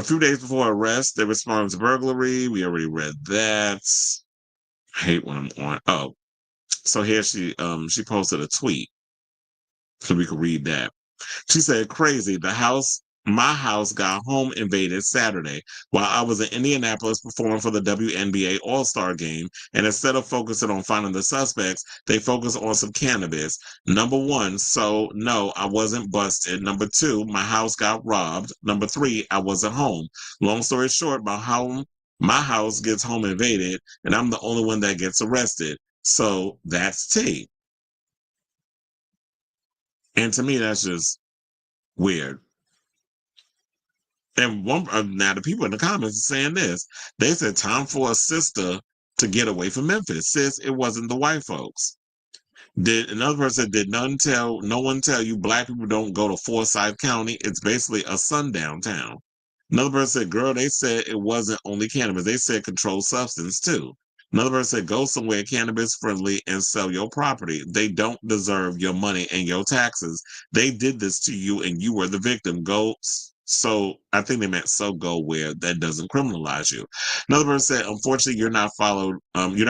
few days before arrest, they responded to burglary. We already read that. I hate when I'm on. Oh, so here she posted a tweet. So we can read that. She said, crazy. My house got home invaded Saturday while I was in Indianapolis performing for the WNBA All-Star game. And instead of focusing on finding the suspects, they focused on some cannabis. Number 1, so no, I wasn't busted. Number 2, my house got robbed. Number 3, I wasn't home. Long story short, my house gets home invaded and I'm the only one that gets arrested. So that's T. And to me, that's just weird. And now the people in the comments are saying this. They said time for a sister to get away from Memphis. Sis, it wasn't the white folks. Another person said, did no one tell you black people don't go to Forsyth County? It's basically a sundown town. Another person said, girl, they said it wasn't only cannabis. They said controlled substance too. Another person said, go somewhere cannabis friendly and sell your property. They don't deserve your money and your taxes. They did this to you and you were the victim. So I think they meant go where that doesn't criminalize you. Another person said, unfortunately, you're not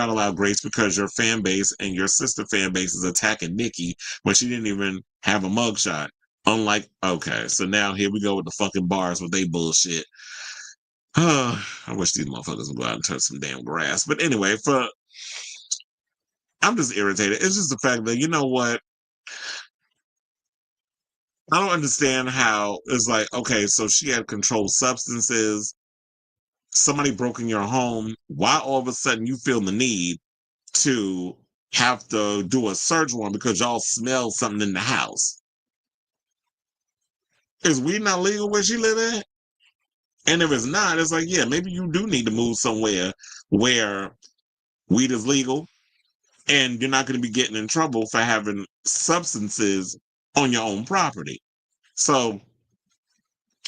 allowed grace because your fan base and your sister fan base is attacking Nikki when she didn't even have a mugshot. Okay, so now here we go with the fucking bars with they bullshit. I wish these motherfuckers would go out and touch some damn grass. But anyway, I'm just irritated. It's just the fact that, you know what? I don't understand how it's like, okay, so she had controlled substances. Somebody broke in your home. Why all of a sudden you feel the need to have to do a search warrant because y'all smell something in the house? Is weed not legal where she live at? And if it's not, it's like, yeah, maybe you do need to move somewhere where weed is legal and you're not going to be getting in trouble for having substances on your own property. So,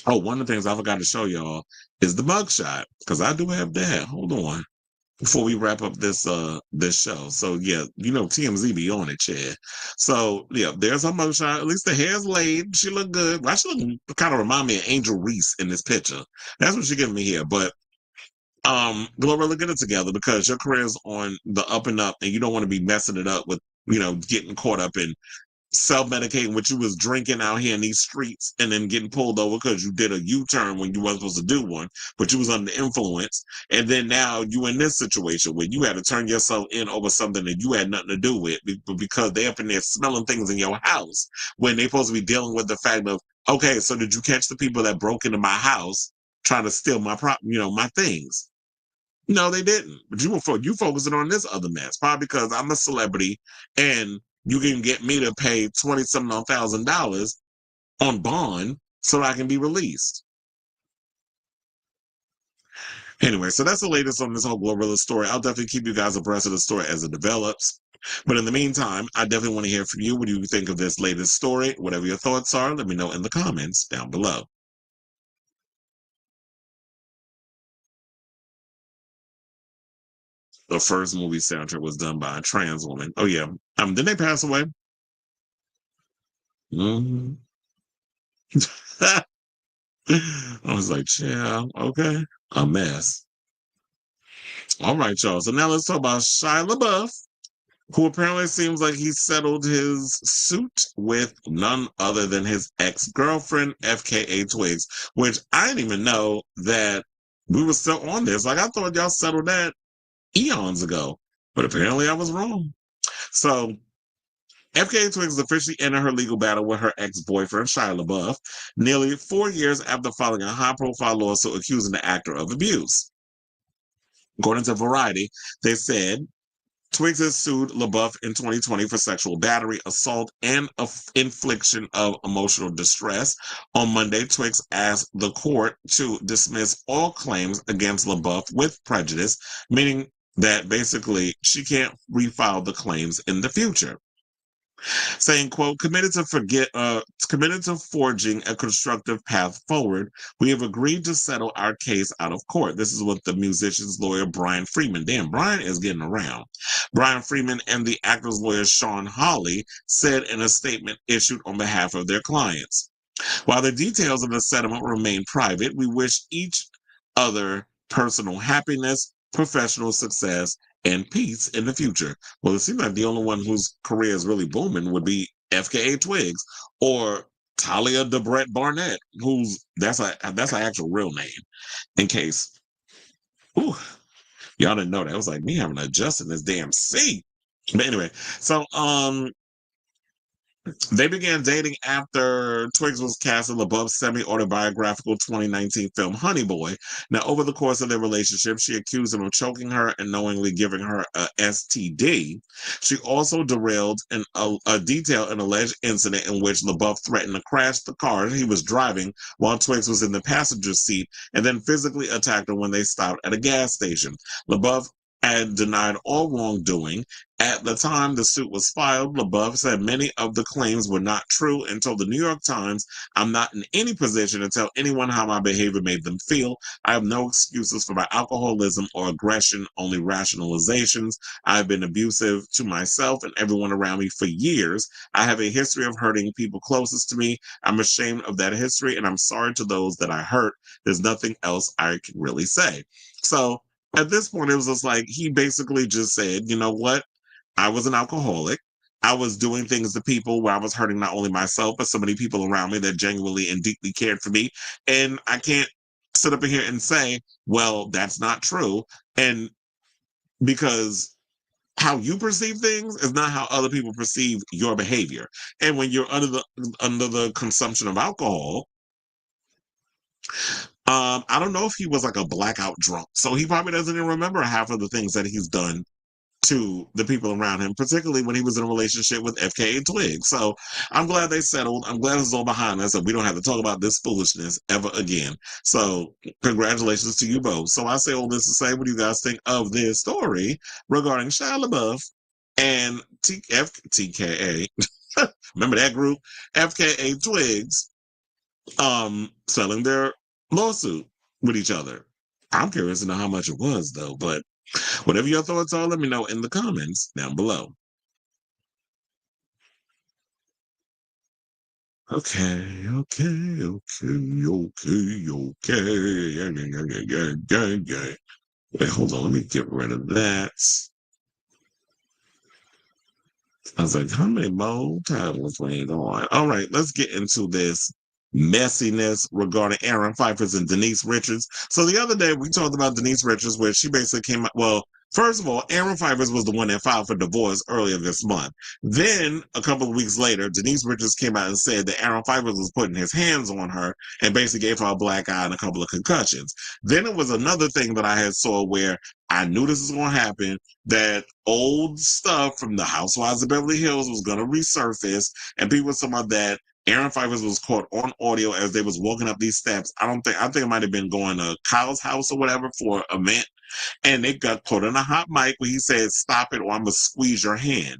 one of the things I forgot to show y'all is the mugshot, because I do have that. Hold on. Before we wrap up this show. So yeah, TMZ be on it, Chad. So yeah, there's her mugshot. At least the hair's laid. She look good. Why she look kind of remind me of Angel Reese in this picture. That's what she giving me here. But GloRilla, get it together, because your career's on the up and up and you don't want to be messing it up with, getting caught up in self-medicating what you was drinking out here in these streets and then getting pulled over because you did a U-turn when you wasn't supposed to do one, but you was under influence. And then now you in this situation where you had to turn yourself in over something that you had nothing to do with, because they up in there smelling things in your house when they supposed to be dealing with the fact of, okay, so did you catch the people that broke into my house trying to steal my my things? No, they didn't. But you focusing on this other mess, probably because I'm a celebrity and you can get me to pay $20-some thousand on bond so I can be released. Anyway, so that's the latest on this whole GloRilla story. I'll definitely keep you guys abreast of the story as it develops. But in the meantime, I definitely want to hear from you. What do you think of this latest story? Whatever your thoughts are, let me know in the comments down below. The first movie soundtrack was done by a trans woman. Oh yeah. Didn't they pass away? Mm-hmm. I was like, yeah, okay. A mess. All right, y'all. So now let's talk about Shia LaBeouf, who apparently seems like he settled his suit with none other than his ex-girlfriend, FKA Twigs, which I didn't even know that we were still on this. Like, I thought y'all settled that eons ago, but apparently I was wrong. So FKA Twigs officially ended her legal battle with her ex-boyfriend, Shia LaBeouf, nearly 4 years after filing a high-profile lawsuit accusing the actor of abuse. According to Variety, they said Twigs has sued LaBeouf in 2020 for sexual battery, assault, and infliction of emotional distress. On Monday, Twigs asked the court to dismiss all claims against LaBeouf with prejudice, meaning that basically she can't refile the claims in the future. Saying, quote, committed to forging a constructive path forward, we have agreed to settle our case out of court. This is what the musician's lawyer, Brian Freeman. Damn, Brian is getting around. Brian Freeman and the actor's lawyer, Sean Hawley, said in a statement issued on behalf of their clients. While the details of the settlement remain private, we wish each other personal happiness, professional success, and peace in the future. Well, it seems like the only one whose career is really booming would be FKA Twigs or Talia DeBrett Barnett, that's an actual real name. In case, y'all didn't know that. It was like me having to adjust in this damn seat. But anyway, so they began dating after Twigs was cast in LaBeouf's semi-autobiographical 2019 film Honey Boy. Now, over the course of their relationship, she accused him of choking her and knowingly giving her a STD. She also derailed a detail an alleged incident in which LaBeouf threatened to crash the car he was driving while Twigs was in the passenger seat and then physically attacked her when they stopped at a gas station. LaBeouf had denied all wrongdoing. At the time the suit was filed, LaBeouf said many of the claims were not true and told the New York Times, I'm not in any position to tell anyone how my behavior made them feel. I have no excuses for my alcoholism or aggression, only rationalizations. I've been abusive to myself and everyone around me for years. I have a history of hurting people closest to me. I'm ashamed of that history and I'm sorry to those that I hurt. There's nothing else I can really say. So at this point, it was just like he basically just said, you know what? I was an alcoholic. I was doing things to people where I was hurting not only myself, but so many people around me that genuinely and deeply cared for me. And I can't sit up in here and say, well, that's not true. And because how you perceive things is not how other people perceive your behavior. And when you're under the consumption of alcohol, I don't know if he was like a blackout drunk. So he probably doesn't even remember half of the things that he's done to the people around him, particularly when he was in a relationship with FKA Twigs. So I'm glad they settled. I'm glad it's all behind us and we don't have to talk about this foolishness ever again. So congratulations to you both. So I say all this to say, what do you guys think of this story regarding Shia LaBeouf and TKA? Remember that group? FKA Twigs settling their lawsuit with each other. I'm curious to know how much it was though, but whatever your thoughts are, let me know in the comments down below. Okay. Yeah. Wait, hold on. Let me get rid of that. I was like, how many more titles we ain't on? All right, let's get into this messiness regarding Aaron Phypers and Denise Richards. So the other day we talked about Denise Richards, where she basically came out. Well, first of all, Aaron Phypers was the one that filed for divorce earlier this month. Then a couple of weeks later, Denise Richards came out and said that Aaron Phypers was putting his hands on her and basically gave her a black eye and a couple of concussions. Then it was another thing that I had saw where I knew this was going to happen, that old stuff from the Housewives of Beverly Hills was going to resurface, and people were talking about that Aaron Phypers was caught on audio as they was walking up these steps. I think it might have been going to Kyle's house or whatever for an event, and they got caught on a hot mic where he said, "Stop it or I'm going to squeeze your hand."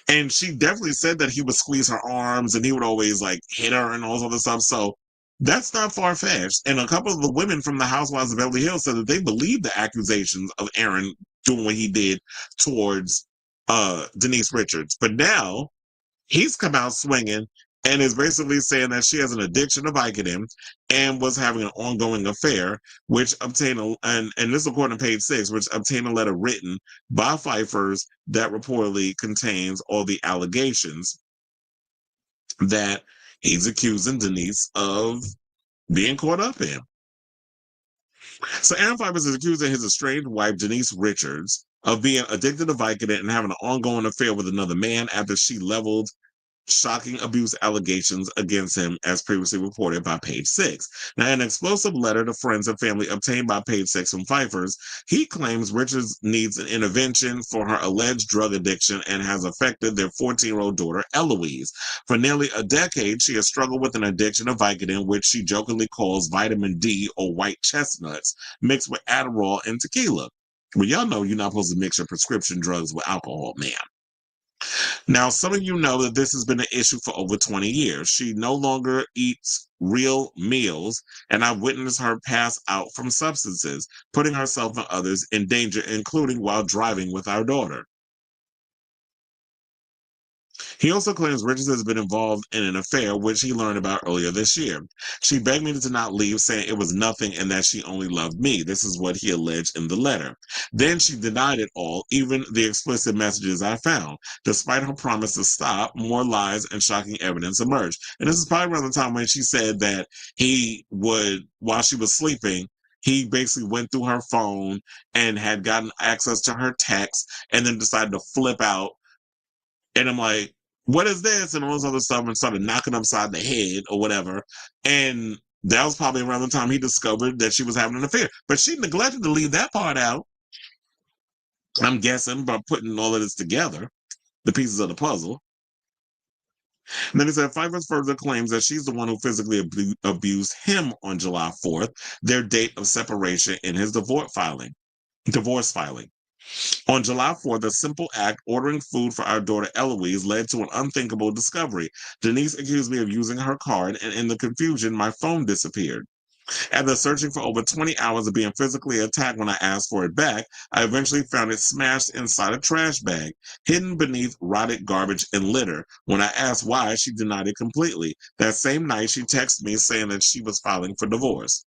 And she definitely said that he would squeeze her arms and he would always like hit her and all this other stuff. So that's not far-fetched. And a couple of the women from the Housewives of Beverly Hills said that they believed the accusations of Aaron doing what he did towards Denise Richards. But now he's come out swinging and is basically saying that she has an addiction to Vicodin and was having an ongoing affair, which obtained and this is according to page 6, which obtained a letter written by Phypers that reportedly contains all the allegations that he's accusing Denise of being caught up in. So Aaron Phypers is accusing his estranged wife, Denise Richards, of being addicted to Vicodin and having an ongoing affair with another man after she leveled shocking abuse allegations against him, as previously reported by page 6. Now, in an explosive letter to friends and family obtained by page 6 from Phypers, he claims Richards needs an intervention for her alleged drug addiction and has affected their 14-year-old daughter, Eloise. For nearly a decade, she has struggled with an addiction to Vicodin, which she jokingly calls vitamin D or white chestnuts, mixed with Adderall and tequila. Well, y'all know you're not supposed to mix your prescription drugs with alcohol, man. Now, some of you know that this has been an issue for over 20 years. She no longer eats real meals, and I've witnessed her pass out from substances, putting herself and others in danger, including while driving with our daughter. He also claims Richards has been involved in an affair, which he learned about earlier this year. She begged me to not leave, saying it was nothing and that she only loved me. This is what he alleged in the letter. Then she denied it all, even the explicit messages I found. Despite her promise to stop, more lies and shocking evidence emerged. And this is probably around the time when she said that he would, while she was sleeping, he basically went through her phone and had gotten access to her text and then decided to flip out. And I'm like, what is this? And all this other stuff, and started knocking upside the head or whatever. And that was probably around the time he discovered that she was having an affair. But she neglected to leave that part out, I'm guessing, by putting all of this together, the pieces of the puzzle. And then he said, Phypers further claims that she's the one who physically abused him on July 4th, their date of separation in his divorce filing. On July 4th, a simple act, ordering food for our daughter Eloise, led to an unthinkable discovery. Denise accused me of using her card, and in the confusion, my phone disappeared. After searching for over 20 hours of being physically attacked when I asked for it back, I eventually found it smashed inside a trash bag, hidden beneath rotted garbage and litter. When I asked why, she denied it completely. That same night, she texted me saying that she was filing for divorce.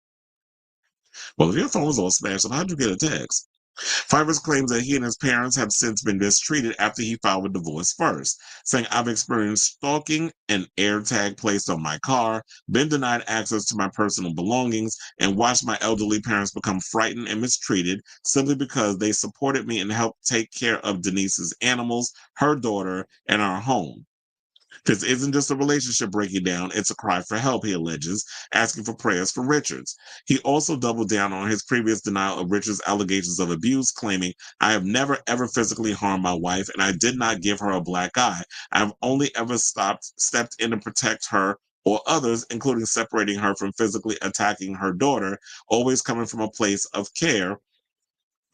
Well, if your phone was all smashed up, how'd you get a text? Phypers claims that he and his parents have since been mistreated after he filed a divorce first, saying, I've experienced stalking, an AirTag placed on my car, been denied access to my personal belongings, and watched my elderly parents become frightened and mistreated simply because they supported me and helped take care of Denise's animals, her daughter, and our home. This isn't just a relationship breaking down, it's a cry for help, he alleges, asking for prayers for Richards. He also doubled down on his previous denial of Richards' allegations of abuse, claiming, I have never ever physically harmed my wife, and I did not give her a black eye. I have only ever stepped in to protect her or others, including separating her from physically attacking her daughter, always coming from a place of care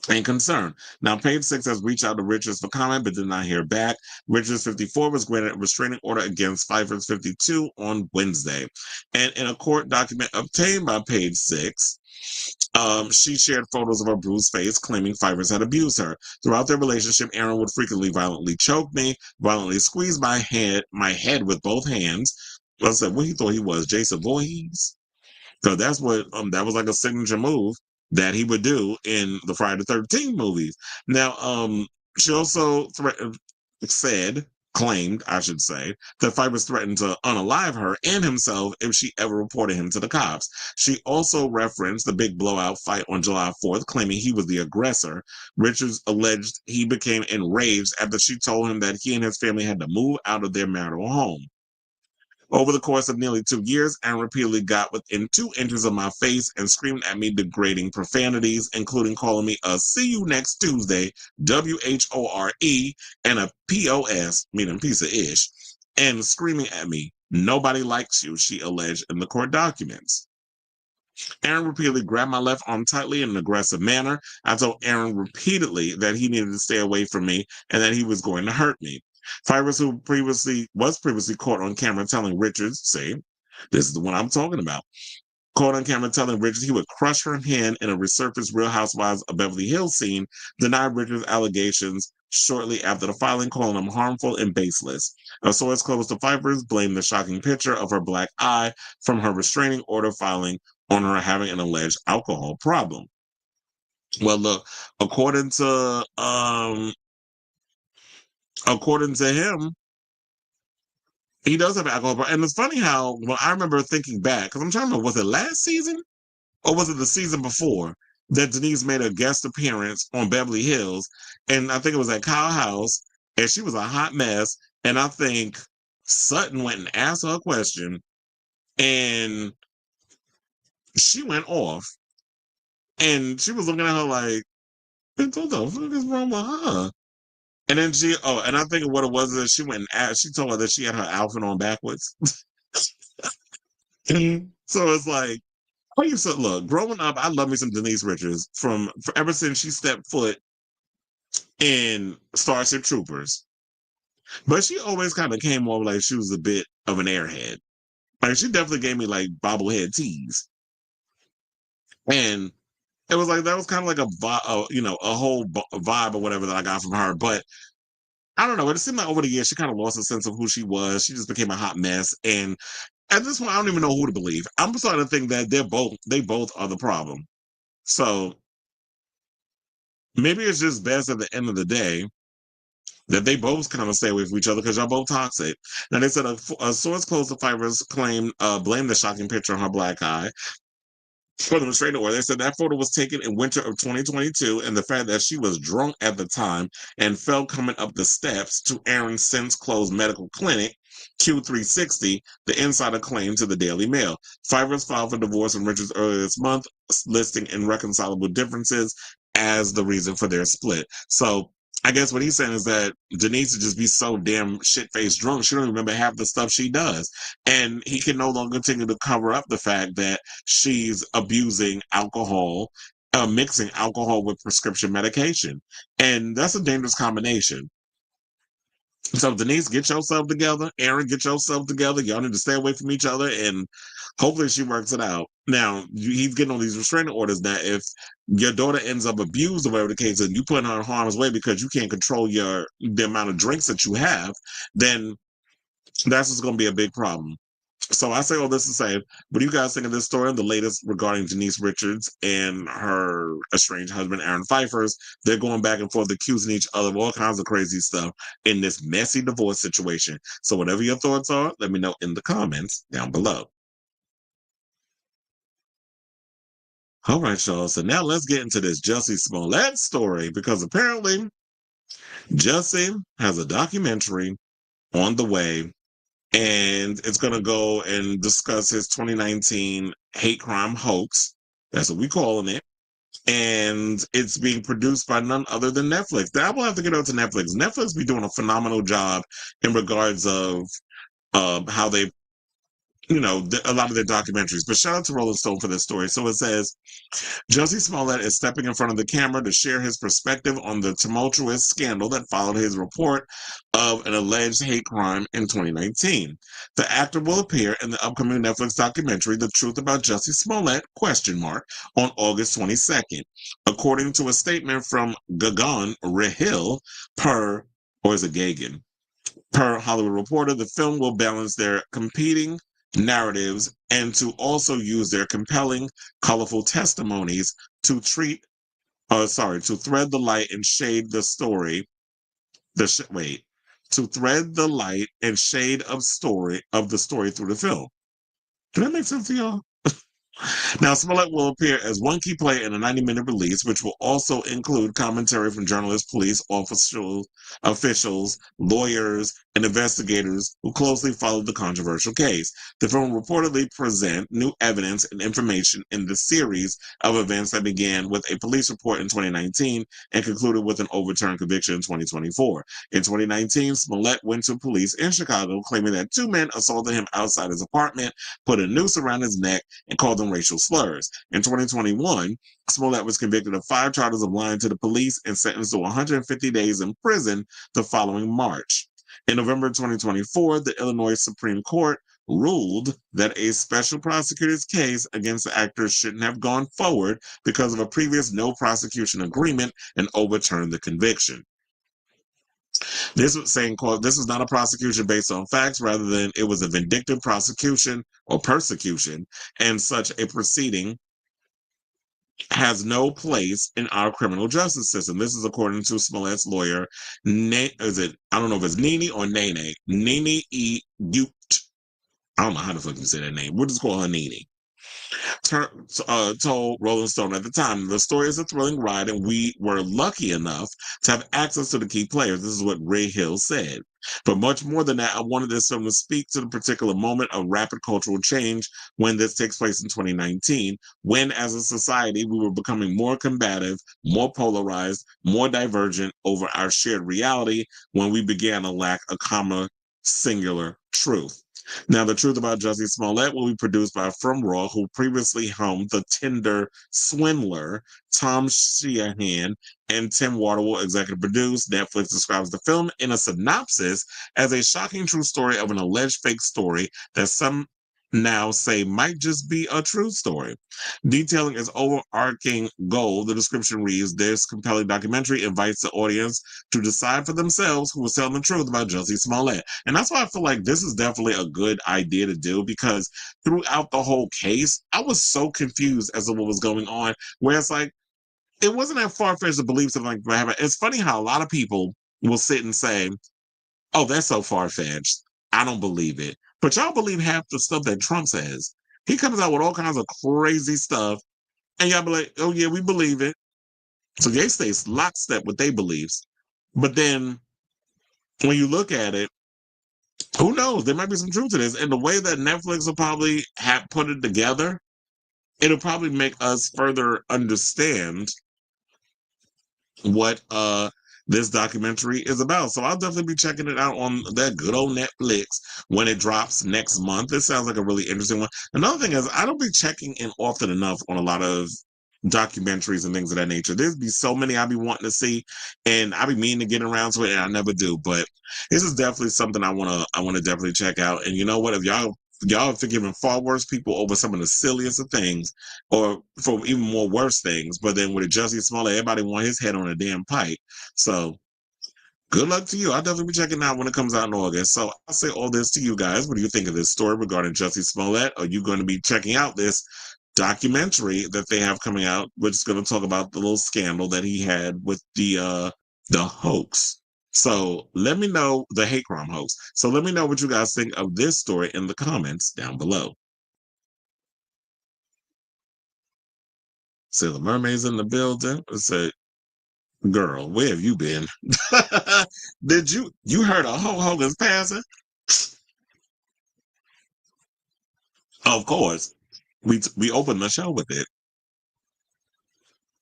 and concern. Now, page 6 has reached out to Richards for comment, but did not hear back. Richards 54 was granted a restraining order against Phypers 52 on Wednesday. And in a court document obtained by page 6, she shared photos of her bruised face, claiming Phypers had abused her. Throughout their relationship, Aaron would frequently violently choke me, violently squeeze my head with both hands. I said, what he thought he was, Jason Voorhees? So that's what that was like a signature move that he would do in the Friday the 13th movies. Now, she also claimed, I should say, that Phypers threatened to unalive her and himself if she ever reported him to the cops. She also referenced the big blowout fight on July 4th, claiming he was the aggressor. Richards alleged he became enraged after she told him that he and his family had to move out of their marital home. Over the course of nearly 2 years, Aaron repeatedly got within 2 inches of my face and screamed at me degrading profanities, including calling me a "see you next Tuesday," WHORE, and a POS, meaning piece of ish, and screaming at me, "Nobody likes you," she alleged in the court documents. Aaron repeatedly grabbed my left arm tightly in an aggressive manner. I told Aaron repeatedly that he needed to stay away from me and that he was going to hurt me. Phypers, who was previously caught on camera telling Richards, see, this is the one I'm talking about, caught on camera telling Richards he would crush her hand in a resurfaced Real Housewives of Beverly Hills scene, denied Richards' allegations shortly after the filing, calling them harmful and baseless. A source close to Phypers blamed the shocking picture of her black eye from her restraining order filing on her having an alleged alcohol problem. Well, look, according to him, he does have alcohol problem. And it's funny how, well, I remember thinking back, because I'm trying to remember, was it last season or was it the season before that Denise made a guest appearance on Beverly Hills? And I think it was at Kyle House, and she was a hot mess. And I think Sutton went and asked her a question, and she went off. And she was looking at her like, what the fuck is wrong with her? And then and I think what it was is she went and asked, she told her that she had her outfit on backwards. So it's like, I used to look, growing up, I love me some Denise Richards ever since she stepped foot in Starship Troopers. But she always kind of came off like she was a bit of an airhead. Like she definitely gave me like bobblehead tease. And it was like, that was kind of like a whole vibe or whatever that I got from her. But I don't know. It seemed like over the years, she kind of lost a sense of who she was. She just became a hot mess. And at this point, I don't even know who to believe. I'm starting to think that they both are the problem. So maybe it's just best at the end of the day that they both kind of stay away from each other because y'all both toxic. Now, they said a source close to Phypers blamed the shocking picture on her black eye for the restraining order. They said that photo was taken in winter of 2022, and the fact that she was drunk at the time and fell coming up the steps to Aaron's since closed medical clinic, Q360, the insider claimed to the Daily Mail. Phypers filed for divorce from Richards earlier this month, listing irreconcilable differences as the reason for their split. So I guess what he's saying is that Denise would just be so damn shit-faced drunk, she don't remember half the stuff she does. And he can no longer continue to cover up the fact that she's abusing alcohol, mixing alcohol with prescription medication. And that's a dangerous combination. So Denise, get yourself together. Aaron, get yourself together. Y'all need to stay away from each other, and hopefully she works it out. Now, he's getting all these restraining orders that if your daughter ends up abused or whatever the case, and you put her in harm's way because you can't control the amount of drinks that you have, then that's just going to be a big problem. So I say all this to say, what do you guys think of this story and the latest regarding Denise Richards and her estranged husband, Aaron Phypers? They're going back and forth, accusing each other of all kinds of crazy stuff in this messy divorce situation. So whatever your thoughts are, let me know in the comments down below. All right, y'all. So now let's get into this Jussie Smollett story, because apparently Jussie has a documentary on the way, and it's going to go and discuss his 2019 hate crime hoax. That's what we calling it. And it's being produced by none other than Netflix. Now, I will have to get out to Netflix. Netflix be doing a phenomenal job in regards of how they, a lot of their documentaries. But shout out to Rolling Stone for this story. So it says, Jussie Smollett is stepping in front of the camera to share his perspective on the tumultuous scandal that followed his report of an alleged hate crime in 2019. The actor will appear in the upcoming Netflix documentary, The Truth About Jussie Smollett, on August 22nd. According to a statement from Gagan Rahil, or is it Gagan? Per Hollywood Reporter, the film will balance their competing narratives and to also use their compelling, colorful testimonies to thread the light and shade the story. To thread the light and shade of the story through the film. Does that make sense to y'all? Now, Smollett will appear as one key player in a 90-minute release, which will also include commentary from journalists, police officials, lawyers, and investigators who closely followed the controversial case. The film will reportedly present new evidence and information in the series of events that began with a police report in 2019 and concluded with an overturned conviction in 2024. In 2019, Smollett went to police in Chicago, claiming that two men assaulted him outside his apartment, put a noose around his neck, and called them racial slurs. In 2021, Smollett was convicted of 5 charges of lying to the police and sentenced to 150 days in prison the following March. In November 2024, the Illinois Supreme Court ruled that a special prosecutor's case against the actor shouldn't have gone forward because of a previous no prosecution agreement and overturned the conviction. This was saying, quote, this is not a prosecution based on facts, rather than it was a vindictive prosecution or persecution, and such a proceeding has no place in our criminal justice system. This is according to Smollett's lawyer. I don't know if it's Nene or Nene. Nene E. Ute. I don't know how the fuck you say that name. We'll just call her Nene. Told Rolling Stone at the time, the story is a thrilling ride, and we were lucky enough to have access to the key players. This is what Ray Hill said. But much more than that, I wanted this film to speak to the particular moment of rapid cultural change when this takes place in 2019, when as a society we were becoming more combative, more polarized, more divergent over our shared reality, when we began to lack a common singular truth. Now, The Truth About Jussie Smollett will be produced by From Raw, who previously helmed The Tinder Swindler. Tom Sheehan and Tim Water will executive produce. Netflix describes the film in a synopsis as a shocking true story of an alleged fake story that some now say might just be a true story. Detailing its overarching goal, the description reads, this compelling documentary invites the audience to decide for themselves who is telling the truth about Jussie Smollett. And that's why I feel like this is definitely a good idea to do, because throughout the whole case, I was so confused as to what was going on, where it's like, it wasn't that far-fetched to believe something like that. It's funny how a lot of people will sit and say, oh, that's so far-fetched. I don't believe it. But y'all believe half the stuff that Trump says. He comes out with all kinds of crazy stuff, and y'all be like, oh, yeah, we believe it. So they stay lockstep with their beliefs. But then when you look at it, who knows? There might be some truth to this. And the way that Netflix will probably have put it together, it'll probably make us further understand what this documentary is about. So I'll definitely be checking it out on that good old Netflix when it drops next month. It sounds like a really interesting one. Another thing is, I don't be checking in often enough on a lot of documentaries and things of that nature. There's be so many I be wanting to see, and I be meaning to get around to it, and I never do. But this is definitely something I wanna definitely check out. And you know what? If y'all have forgiven far worse people over some of the silliest of things, or for even more worse things. But then with Jussie Smollett, everybody want his head on a damn pike. So good luck to you. I'll definitely be checking out when it comes out in August. So I'll say all this to you guys. What do you think of this story regarding Jussie Smollett? Are you going to be checking out this documentary that they have coming out, which is going to talk about the little scandal that he had with the hoax? So let me know, the hate crime hoax. So let me know what you guys think of this story in the comments down below. Sailor Mermaid's in the building. Say, girl, where have you been? You heard of Hogan's passing? Of course, we opened the show with it.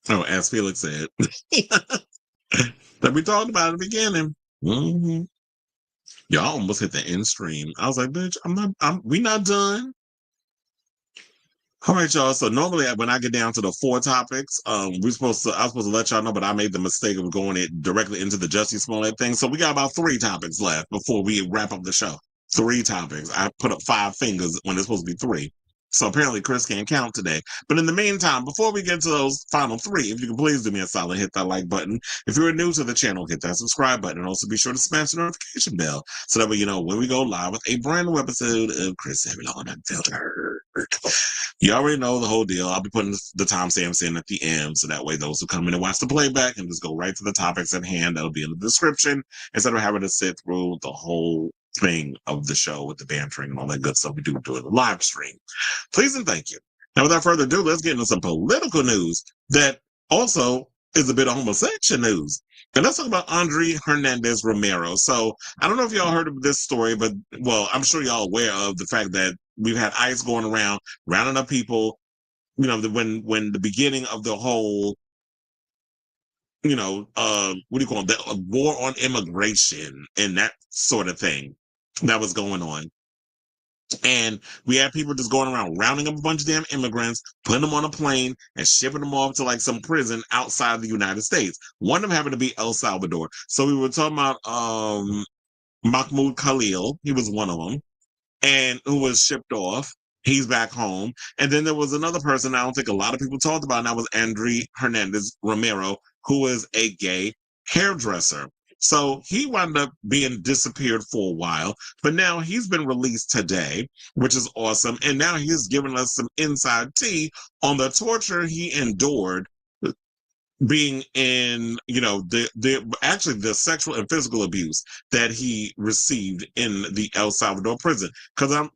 Oh, as Felix said, that we talked about at the beginning. Mm-hmm. Y'all almost hit the end stream. I was like, bitch, we not done. All right, y'all. So normally when I get down to the 4 topics, I was supposed to let y'all know, but I made the mistake of going it directly into the Jussie Smollett thing. So we got about 3 topics left before we wrap up the show. 3 topics. I put up 5 fingers when it's supposed to be 3. So apparently Chris can't count today. But in the meantime, before we get to those final 3, if you can please do me a solid, hit that like button. If you're new to the channel, hit that subscribe button. And also be sure to smash the notification bell so that way you know when we go live with a brand new episode of Chris Samuel Unfiltered. You already know the whole deal. I'll be putting the timestamps in at the end, so that way those who come in and watch the playback can just go right to the topics at hand. That'll be in the description instead of having to sit through the whole thing of the show with the bantering and all that good stuff we do during the live stream. Please and thank you. Now, without further ado, let's get into some political news that also is a bit of homosexual news. And let's talk about Andry Hernández Romero. So I don't know if y'all heard of this story, but well, I'm sure y'all aware of the fact that we've had ICE going around rounding up people. You know, when the beginning of the whole, you know, what do you call it, the war on immigration and that sort of thing that was going on. And we had people just going around rounding up a bunch of damn immigrants, putting them on a plane, and shipping them off to like some prison outside the United States. One of them happened to be El Salvador. So we were talking about Mahmoud Khalil. He was one of them, and who was shipped off. He's back home. And then there was another person I don't think a lot of people talked about, and that was Andry Hernández Romero, who was a gay hairdresser. So he wound up being disappeared for a while, but now he's been released today, which is awesome. And now he's giving us some inside tea on the torture he endured being in, you know, actually the sexual and physical abuse that he received in the El Salvador prison.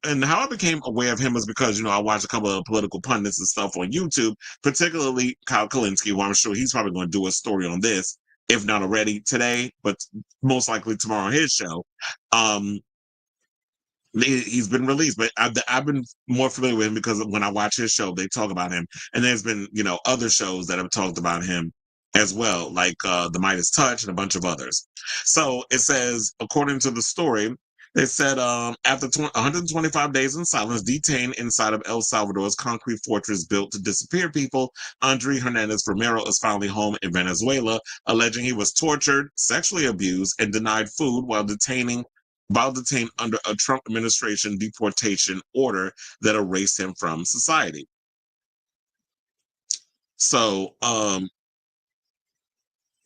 And how I became aware of him was because, you know, I watched a couple of political pundits and stuff on YouTube, particularly Kyle Kalinske, who I'm sure he's probably going to do a story on this, if not already today, but most likely tomorrow on his show. He's been released, but I've been more familiar with him because when I watch his show, they talk about him. And there's been, you know, other shows that have talked about him as well, like The Midas Touch and a bunch of others. So it says, according to the story, they said after 125 days in silence, detained inside of El Salvador's concrete fortress built to disappear people, Andry Hernández Romero is finally home in Venezuela, alleging he was tortured, sexually abused, and denied food while detained under a Trump administration deportation order that erased him from society. So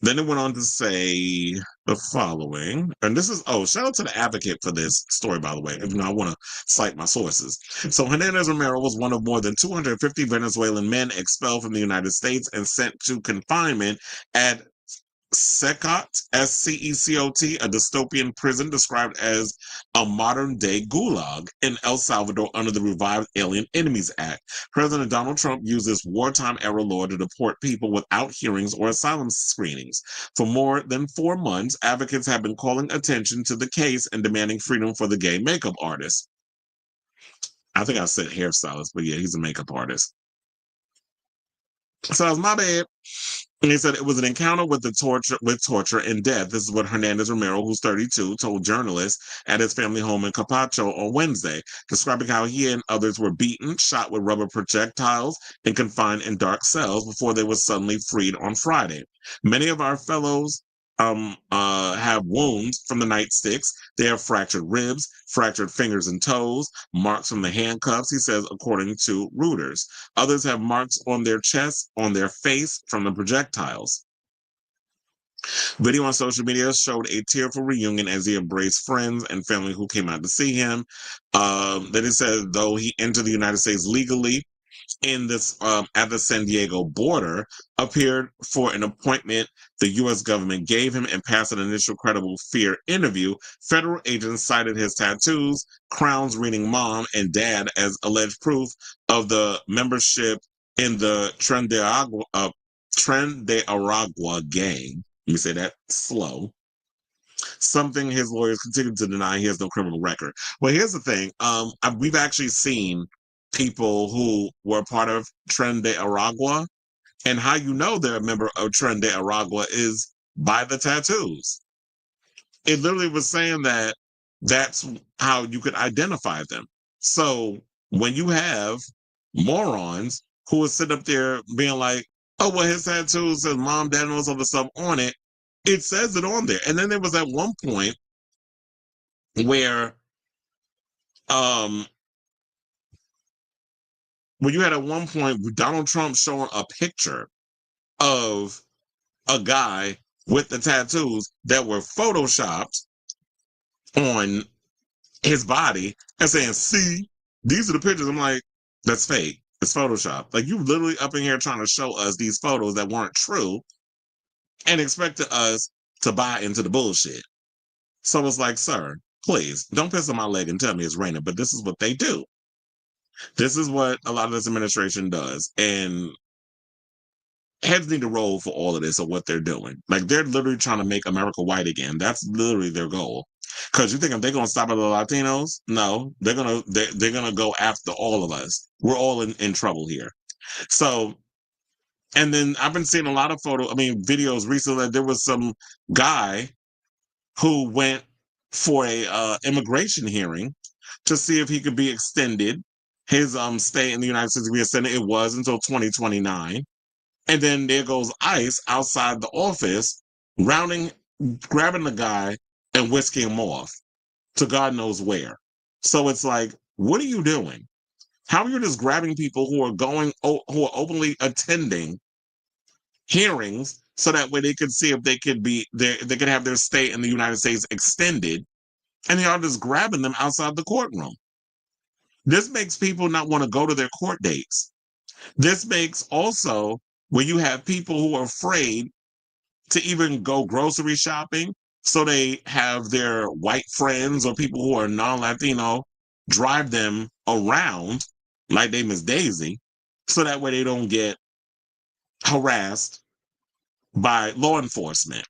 then it went on to say the following, and this is, shout out to the Advocate for this story, by the way, even though I want to cite my sources. So Hernández Romero was one of more than 250 Venezuelan men expelled from the United States and sent to confinement at Secot, S-C-E-C-O-T, a dystopian prison described as a modern-day gulag in El Salvador under the revived Alien Enemies Act. President Donald Trump used this wartime-era law to deport people without hearings or asylum screenings. For more than 4 months, advocates have been calling attention to the case and demanding freedom for the gay makeup artist. I think I said hairstylist, but yeah, he's a makeup artist. So that was my bad. And he said it was an encounter with torture and death. This is what Hernández Romero, who's 32, told journalists at his family home in Capacho on Wednesday, describing how he and others were beaten, shot with rubber projectiles, and confined in dark cells before they were suddenly freed on Friday. Many of our fellows have wounds from the nightsticks. They have fractured ribs, fractured fingers and toes, marks from the handcuffs, he says, according to Reuters. Others have marks on their chest, on their face from the projectiles. Video on social media showed a tearful reunion as he embraced friends and family who came out to see him. Then it said, though he entered the United States legally, in this at the San Diego border, appeared for an appointment the U.S. government gave him and passed an initial credible fear interview. Federal agents cited his tattoos, crowns reading mom and dad as alleged proof of the membership in the Tren de Aragua gang. Let me say that slow. Something his lawyers continue to deny. He has no criminal record. Well, here's the thing. We've actually seen people who were part of Tren de Aragua. And how you know they're a member of Tren de Aragua is by the tattoos. It literally was saying that that's how you could identify them. So when you have morons who will sit up there being like, oh, well, his tattoos says mom, dad, and all this other stuff on it, it says it on there. And then there was at one point where you had at one point Donald Trump showing a picture of a guy with the tattoos that were photoshopped on his body and saying, see, these are the pictures. I'm like, that's fake. It's Photoshop. Like, you literally up in here trying to show us these photos that weren't true and expected us to buy into the bullshit. So it's like, sir, please don't piss on my leg and tell me it's raining, but this is what they do. This is what a lot of this administration does. And heads need to roll for all of this or what they're doing. Like, they're literally trying to make America white again. That's literally their goal. Because you think if they're going to stop at the Latinos? No, they're gonna go after all of us. We're all in trouble here. So, and then I've been seeing a lot of videos recently. There was some guy who went for a immigration hearing to see if he could be extended. His stay in the United States to be extended. It was until 2029. And then there goes ICE outside the office, grabbing the guy and whisking him off to God knows where. So it's like, what are you doing? How are you just grabbing people who are openly attending hearings so that way they could see if they could have their stay in the United States extended, and you're just grabbing them outside the courtroom? This makes people not want to go to their court dates. This makes also when you have people who are afraid to even go grocery shopping, so they have their white friends or people who are non-Latino drive them around like they Miss Daisy, so that way they don't get harassed by law enforcement.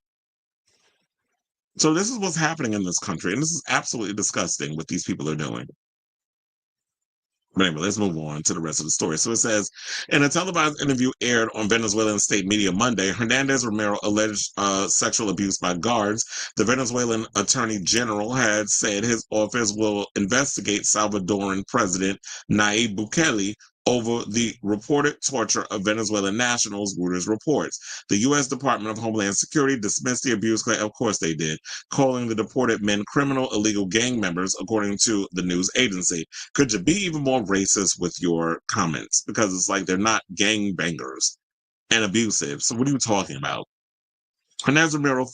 So this is what's happening in this country, and this is absolutely disgusting what these people are doing. But anyway, let's move on to the rest of the story. So it says, in a televised interview aired on Venezuelan state media Monday, Hernández Romero alleged sexual abuse by guards. The Venezuelan attorney general had said his office will investigate Salvadoran President Nayib Bukele over the reported torture of Venezuelan nationals, Reuters reports. The U.S. Department of Homeland Security dismissed the abuse claim. Of course they did, calling the deported men criminal illegal gang members, according to the news agency. Could you be even more racist with your comments? Because it's like they're not gang bangers and abusive. So what are you talking about? Hernández Romero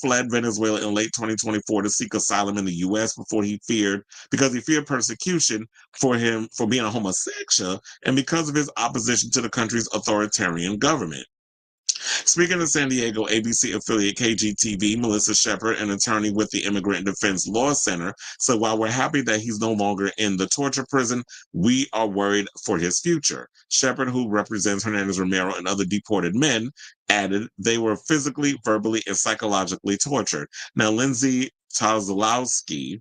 fled Venezuela in late 2024 to seek asylum in the U.S. because he feared persecution for being a homosexual and because of his opposition to the country's authoritarian government. Speaking in San Diego, ABC affiliate KGTV, Melissa Shepard, an attorney with the Immigrant Defense Law Center, said, while we're happy that he's no longer in the torture prison, we are worried for his future. Shepard, who represents Hernández Romero and other deported men, added they were physically, verbally, and psychologically tortured. Now, Lindsay Tozlowski,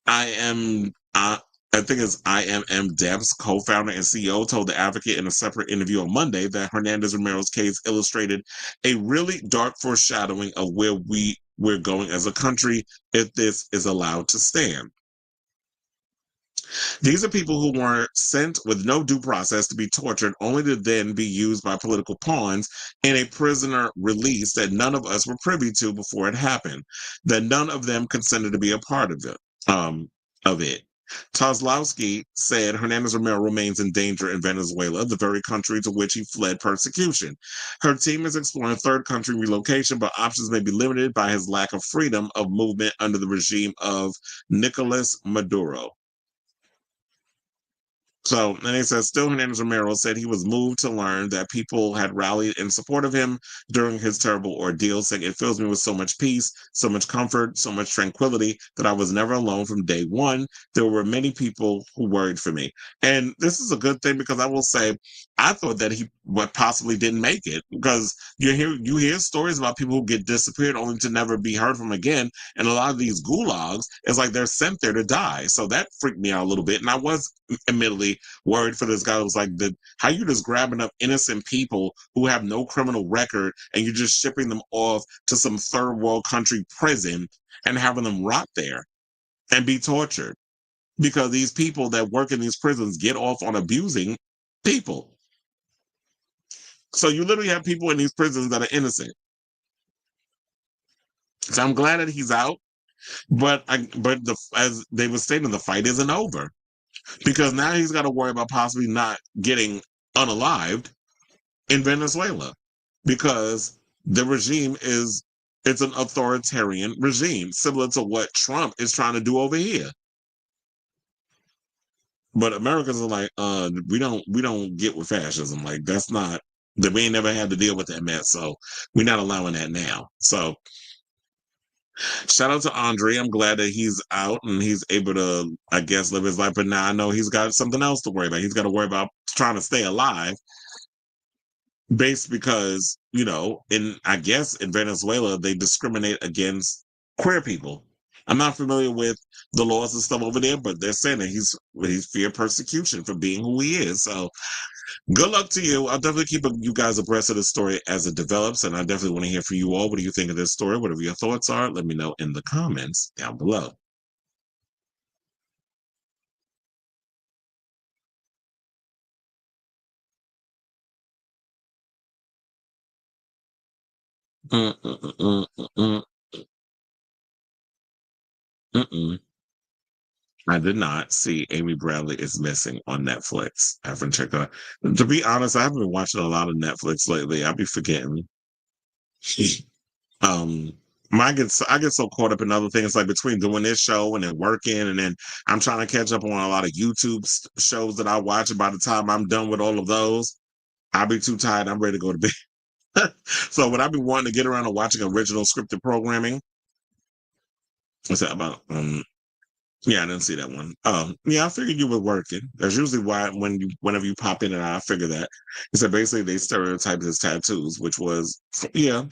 I think it's IMM Devs co-founder and CEO, told The Advocate in a separate interview on Monday that Hernández Romero's case illustrated a really dark foreshadowing of where we're going as a country if this is allowed to stand. These are people who were sent with no due process to be tortured, only to then be used by political pawns in a prisoner release that none of us were privy to before it happened, that none of them consented to be a part of it. Tozlowski said Hernández Romero remains in danger in Venezuela, the very country to which he fled persecution. Her team is exploring third country relocation, but options may be limited by his lack of freedom of movement under the regime of Nicolas Maduro. So, and he says, still Hernández Romero said he was moved to learn that people had rallied in support of him during his terrible ordeal, saying, it fills me with so much peace, so much comfort, so much tranquility that I was never alone from day one. There were many people who worried for me. And this is a good thing because I will say, I thought that he possibly didn't make it, because you hear stories about people who get disappeared only to never be heard from again. And a lot of these gulags, it's like they're sent there to die. So that freaked me out a little bit. And I was admittedly worried for this guy. It was like, how you just grabbing up innocent people who have no criminal record and you're just shipping them off to some third world country prison and having them rot there and be tortured, because these people that work in these prisons get off on abusing people. So you literally have people in these prisons that are innocent. So I'm glad that he's out, but as they were stating, the fight isn't over, because now he's got to worry about possibly not getting unalived in Venezuela, because the regime it's an authoritarian regime similar to what Trump is trying to do over here. But Americans are like, we don't get with fascism. Like, that's not that, we ain't never had to deal with that mess, so we're not allowing that now. So shout out to Andry. I'm glad that he's out and he's able to, I guess, live his life. But now I know he's got something else to worry about. He's got to worry about trying to stay alive, based because, I guess in Venezuela they discriminate against queer people. I'm not familiar with the laws and stuff over there, but they're saying that he's feared persecution for being who he is. So good luck to you. I'll definitely keep you guys abreast of the story as it develops, and I definitely want to hear from you all. What do you think of this story? Whatever your thoughts are, let me know in the comments down below. Mm, mm, mm, mm, mm, mm, mm. I did not see Amy Bradley is Missing on Netflix. I haven't checked out. To be honest, I haven't been watching a lot of Netflix lately. I'll be forgetting. um I get so caught up in other things, like between doing this show and then working, and then I'm trying to catch up on a lot of YouTube shows that I watch, and by the time I'm done with all of those, I'll be too tired. I'm ready to go to bed. So when I've been wanting to get around to watching original scripted programming, what's that about? Yeah, I didn't see that one. Yeah, I figured you were working. That's usually why whenever you pop in and out, I figure that. He said basically they stereotyped his tattoos, which was, yeah,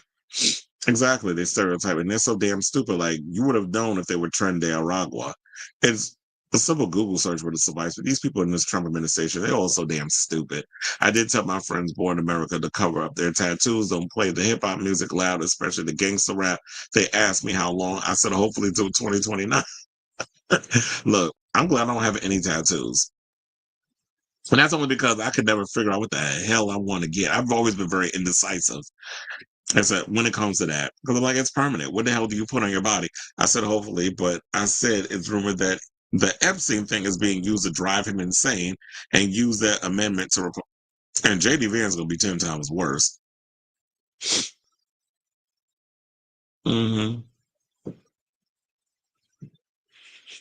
exactly. They stereotype, and they're so damn stupid. Like, you would have known if they were Tren de Aragua. It's a simple Google search would have sufficed. But these people in this Trump administration, they're all so damn stupid. I did tell my friends born in America to cover up their tattoos, don't play the hip hop music loud, especially the gangster rap. They asked me how long. I said hopefully till 2029. Look, I'm glad I don't have any tattoos. And that's only because I could never figure out what the hell I want to get. I've always been very indecisive. I said, when it comes to that, because I'm like, it's permanent. What the hell do you put on your body? I said, hopefully, but I said it's rumored that the Epstein thing is being used to drive him insane and use that amendment to and JD Vance going to be 10 times worse. Mm-hmm.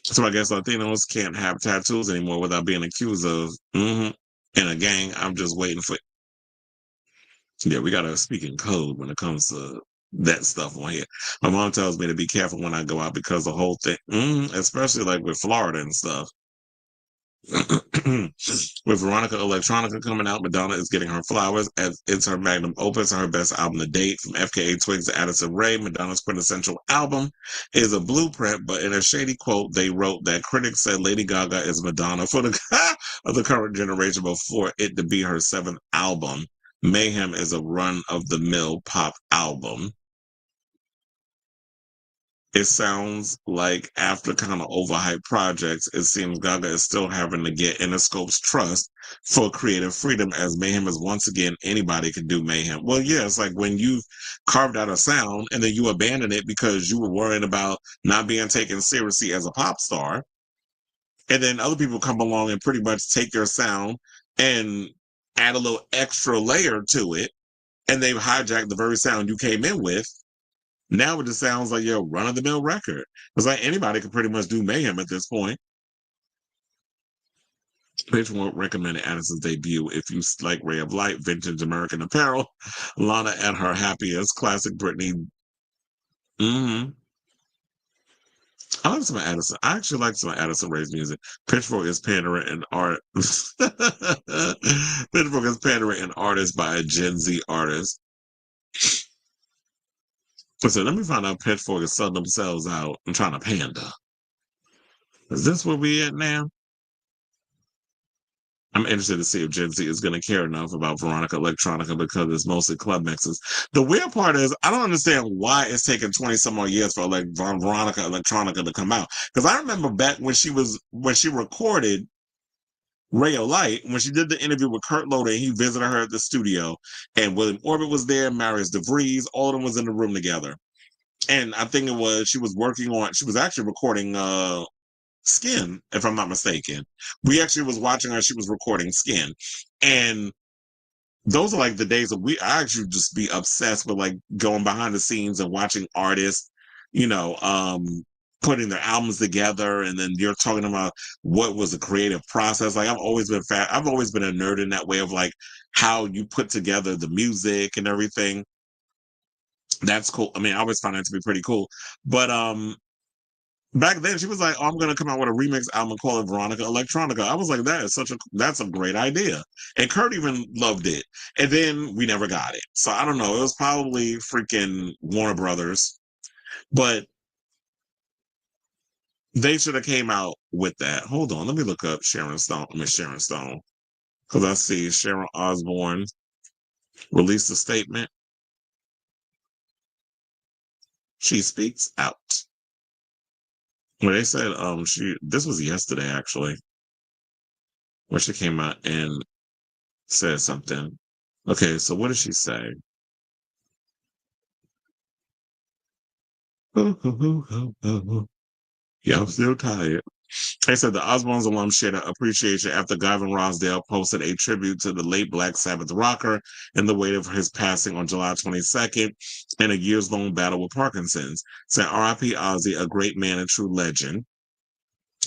So I guess Latinos can't have tattoos anymore without being accused of in a gang. I'm just waiting for. Yeah, we gotta speak in code when it comes to that stuff on here. My mom tells me to be careful when I go out, because the whole thing, especially like with Florida and stuff. With Veronica Electronica coming out, Madonna is getting her flowers as it's her magnum opus and her best album to date. From FKA Twigs to Addison Rae, Madonna's quintessential album is a blueprint, but in a shady quote, they wrote that critics said Lady Gaga is Madonna for the of the current generation before it to be her seventh album. Mayhem is a run-of-the-mill pop album. It sounds like after kind of overhyped projects, it seems Gaga is still having to get Interscope's trust for creative freedom, as Mayhem is once again anybody can do Mayhem. Well, yeah, it's like when you carved out a sound and then you abandon it because you were worried about not being taken seriously as a pop star. And then other people come along and pretty much take your sound and add a little extra layer to it. And they've hijacked the very sound you came in with. Now it just sounds like your run-of-the-mill record. It's like anybody could pretty much do Mayhem at this point. Pitch won't recommend Addison's debut if you like Ray of Light, vintage American apparel, Lana at her happiest, classic Britney. Mm-hmm. I like some Addison. I actually like some Addison Rae's music. Pitchfork is pandering and art. Pitchfork is pandering an artist by a Gen Z artist. So let me find out Pitchfork is selling themselves out and trying to pander. Is this where we at now? I'm interested to see if Gen Z is going to care enough about Veronica Electronica because it's mostly club mixes. The weird part is I don't understand why it's taken 20 some more years for like Veronica Electronica to come out. Because I remember back when she recorded Rayo Light, when she did the interview with Kurt Loder, he visited her at the studio, and William Orbit was there, Marius DeVries, all of them was in the room together. And I think she was actually recording Skin, if I'm not mistaken. We actually was watching her, she was recording Skin. And those are like the days of I actually just be obsessed with like going behind the scenes and watching artists, you know, putting their albums together, and then you're talking about what was the creative process. Like I've always been a nerd in that way of like how you put together the music and everything. That's cool. I mean, I always found that to be pretty cool. But back then she was like, "Oh, I'm gonna come out with a remix album and call it Veronica Electronica." I was like, that's a great idea. And Kurt even loved it. And then we never got it. So I don't know. It was probably freaking Warner Brothers. But they should have came out with that. Hold on, let me look up Miss Sharon Stone. Because I see Sharon Osbourne released a statement. She speaks out. Well, they said this was yesterday actually, where she came out and said something. Okay, so what did she say? Yeah, I'm still tired. They said the Osbournes alum shared an appreciation after Gavin Rossdale posted a tribute to the late Black Sabbath rocker in the wake of his passing on July 22nd in a years-long battle with Parkinson's. Said R.I.P. Ozzy, a great man and true legend.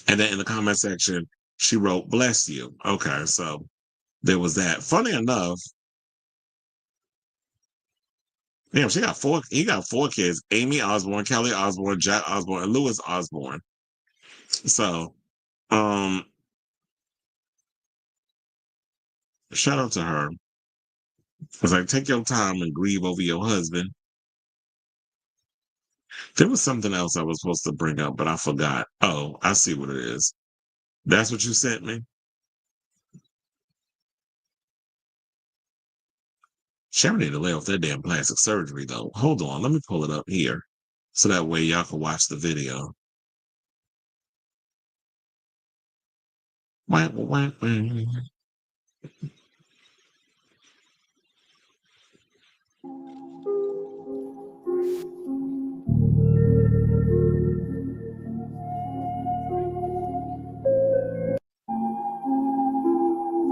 And then in the comment section, she wrote, "Bless you." Okay, so there was that. Funny enough, damn, he got four kids: Amy Osbourne, Kelly Osbourne, Jack Osbourne, and Louis Osbourne. So, shout out to her. It's like, take your time and grieve over your husband. There was something else I was supposed to bring up, but I forgot. Oh, I see what it is. That's what you sent me? Sharon need to lay off that damn plastic surgery, though. Hold on, let me pull it up here. So that way y'all can watch the video. Wah, wah, wah.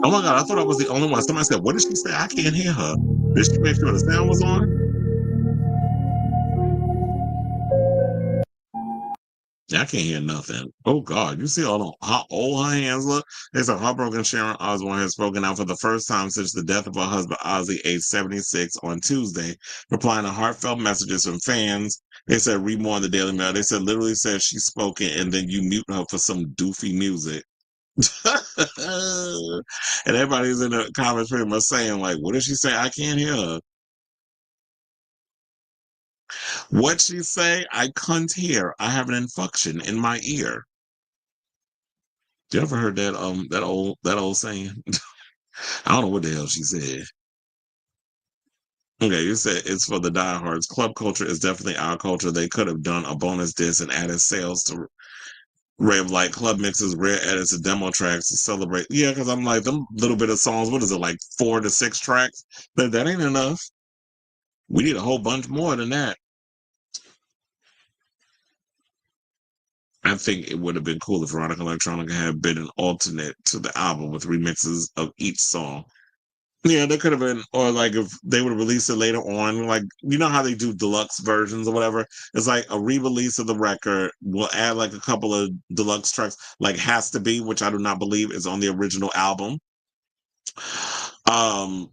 Oh my God, I thought I was the only one. Somebody said, what did she say? I can't hear her. Did she make sure the sound was on? Yeah, I can't hear nothing. Oh God, you see how old her hands look? They said heartbroken Sharon Osbourne has spoken out for the first time since the death of her husband Ozzy, age 76, on Tuesday, replying to heartfelt messages from fans. They said read more on the Daily Mail. They said literally says she's spoken and then you mute her for some doofy music. And everybody's in the comments pretty much saying like, what did she say? I can't hear her. What she say? I can't hear. I have an infection in my ear. You ever heard that old saying? I don't know what the hell she said. Okay, you said it's for the diehards. Club culture is definitely our culture. They could have done a bonus disc and added sales to Rave like club mixes, rare edits, and demo tracks to celebrate. Yeah, because I'm like them little bit of songs. What is it like 4 to 6 tracks? But that ain't enough. We need a whole bunch more than that. I think it would have been cool if Veronica Electronica had been an alternate to the album with remixes of each song. Yeah, there could have been, or like if they would have released it later on, like you know how they do deluxe versions or whatever. It's like a re-release of the record. We'll add like a couple of deluxe tracks, like "Has to Be," which I do not believe is on the original album. Um,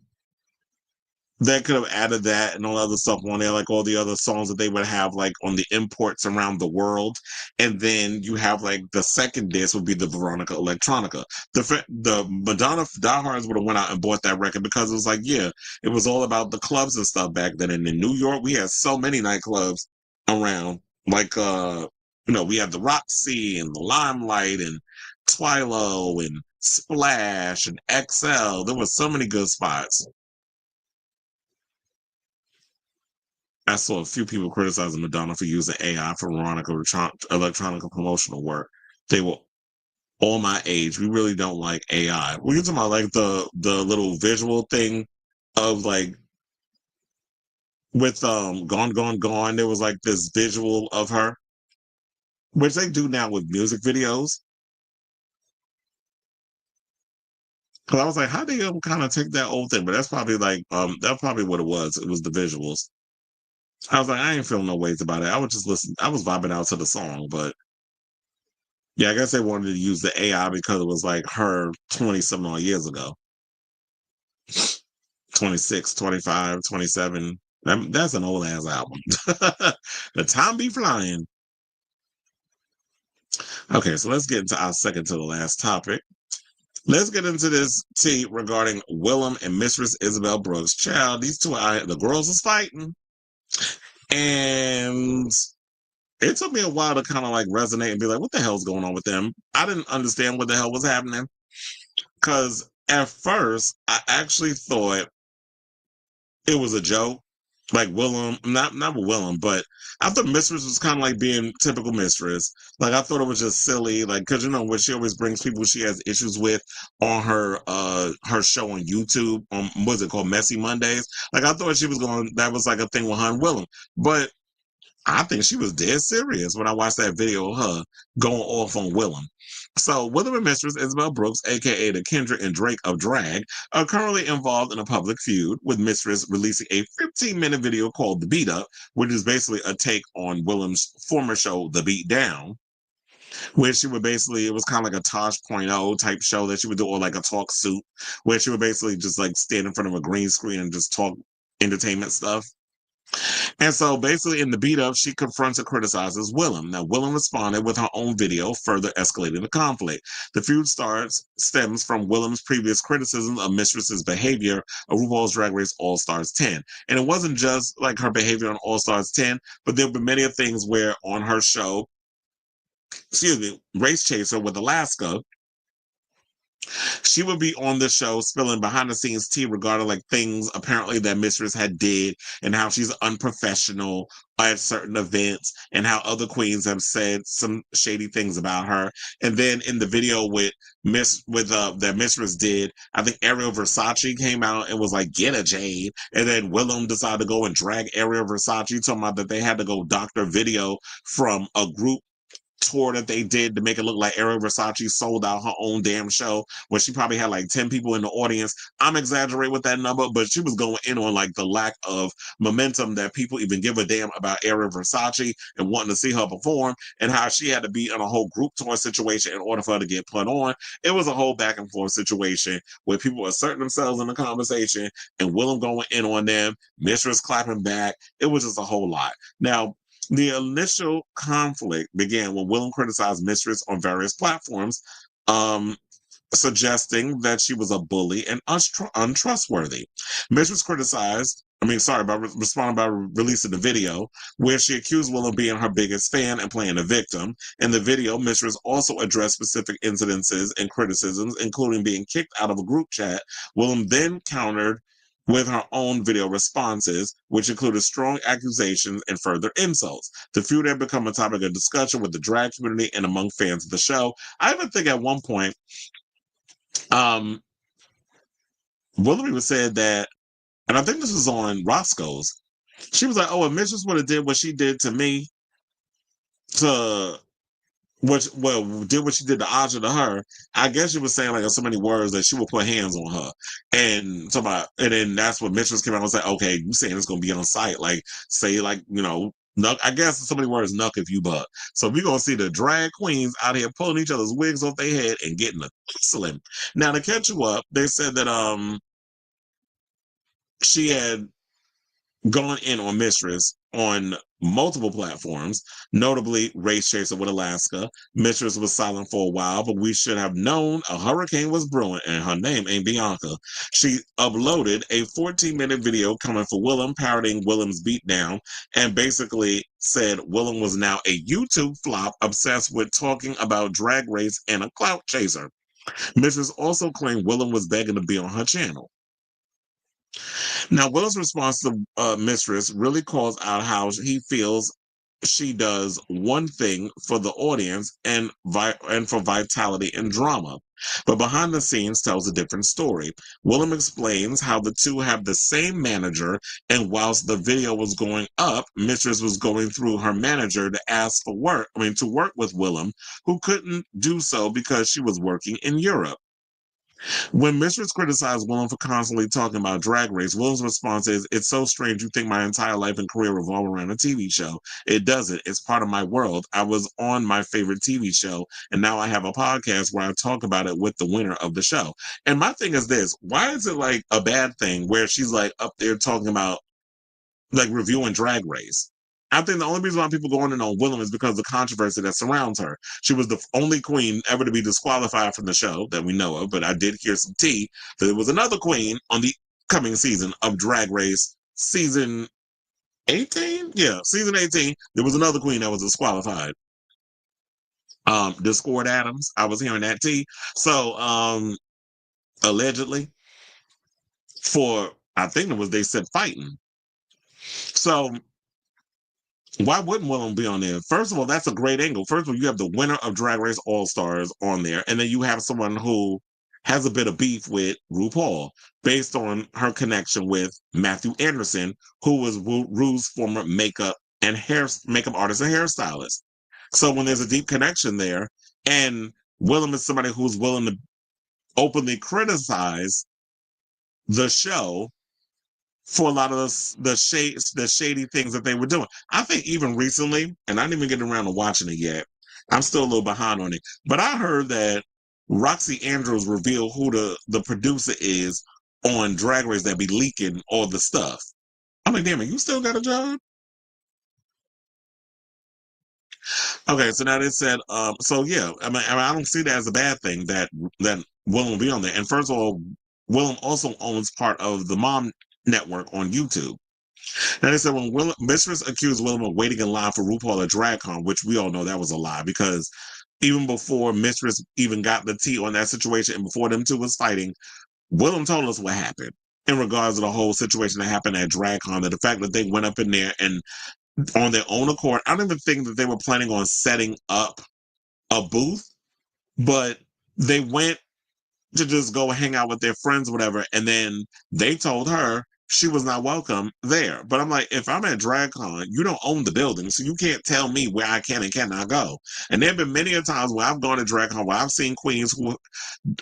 they could have added that and all other stuff on there, like all the other songs that they would have like on the imports around the world. And then you have like the second disc would be the Veronica Electronica. The Madonna diehards would have went out and bought that record because it was like, yeah, it was all about the clubs and stuff back then. And in New York, we had so many nightclubs around. Like we had the Roxy and the Limelight and Twilo and Splash and XL. There was so many good spots. I saw a few people criticizing Madonna for using AI for Veronica electronic promotional work. They were all my age. We really don't like AI. We're talking about like the little visual thing of like with Gone Gone Gone. There was like this visual of her, which they do now with music videos. Because I was like, how do you kind of take that old thing? But that's probably like that's probably what it was. It was the visuals. I was like, I ain't feeling no ways about it. I would just listen. I was vibing out to the song, but yeah, I guess they wanted to use the AI because it was like her 20 some odd years ago. 26, 25, 27. That's an old ass album. The time be flying. Okay, so let's get into our second to the last topic. Let's get into this tea regarding Willam and Mistress Isabel Brooks. Child, these two, the girls is fighting. And it took me a while to kind of like resonate and be like, what the hell's going on with them? I didn't understand what the hell was happening. Because at first, I actually thought it was a joke. Like Willam, not with Willam, but I thought Mistress was kind of like being typical Mistress. Like I thought it was just silly, like because when she always brings people she has issues with on her show on YouTube, what's it called, Messy Mondays. Like I thought she was going, that was like a thing with her and Willam, but I think she was dead serious when I watched that video of her going off on Willam. So, Willam and Mistress Isabel Brooks, aka the Kendrick and Drake of drag, are currently involved in a public feud, with Mistress releasing a 15-minute video called The Beat Up, which is basically a take on Willam's former show, The Beat Down, where she would basically, it was kind of like a Tosh.0 type show that she would do, or like a talk soup, where she would basically just like stand in front of a green screen and just talk entertainment stuff. And so basically in the beat up, she confronts and criticizes Willam. Now, Willam responded with her own video, further escalating the conflict. The feud stems from Willam's previous criticism of Mistress's behavior of RuPaul's Drag Race All Stars 10. And it wasn't just like her behavior on All Stars 10, but there have been many things where on her show, Race Chaser with Alaska, she would be on the show spilling behind the scenes tea regarding like things apparently that Mistress had did and how she's unprofessional at certain events and how other queens have said some shady things about her. And then in the video that Mistress did, I think Ariel Versace came out and was like, get a Jade. And then Willam decided to go and drag Ariel Versace, talking about that they had to go doctor video from a group tour that they did to make it look like Ariel Versace sold out her own damn show, where she probably had like 10 people in the audience. I'm exaggerating with that number, but she was going in on like the lack of momentum that people even give a damn about Ariel Versace and wanting to see her perform, and how she had to be in a whole group tour situation in order for her to get put on. It was a whole back and forth situation where people asserting themselves in the conversation and Willam going in on them, Mistress clapping back. It was just a whole lot. Now, the initial conflict began when Willam criticized Mistress on various platforms, suggesting that she was a bully and untrustworthy. Mistress responded by releasing the video where she accused Willam of being her biggest fan and playing a victim. In the video, Mistress also addressed specific incidences and criticisms, including being kicked out of a group chat. Willam then countered with her own video responses, which included strong accusations and further insults. The feud had become a topic of discussion with the drag community and among fans of the show. I even think at one point, Willam even said that, and I think this was on Roscoe's, she was like, oh, if Mistress would have did what she did to me, did what she did to Aja to her, I guess she was saying like so many words that she will put hands on her. And then that's what Mistress came out and was like, okay, you saying it's gonna be on site, like say like, nuck, I guess so many words, nuck if you buck. So we're gonna see the drag queens out here pulling each other's wigs off their head and getting a tussling. Now to catch you up, they said that she had gone in on Mistress on multiple platforms, notably Race Chaser with Alaska. Mistress was silent for a while, but we should have known a hurricane was brewing, and her name ain't Bianca. She uploaded a 14-minute video coming for Willam, parodying Willam's beatdown, and basically said Willam was now a YouTube flop obsessed with talking about Drag Race and a clout chaser. Mistress also claimed Willam was begging to be on her channel. Now, Will's response to Mistress really calls out how he feels she does one thing for the audience and for vitality and drama, but behind the scenes tells a different story. Willam explains how the two have the same manager, and whilst the video was going up, Mistress was going through her manager to ask for work, to work with Willam, who couldn't do so because she was working in Europe. When Mistress criticized Willam for constantly talking about Drag Race, Willam's response is, "It's so strange you think my entire life and career revolve around a TV show. It doesn't. It's part of my world. I was on my favorite TV show, and now I have a podcast where I talk about it with the winner of the show." And my thing is this, why is it like a bad thing where she's like up there talking about like reviewing Drag Race? I think the only reason why people go on and on Willam is because of the controversy that surrounds her. She was the only queen ever to be disqualified from the show that we know of, but I did hear some tea that there was another queen on the coming season of Drag Race, season 18? Yeah, season 18. There was another queen that was disqualified. Discord Adams. I was hearing that tea. So, allegedly, for, I think it was, they said fighting. So, why wouldn't Willam be on there? First of all, that's a great angle. First of all, you have the winner of Drag Race All-Stars on there, and then you have someone who has a bit of beef with RuPaul based on her connection with Matthew Anderson, who was Ru's former makeup artist and hairstylist. So when there's a deep connection there, and Willam is somebody who's willing to openly criticize the show for a lot of the shady things that they were doing. I think even recently, and I didn't even get around to watching it yet. I'm still a little behind on it. But I heard that Roxy Andrews revealed who the producer is on Drag Race that be leaking all the stuff. I'm like, damn it, you still got a job? Okay, so now they said, so yeah, I don't see that as a bad thing that Willam will be on there. And first of all, Willam also owns part of the Mom Network on YouTube. Now they said when Mistress accused Willam of waiting in line for RuPaul at DragCon, which we all know that was a lie, because even before Mistress even got the tea on that situation and before them two was fighting, Willam told us what happened in regards to the whole situation that happened at DragCon, that the fact that they went up in there and on their own accord, I don't even think that they were planning on setting up a booth, but they went to just go hang out with their friends or whatever, and then they told her she was not welcome there. But I'm like, if I'm at DragCon, you don't own the building, so you can't tell me where I can and cannot go. And there have been many a times where I've gone to DragCon where I've seen queens who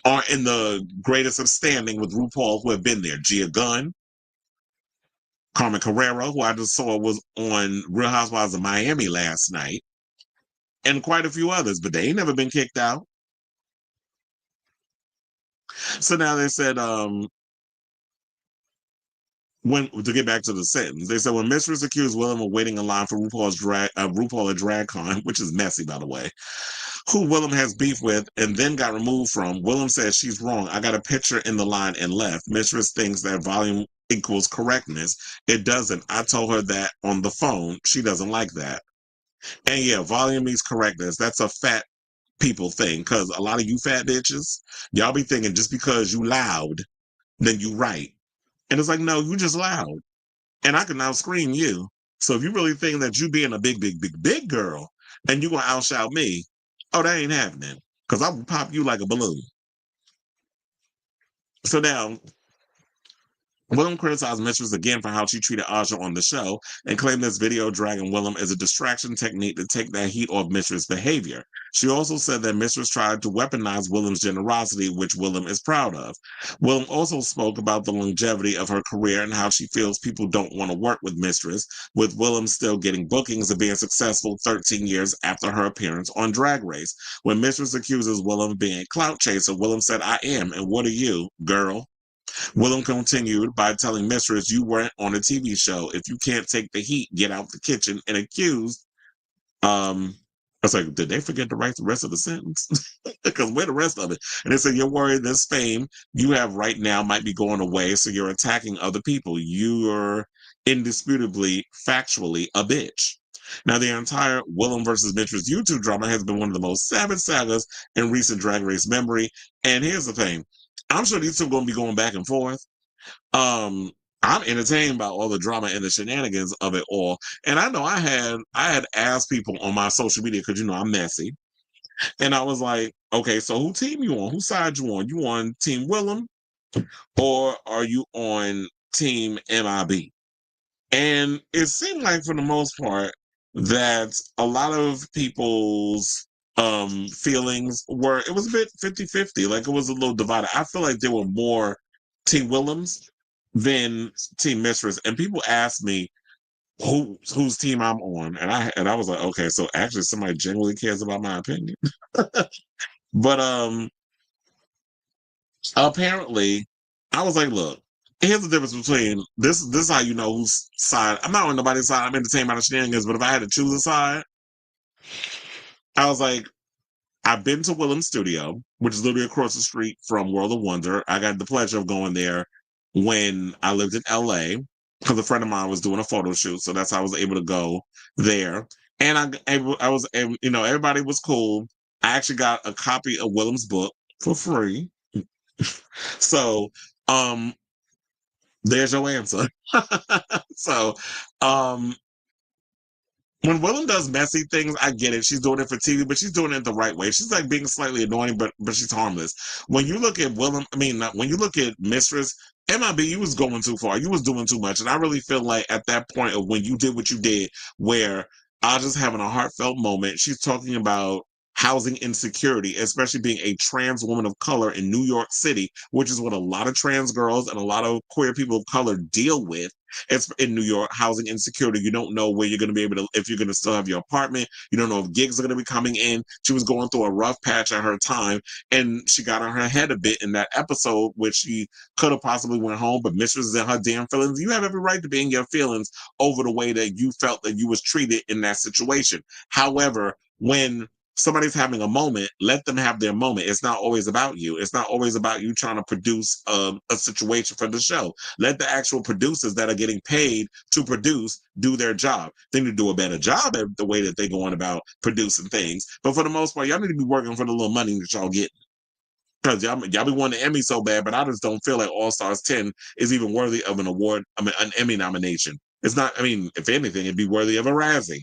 are in the greatest of standing with RuPaul who have been there. Gia Gunn, Carmen Carrero, who I just saw was on Real Housewives of Miami last night, and quite a few others, but they ain't never been kicked out. So now they said, to get back to the sentence, they said when Mistress accused Willam of waiting in line for RuPaul at DragCon, which is messy, by the way, who Willam has beef with and then got removed from, Willam says she's wrong. I got a picture in the line and left. Mistress thinks that volume equals correctness. It doesn't. I told her that on the phone. She doesn't like that. And yeah, volume means correctness. That's a fat people thing, because a lot of you fat bitches, y'all be thinking just because you loud, then you right. And it's like, no, you just loud. And I can now scream you. So if you really think that you being a big girl and you gonna outshout me, oh, that ain't happening. Because I will pop you like a balloon. So now, Willam criticized Mistress again for how she treated Aja on the show and claimed this video dragging Willam as a distraction technique to take that heat off Mistress' behavior. She also said that Mistress tried to weaponize Willam's generosity, which Willam is proud of. Willam also spoke about the longevity of her career and how she feels people don't want to work with Mistress, with Willam still getting bookings and being successful 13 years after her appearance on Drag Race. When Mistress accuses Willam of being a clout chaser, Willam said, "I am, and what are you, girl?" Willam continued by telling Mistress, you weren't on a TV show. If you can't take the heat, get out the kitchen. And accused, I was like, did they forget to write the rest of the sentence? Because where the rest of it? And they said, you're worried this fame you have right now might be going away, so you're attacking other people. You're indisputably, factually a bitch. Now, the entire Willam versus Mistress YouTube drama has been one of the most savage sagas in recent Drag Race memory. And here's the thing. I'm sure these two are going to be going back and forth. I'm entertained by all the drama and the shenanigans of it all. And I know I had asked people on my social media, because I'm messy. And I was like, okay, so who team you on? Whose side you on? You on Team Willam or are you on Team MIB? And it seemed like for the most part that a lot of people's feelings it was a bit 50-50. Like it was a little divided. I feel like there were more Team Willams than Team Mistress. And people asked me whose team I'm on. And I was like, okay, so actually somebody genuinely cares about my opinion. But apparently I was like, look, here's the difference between this is how you know whose side. I'm not on nobody's side. I'm entertained by the shenanigans, but if I had to choose a side, I was like, I've been to Willam Studio, which is literally across the street from World of Wonder. I got the pleasure of going there when I lived in LA because a friend of mine was doing a photo shoot. So that's how I was able to go there. And I was, everybody was cool. I actually got a copy of Willam's book for free. So, there's your answer. So, when Willam does messy things, I get it. She's doing it for TV, but she's doing it the right way. She's like being slightly annoying, but she's harmless. When you look at Willam, when you look at Mistress, MIB, you was going too far. You was doing too much. And I really feel like at that point of when you did what you did, where I was just having a heartfelt moment, she's talking about housing insecurity, especially being a trans woman of color in New York City, which is what a lot of trans girls and a lot of queer people of color deal with. It's in New York, housing insecurity. You don't know where you're going to be able to, if you're going to still have your apartment. You don't know if gigs are going to be coming in. She was going through a rough patch at her time, and she got on her head a bit in that episode, which she could have possibly went home, but Mistress is in her damn feelings. You have every right to be in your feelings over the way that you felt that you was treated in that situation. However, when somebody's having a moment, let them have their moment. It's not always about you. It's not always about you trying to produce a situation for the show. Let the actual producers that are getting paid to produce do their job. They need to do a better job at the way that they go on about producing things. But for the most part, y'all need to be working for the little money that y'all get. Because y'all be wanting an Emmy so bad, but I just don't feel like All Stars 10 is even worthy of an award, an Emmy nomination. It's not, if anything, it'd be worthy of a Razzie.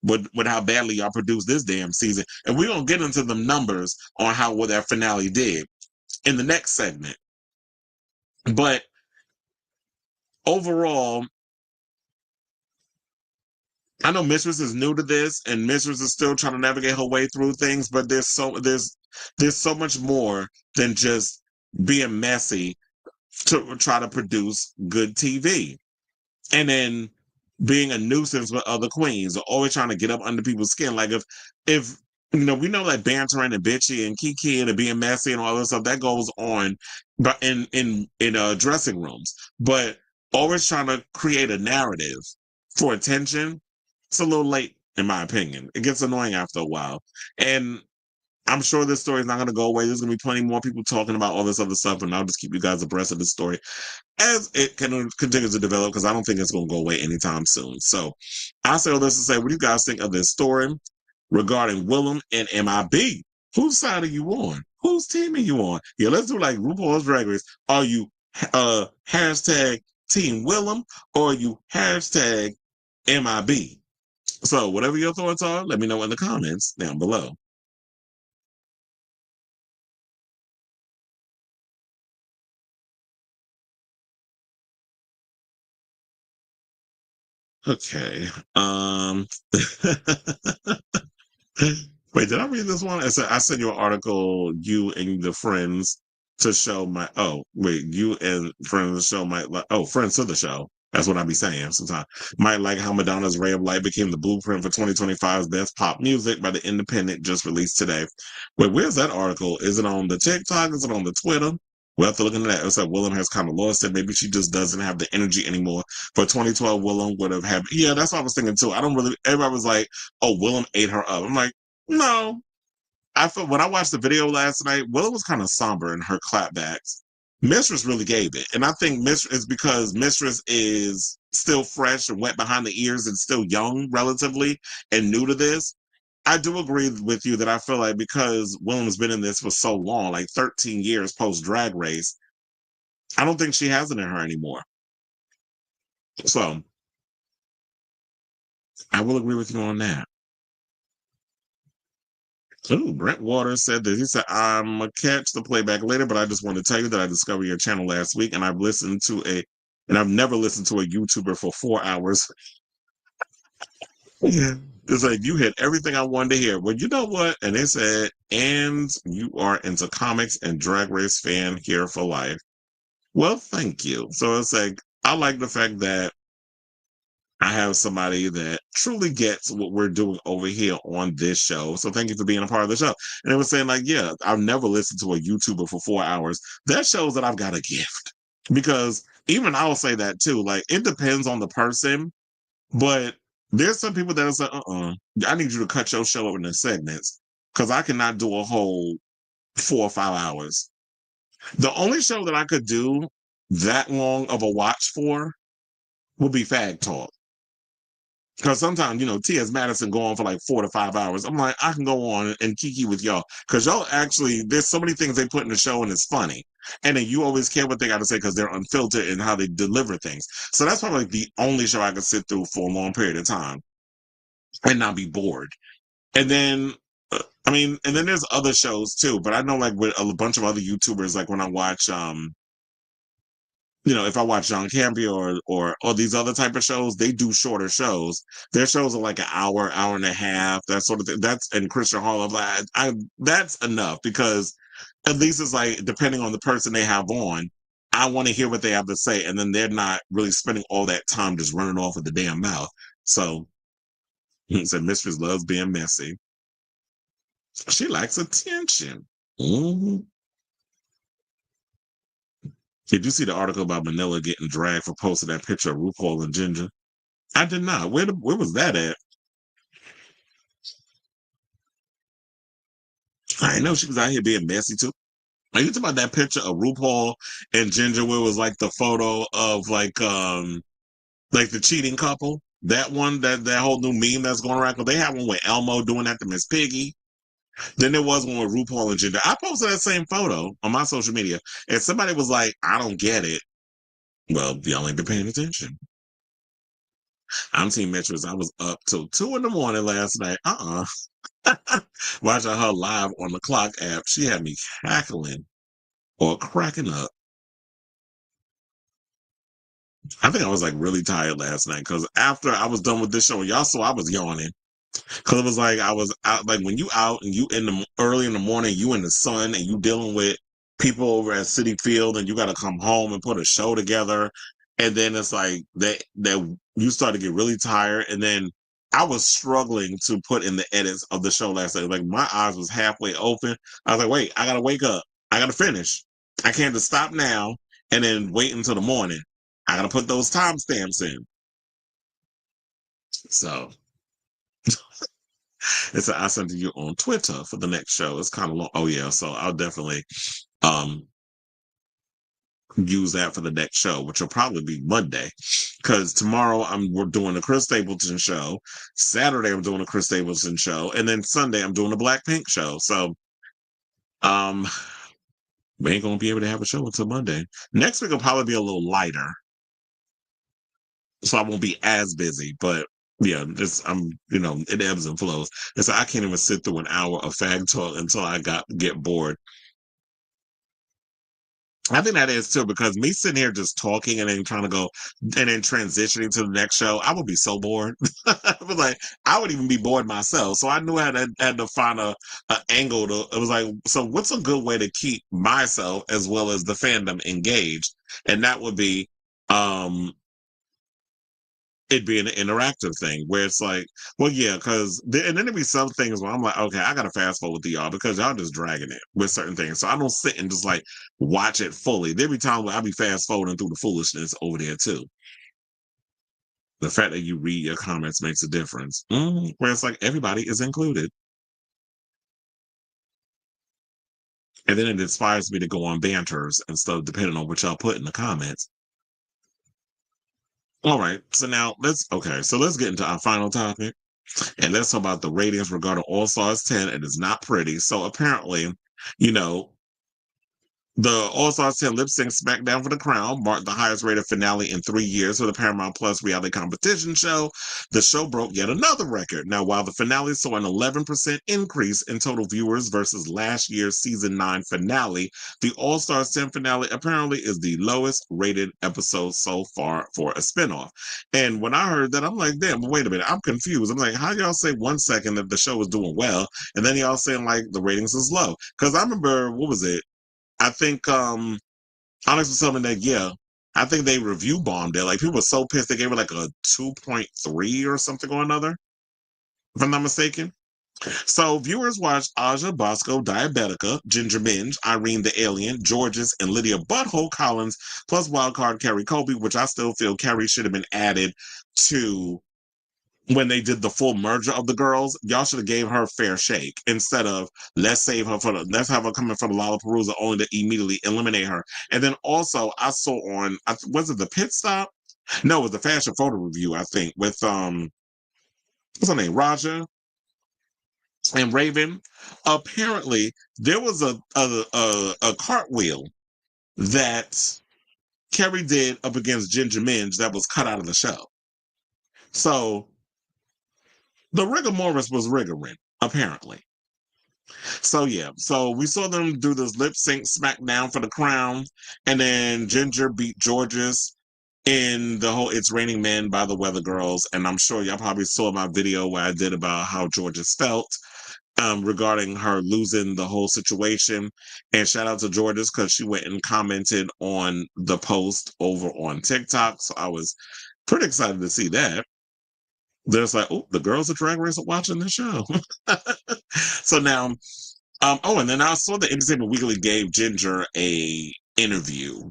With how badly y'all produced this damn season. And we're going to get into the numbers on how well that finale did in the next segment. But overall, I know Mistress is new to this, and Mistress is still trying to navigate her way through things, but there's so much more than just being messy to try to produce good TV. And then being a nuisance with other queens, or always trying to get up under people's skin. Like if we know like bantering and bitchy and kiki and being messy and all this stuff that goes on, but in dressing rooms, but always trying to create a narrative for attention, it's a little late in my opinion. It gets annoying after a while, and I'm sure this story is not going to go away. There's going to be plenty more people talking about all this other stuff, and I'll just keep you guys abreast of the story as it continues to develop, because I don't think it's going to go away anytime soon. So I say all this to say, what do you guys think of this story regarding Willam and MIB? Whose side are you on? Whose team are you on? Yeah, let's do like RuPaul's Drag Race. Are you hashtag Team Willam, or are you hashtag MIB? So whatever your thoughts are, let me know in the comments down below. Okay. Wait, did I read this one? I sent you an article, you and the friends to show my you and friends to show my friends to the show. That's what I be saying sometimes. Might like how Madonna's Ray of Light became the blueprint for 2025's best pop music by the Independent, just released today. Wait, where's that article? Is it on the TikTok? Is it on the Twitter? We'll have to look into that. It's like Willam has kind of lost it. Maybe she just doesn't have the energy anymore. For 2012, Willam would have had. Yeah, that's what I was thinking too. I don't really. Everybody was like, "Oh, Willam ate her up." I'm like, no. I felt when I watched the video last night, Willam was kind of somber in her clapbacks. Mistress really gave it, and I think Mistress is because Mistress is still fresh and wet behind the ears and still young, relatively, and new to this. I do agree with you that I feel like because Willam's been in this for so long, like 13 years post Drag Race, I don't think she has it in her anymore. So I will agree with you on that. Ooh, Brent Waters said that he said, I'm gonna catch the playback later, but I just want to tell you that I discovered your channel last week and I've never listened to a YouTuber for 4 hours. Yeah. It's like you hit everything I wanted to hear. Well, you know what? And they said, and you are into comics and Drag Race fan here for life. Well, thank you. So it's like I like the fact that I have somebody that truly gets what we're doing over here on this show. So thank you for being a part of the show. And it was saying like, yeah, I've never listened to a YouTuber for 4 hours. That shows that I've got a gift. Because even I'll say that too. Like it depends on the person, but there's some people that are like, I need you to cut your show up into segments because I cannot do a whole 4 or 5 hours. The only show that I could do that long of a watch for would be Fag Talk. Because sometimes, T.S. Madison go on for like 4 to 5 hours. I'm like, I can go on and kiki with y'all. Because y'all actually, there's so many things they put in the show and it's funny. And then you always care what they got to say because they're unfiltered in how they deliver things. So that's probably like the only show I could sit through for a long period of time and not be bored. And then, and then there's other shows too. But I know like with a bunch of other YouTubers, like when I watch, if I watch John Campea or these other type of shows, they do shorter shows. Their shows are like an hour, hour and a half, that sort of thing. And Christian Hall, that's enough because at least it's like depending on the person they have on, I want to hear what they have to say, and then they're not really spending all that time just running off with the damn mouth. So he said, Mistress loves being messy. She likes attention. Mm-hmm. Did you see the article about Manila getting dragged for posting that picture of RuPaul and Ginger? I did not. Where was that at? I know she was out here being messy too. Are you talking about that picture of RuPaul and Ginger where it was like the photo of like the cheating couple? That one, that whole new meme that's going around. Cause they have one with Elmo doing that to Miss Piggy. Then there was one with RuPaul and Ginger. I posted that same photo on my social media, and somebody was like, "I don't get it." Well, y'all ain't been paying attention. I'm Team Mistress. I was up till 2 a.m. last night. Watching her live on the Clock app. She had me cackling or cracking up. I think I was like really tired last night because after I was done with this show, y'all saw I was yawning. Because it was like I was out, like when you out and you early in the morning, you in the sun and you dealing with people over at City Field and you got to come home and put a show together. And then it's like that you start to get really tired. And then I was struggling to put in the edits of the show last night. Like my eyes was halfway open. I was like, wait, I got to wake up. I got to finish. I can't just stop now and then wait until the morning. I got to put those timestamps in. So I sent to you on Twitter for the next show. It's kind of long. Oh yeah, so I'll definitely um use that for the next show, which will probably be Monday. Because tomorrow we're doing a Chris Stapleton show. Saturday I'm doing a Chris Stapleton show, and then Sunday I'm doing a Blackpink show. So we ain't gonna be able to have a show until Monday. Next week will probably be a little lighter. So I won't be as busy, but yeah, it ebbs and flows. And so I can't even sit through an hour of fag talk until I get bored. I think that is too, because me sitting here just talking and then trying to go and then transitioning to the next show, I would be so bored. I was like, I would even be bored myself. So I knew I had to find a angle to. It was like, so what's a good way to keep myself as well as the fandom engaged? And that would be it being an interactive thing where it's like, well, yeah, because and then there'd be some things where I'm like, okay, I gotta fast forward to y'all because y'all just dragging it with certain things. So I don't sit and just like watch it fully. There'd be times where I'll be fast forwarding through the foolishness over there too. The fact that you read your comments makes a difference. Where it's like everybody is included. And then it inspires me to go on banters and stuff depending on what y'all put in the comments. All right. So now let's get into our final topic. And let's talk about the ratings regarding All Stars 10. It is not pretty. So apparently, you know, the All Stars 10 lip sync SmackDown for the Crown marked the highest rated finale in 3 years for the Paramount Plus reality competition show. The show broke yet another record. Now, while the finale saw an 11% increase in total viewers versus last year's season 9 finale, the All Stars 10 finale apparently is the lowest rated episode so far for a spinoff. And when I heard that, I'm like, damn, but wait a minute, I'm confused. I'm like, how y'all say 1 second that the show is doing well, and then y'all saying like the ratings is low? Because I remember, what was it? I think Alex was telling me that, yeah, I think they review bombed it. Like people were so pissed they gave it like a 2.3 or something or another, if I'm not mistaken. So viewers watched Aja Bosco Diabetica, Ginger Minge, Irene the Alien, Georges, and Lydia Butthole Collins, plus wildcard Carrie Colby, which I still feel Carrie should have been added to when they did the full merger of the girls. Y'all should have gave her a fair shake instead of let's have her come in for the Lollapalooza only to immediately eliminate her. And then also I saw on, was it the pit stop? No, it was the fashion photo review, I think, with what's her name, Raja and Raven. Apparently there was a cartwheel that Kerry did up against Ginger Minge that was cut out of the show. So the rigor mortis was rigoring, apparently. So yeah, so we saw them do this lip sync SmackDown for the Crown, and then Ginger beat Georges in the whole "It's Raining Men" by the Weather Girls, and I'm sure y'all probably saw my video where I did about how Georges felt regarding her losing the whole situation. And shout out to Georges because she went and commented on the post over on TikTok, so I was pretty excited to see that. There's like, oh, the girls at Drag Race are watching the show. So now, and then I saw the Entertainment Weekly gave Ginger a interview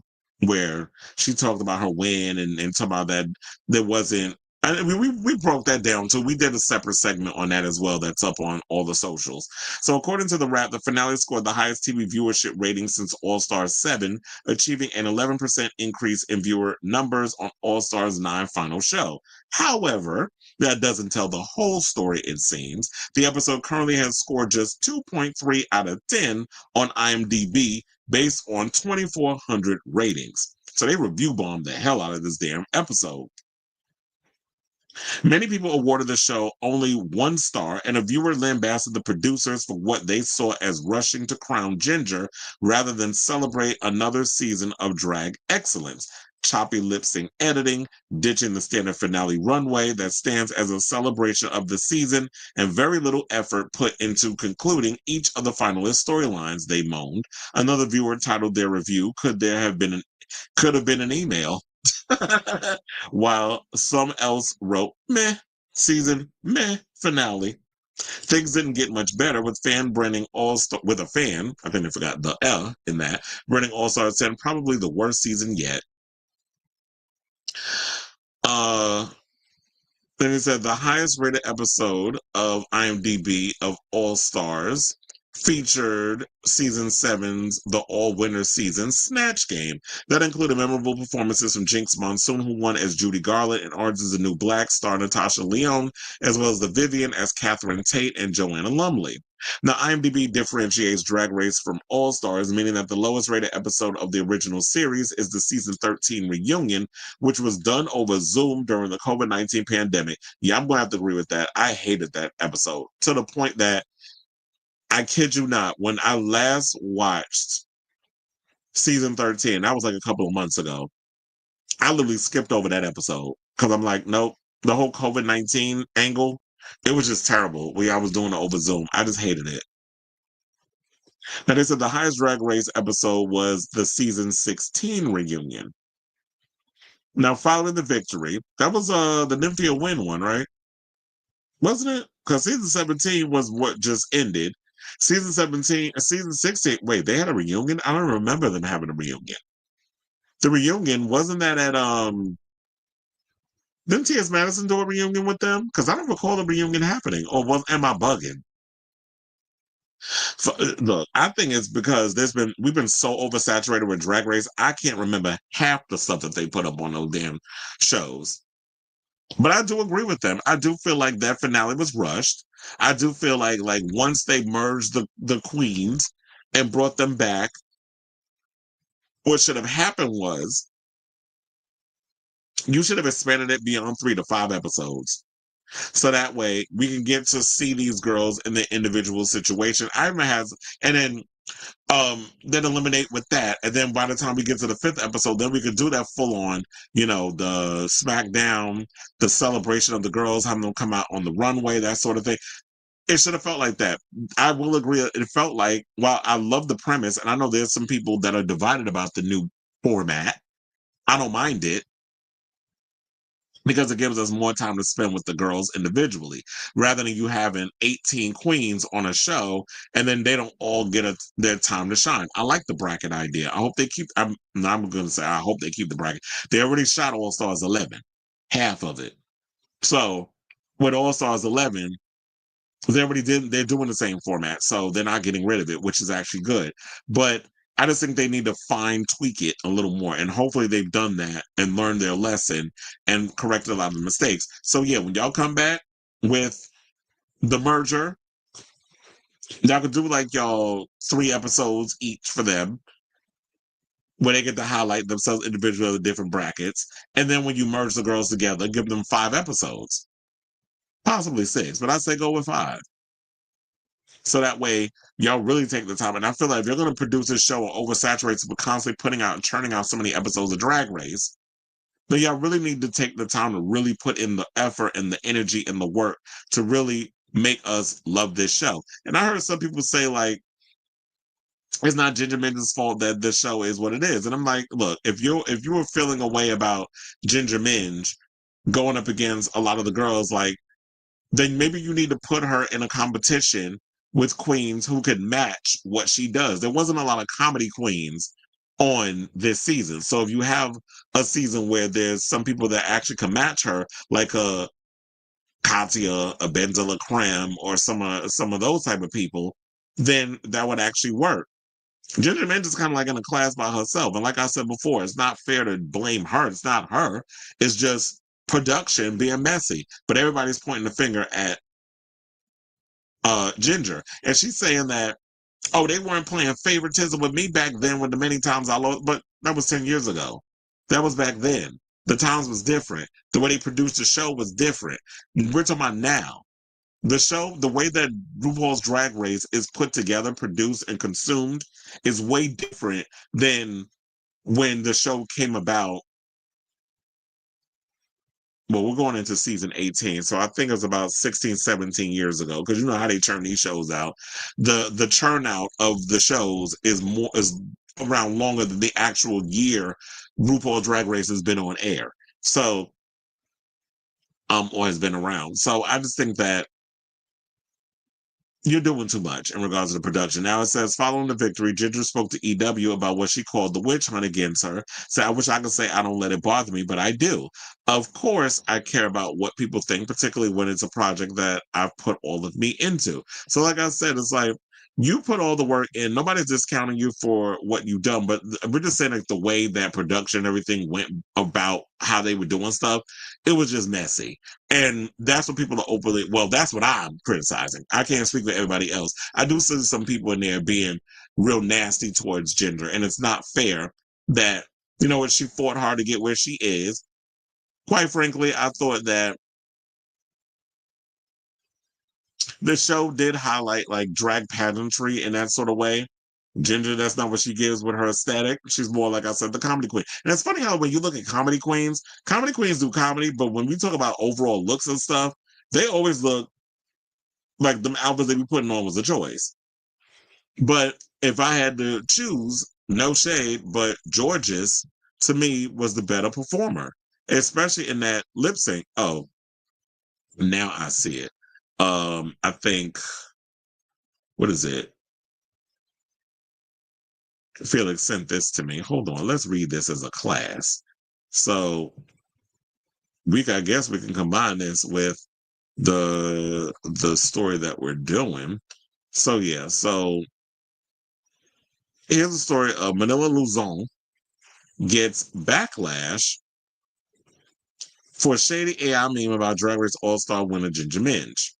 where she talked about her win and talking about that there wasn't. I mean, we broke that down too. We did a separate segment on that as well. That's up on all the socials. So according to the Wrap, the finale scored the highest TV viewership rating since All Stars 7, achieving an 11% increase in viewer numbers on All Stars 9 final show. However, that doesn't tell the whole story, it seems. The episode currently has scored just 2.3 out of 10 on IMDb based on 2,400 ratings. So they review bombed the hell out of this damn episode. Many people awarded the show only 1 star, and a viewer lambasted the producers for what they saw as rushing to crown Ginger rather than celebrate another season of drag excellence. Choppy lip sync editing, ditching the standard finale runway that stands as a celebration of the season, and very little effort put into concluding each of the finalist storylines, they moaned. Another viewer titled their review, could have been an email. While some else wrote, meh, season, meh, finale. Things didn't get much better with with a fan, I think they forgot the L in that, bringing All Stars 10 probably the worst season yet. Then he said the highest rated episode of IMDb of All Stars featured season 7's The All Winner season Snatch Game. That included memorable performances from Jinx Monsoon, who won as Judy Garland, and Orange is the New Black star Natasha Lyonne, as well as the Vivian as Catherine Tate and Joanna Lumley. Now, IMDb differentiates Drag Race from All Stars, meaning that the lowest rated episode of the original series is the season 13 reunion, which was done over Zoom during the COVID-19 pandemic. Yeah, I'm going to have to agree with that. I hated that episode to the point that, I kid you not, when I last watched season 13, that was like a couple of months ago, I literally skipped over that episode because I'm like, nope, the whole COVID-19 angle, it was just terrible. I was doing it over Zoom. I just hated it. Now, they said the highest Drag Race episode was the season 16 reunion. Now, following the victory, that was the Nympia win one, right? Wasn't it? Because season 17 was what just ended. Season 16, wait, they had a reunion? I don't remember them having a reunion. The reunion, wasn't that at didn't T.S. Madison do a reunion with them? Because I don't recall the reunion happening. Or am I bugging? So, look, I think it's because we've been so oversaturated with Drag Race. I can't remember half the stuff that they put up on those damn shows. But I do agree with them. I do feel like that finale was rushed. I do feel like once they merged the queens and brought them back, what should have happened was you should have expanded it beyond 3 to 5 episodes. So that way we can get to see these girls in the individual situation. Irma has, and then eliminate with that. And then by the time we get to the 5th episode, then we could do that full on, the SmackDown, the celebration of the girls, having them come out on the runway, that sort of thing. It should have felt like that. I will agree. It felt like, while I love the premise, and I know there's some people that are divided about the new format, I don't mind it because it gives us more time to spend with the girls individually rather than you having 18 queens on a show and then they don't all get their time to shine. I like the bracket idea. I hope they keep, I'm going to say, I hope they keep the bracket. They already shot All Stars 11, half of it. So with All Stars 11, they're doing the same format. So they're not getting rid of it, which is actually good. But I just think they need to tweak it a little more. And hopefully they've done that and learned their lesson and corrected a lot of the mistakes. So yeah, when y'all come back with the merger, y'all could do like y'all 3 episodes each for them where they get to highlight themselves individually in the different brackets. And then when you merge the girls together, give them 5 episodes. Possibly 6, but I say go with 5. So that way, y'all really take the time. And I feel like if you're going to produce a show and oversaturate it with constantly putting out and churning out so many episodes of Drag Race, then y'all really need to take the time to really put in the effort and the energy and the work to really make us love this show. And I heard some people say, like, it's not Ginger Minge's fault that this show is what it is. And I'm like, look, if you were feeling a way about Ginger Minge going up against a lot of the girls, like, then maybe you need to put her in a competition with queens who could match what she does. There wasn't a lot of comedy queens on this season. So if you have a season where there's some people that actually can match her, like a Katya, a Benzela Cram, or some of those type of people, then that would actually work. Ginger Minge is kind of like in a class by herself. And like I said before, it's not fair to blame her. It's not her. It's just production being messy. But everybody's pointing the finger at Ginger. And she's saying that, oh, they weren't playing favoritism with me back then when the many times I lost, but that was 10 years ago. That was back then. The times was different. The way they produced the show was different. We're talking about now. The show, the way that RuPaul's Drag Race is put together, produced, and consumed is way different than when the show came about. Well, we're going into season 18, so I think it's about 16, 17 years ago, because you know how they churn these shows out. The churn out of the shows is around longer than the actual year RuPaul Drag Race has been on air. So, or has been around. So I just think that you're doing too much in regards to the production. Now it says, following the victory, Ginger spoke to EW about what she called the witch hunt against her. So I wish I could say I don't let it bother me, but I do. Of course, I care about what people think, particularly when it's a project that I've put all of me into. So like I said, it's like, you put all the work in. Nobody's discounting you for what you've done, but we're just saying like the way that production and everything went about how they were doing stuff, it was just messy. And that's what people are openly, well, that's what I'm criticizing. I can't speak for everybody else. I do see some people in there being real nasty towards Ginger, and it's not fair that, you know what, she fought hard to get where she is. Quite frankly, I thought that the show did highlight like drag pageantry in that sort of way. Ginger, that's not what she gives with her aesthetic. She's more, like I said, the comedy queen. And it's funny how when you look at comedy queens do comedy, but when we talk about overall looks and stuff, they always look like the outfits they be putting on was a choice. But if I had to choose, no shade, but George's to me was the better performer. especially in that lip sync. Oh, now I see it. I think, what is it? Felix sent this to me. Hold on, let's read this as a class. So I guess we can combine this with the story that we're doing. So yeah, so here's the story of Manila Luzon gets backlash for a shady AI meme about Drag Race All-Star winner Ginger Minj.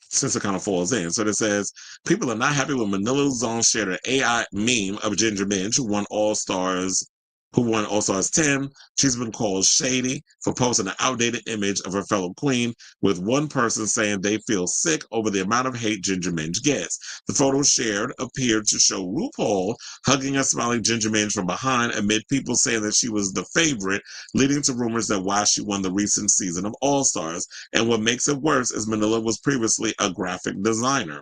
Since it kind of falls in. So it says, people are not happy when Manila Luzon shared an AI meme of Ginger Minj, who won All-Stars 10. She's been called shady for posting an outdated image of her fellow queen, with one person saying they feel sick over the amount of hate Ginger Minj gets. The photo shared appeared to show RuPaul hugging a smiling Ginger Minj from behind amid people saying that she was the favorite, leading to rumors that why she won the recent season of All-Stars. And what makes it worse is Manila was previously a graphic designer.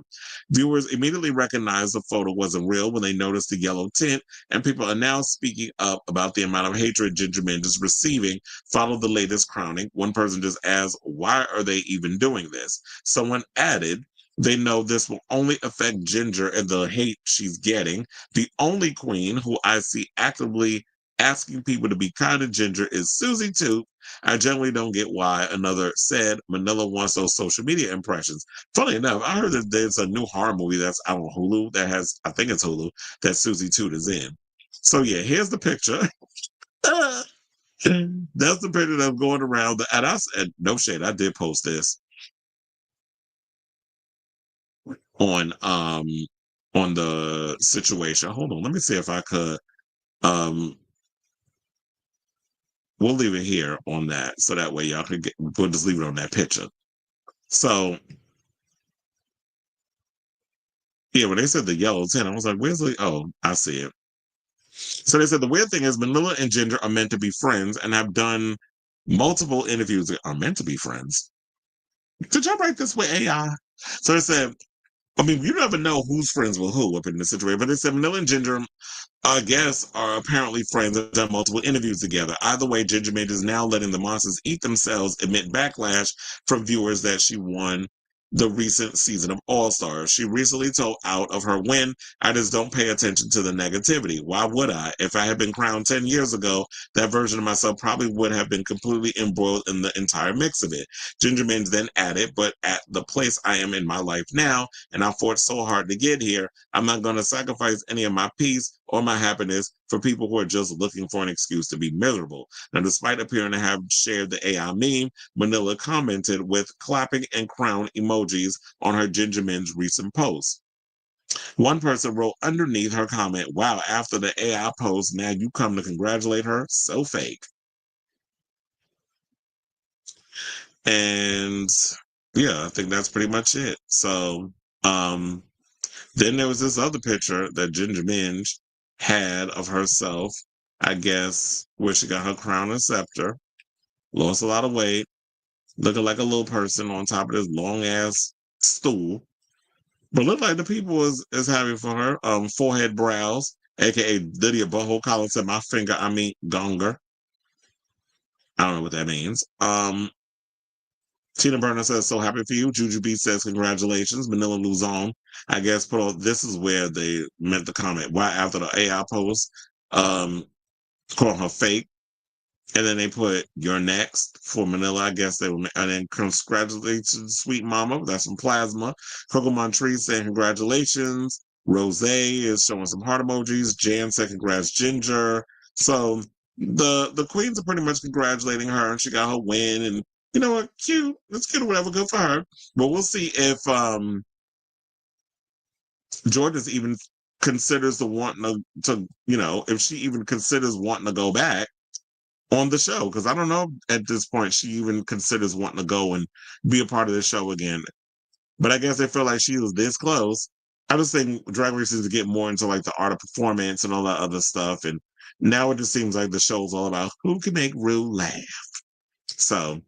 Viewers immediately recognized the photo wasn't real when they noticed the yellow tint, and people are now speaking up about the amount of hatred Ginger Minj is receiving. Follow the latest crowning. One person just asked, why are they even doing this? Someone added, they know this will only affect Ginger and the hate she's getting. The only queen who I see actively asking people to be kind to Ginger is Susie Toop. I generally don't get why. Another said Manila wants those social media impressions. Funny enough, I heard that there's a new horror movie that's out on Hulu that has, I think it's Hulu, that Susie Toot is in. So yeah, here's the picture. That's the picture that's going around. And I said, no shade, I did post this on the situation. Hold on, let me see if I could we'll leave it here on that. So that way y'all could we'll just leave it on that picture. So yeah, when they said the yellow tint, I was like, where's the I see it. So they said the weird thing is Manila and Ginger are meant to be friends and have done multiple interviews that are meant to be friends. Did y'all write this with AI? So they said, I mean, you never know who's friends with who up in this situation, but they said Manila and Ginger, I guess, are apparently friends and have done multiple interviews together. Either way, Ginger Minj is now letting the monsters eat themselves amid backlash from viewers that she won the recent season of All Stars. She recently told Out of her win, I just don't pay attention to the negativity. Why would I? If I had been crowned 10 years ago, that version of myself probably would have been completely embroiled in the entire mix of it. Ginger Minj then added, but at the place I am in my life now, and I fought so hard to get here, I'm not going to sacrifice any of my peace or my happiness for people who are just looking for an excuse to be miserable. Now, despite appearing to have shared the AI meme, Manila commented with clapping and crown emojis on her Ginger Minj recent post. One person wrote underneath her comment, wow, after the AI post, now you come to congratulate her? So fake. And yeah, I think that's pretty much it. So then there was this other picture that Ginger Minj had of herself, I guess, where she got her crown and scepter, lost a lot of weight, looking like a little person on top of this long ass stool. But looked like the people is happy for her. Forehead brows, aka Lydia Butthole Collins said, my finger, I mean gonger. I don't know what that means. Tina Burner says, so happy for you. Juju B says, congratulations. Manila Luzon, I guess, put on, this is where they meant the comment. Why after the AI post, call her fake. And then they put, you're next for Manila. I guess they were, and then congratulations, sweet mama. That's from Plasma. Coco Montrese saying, congratulations. Rose is showing some heart emojis. Jan said, congrats, Ginger. So the queens are pretty much congratulating her, and she got her win. And you know what? Cute. It's cute or whatever. Good for her. But we'll see if Jordan even considers the wanting to, you know, if she even considers wanting to go back on the show, because I don't know at this point she even considers wanting to go and be a part of the show again. But I guess they feel like she was this close. I just think Drag Race is to get more into like the art of performance and all that other stuff. And now it just seems like the show's all about who can make Rue laugh. So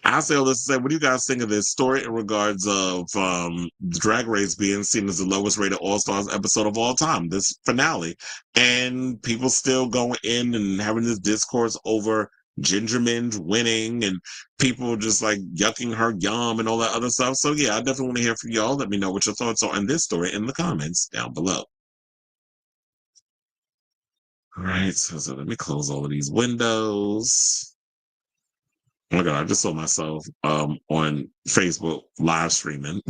I'll say all this to say, what do you guys think of this story in regards of Drag Race being seen as the lowest rated All Stars episode of all time, this finale, and people still going in and having this discourse over Ginger Minge winning and people just like yucking her yum and all that other stuff. So yeah, I definitely want to hear from y'all. Let me know what your thoughts are on this story in the comments down below. All right, so let me close all of these windows. Oh my God, I just saw myself on Facebook live streaming.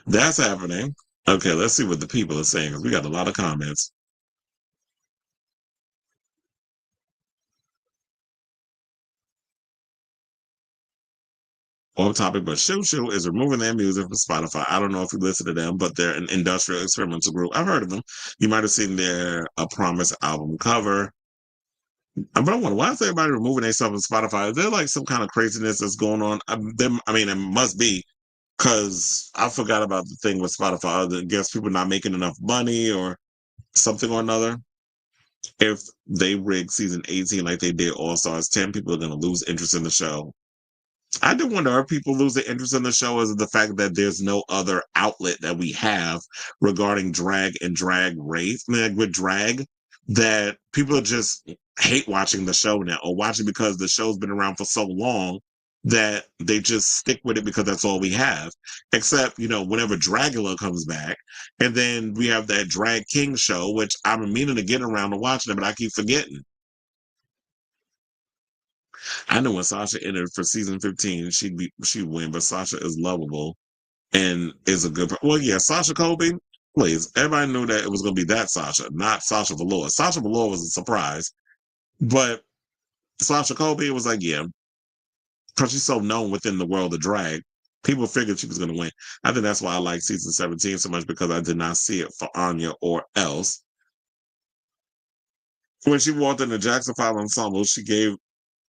That's happening. Okay, let's see what the people are saying because we got a lot of comments. Off topic, but Shoo Shoo is removing their music from Spotify. I don't know if you listen to them, but they're an industrial experimental group. I've heard of them. You might have seen their A Promise album cover. But I wonder, why is everybody removing themselves from Spotify? Is there like some kind of craziness that's going on? I mean, it must be because I forgot about the thing with Spotify. I guess people not making enough money or something or another. If they rig season 18 like they did All Stars 10, people are going to lose interest in the show. I do wonder, are people losing interest in the show? Is it the fact that there's no other outlet that we have regarding drag and drag race? I mean, like with drag, that people are just hate watching the show now or watching because the show's been around for so long that they just stick with it because that's all we have. Except, whenever Dragula comes back, and then we have that Drag King show, which I'm meaning to get around to watching it, but I keep forgetting. I know when Sasha entered for season 15, she'd win, but Sasha is lovable and is a good. Well, yeah, Sasha Colby, please. Everybody knew that it was going to be that Sasha, not Sasha Velour. Sasha Velour was a surprise, but Sasha Colby was like, yeah, because she's so known within the world of drag. People figured she was going to win. I think that's why I like season 17 so much because I did not see it for Anya or else. When she walked in the Jackson 5 ensemble, she gave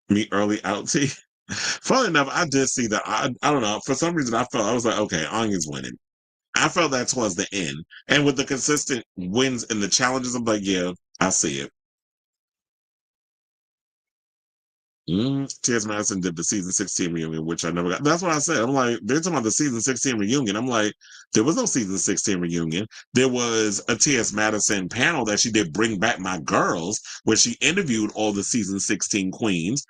me early out tea. Funny enough, I did see that. I don't know. For some reason, I was like, okay, Anya's winning. I felt that towards the end. And with the consistent wins and the challenges, I'm like, yeah, I see it. T.S. Madison did the season 16 reunion, which I never got. That's what I said. I'm like, they're talking about the season 16 reunion. I'm like, there was no season 16 reunion. There was a T.S. Madison panel that she did Bring Back My Girls, where she interviewed all the season 16 queens.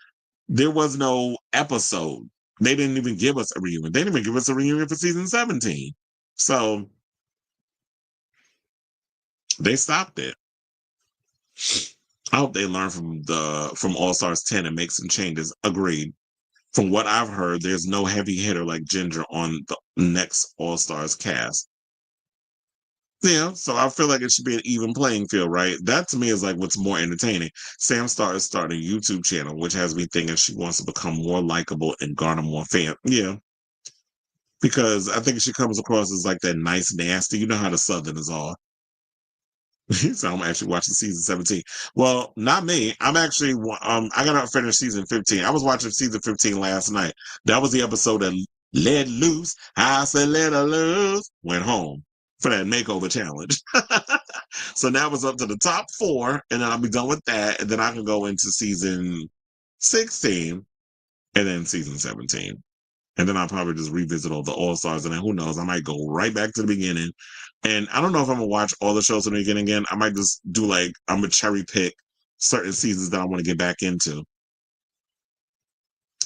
There was no episode. They didn't even give us a reunion. They didn't even give us a reunion for season 17. So they stopped it. I hope they learn from All Stars 10 and make some changes. Agreed. From what I've heard, there's no heavy hitter like Ginger on the next All Stars cast. Yeah, so I feel like it should be an even playing field, right? That to me is like what's more entertaining. Sam Star is starting a YouTube channel, which has me thinking she wants to become more likable and garner more fans. Yeah, because I think she comes across as like that nice, nasty. You know how the Southerners are. So I'm actually watching season 17. Well, not me. I'm actually I gotta finish season 15. I was watching season 15 last night. That was the episode that let loose. I said let her loose. Went home for that makeover challenge. So now it's up to the top 4, and then I'll be done with that, and then I can go into season 16 and then season 17. And then I'll probably just revisit all the All Stars, and then who knows? I might go right back to the beginning. And I don't know if I'm gonna watch all the shows from the beginning again. I might just do like I'm gonna cherry pick certain seasons that I want to get back into.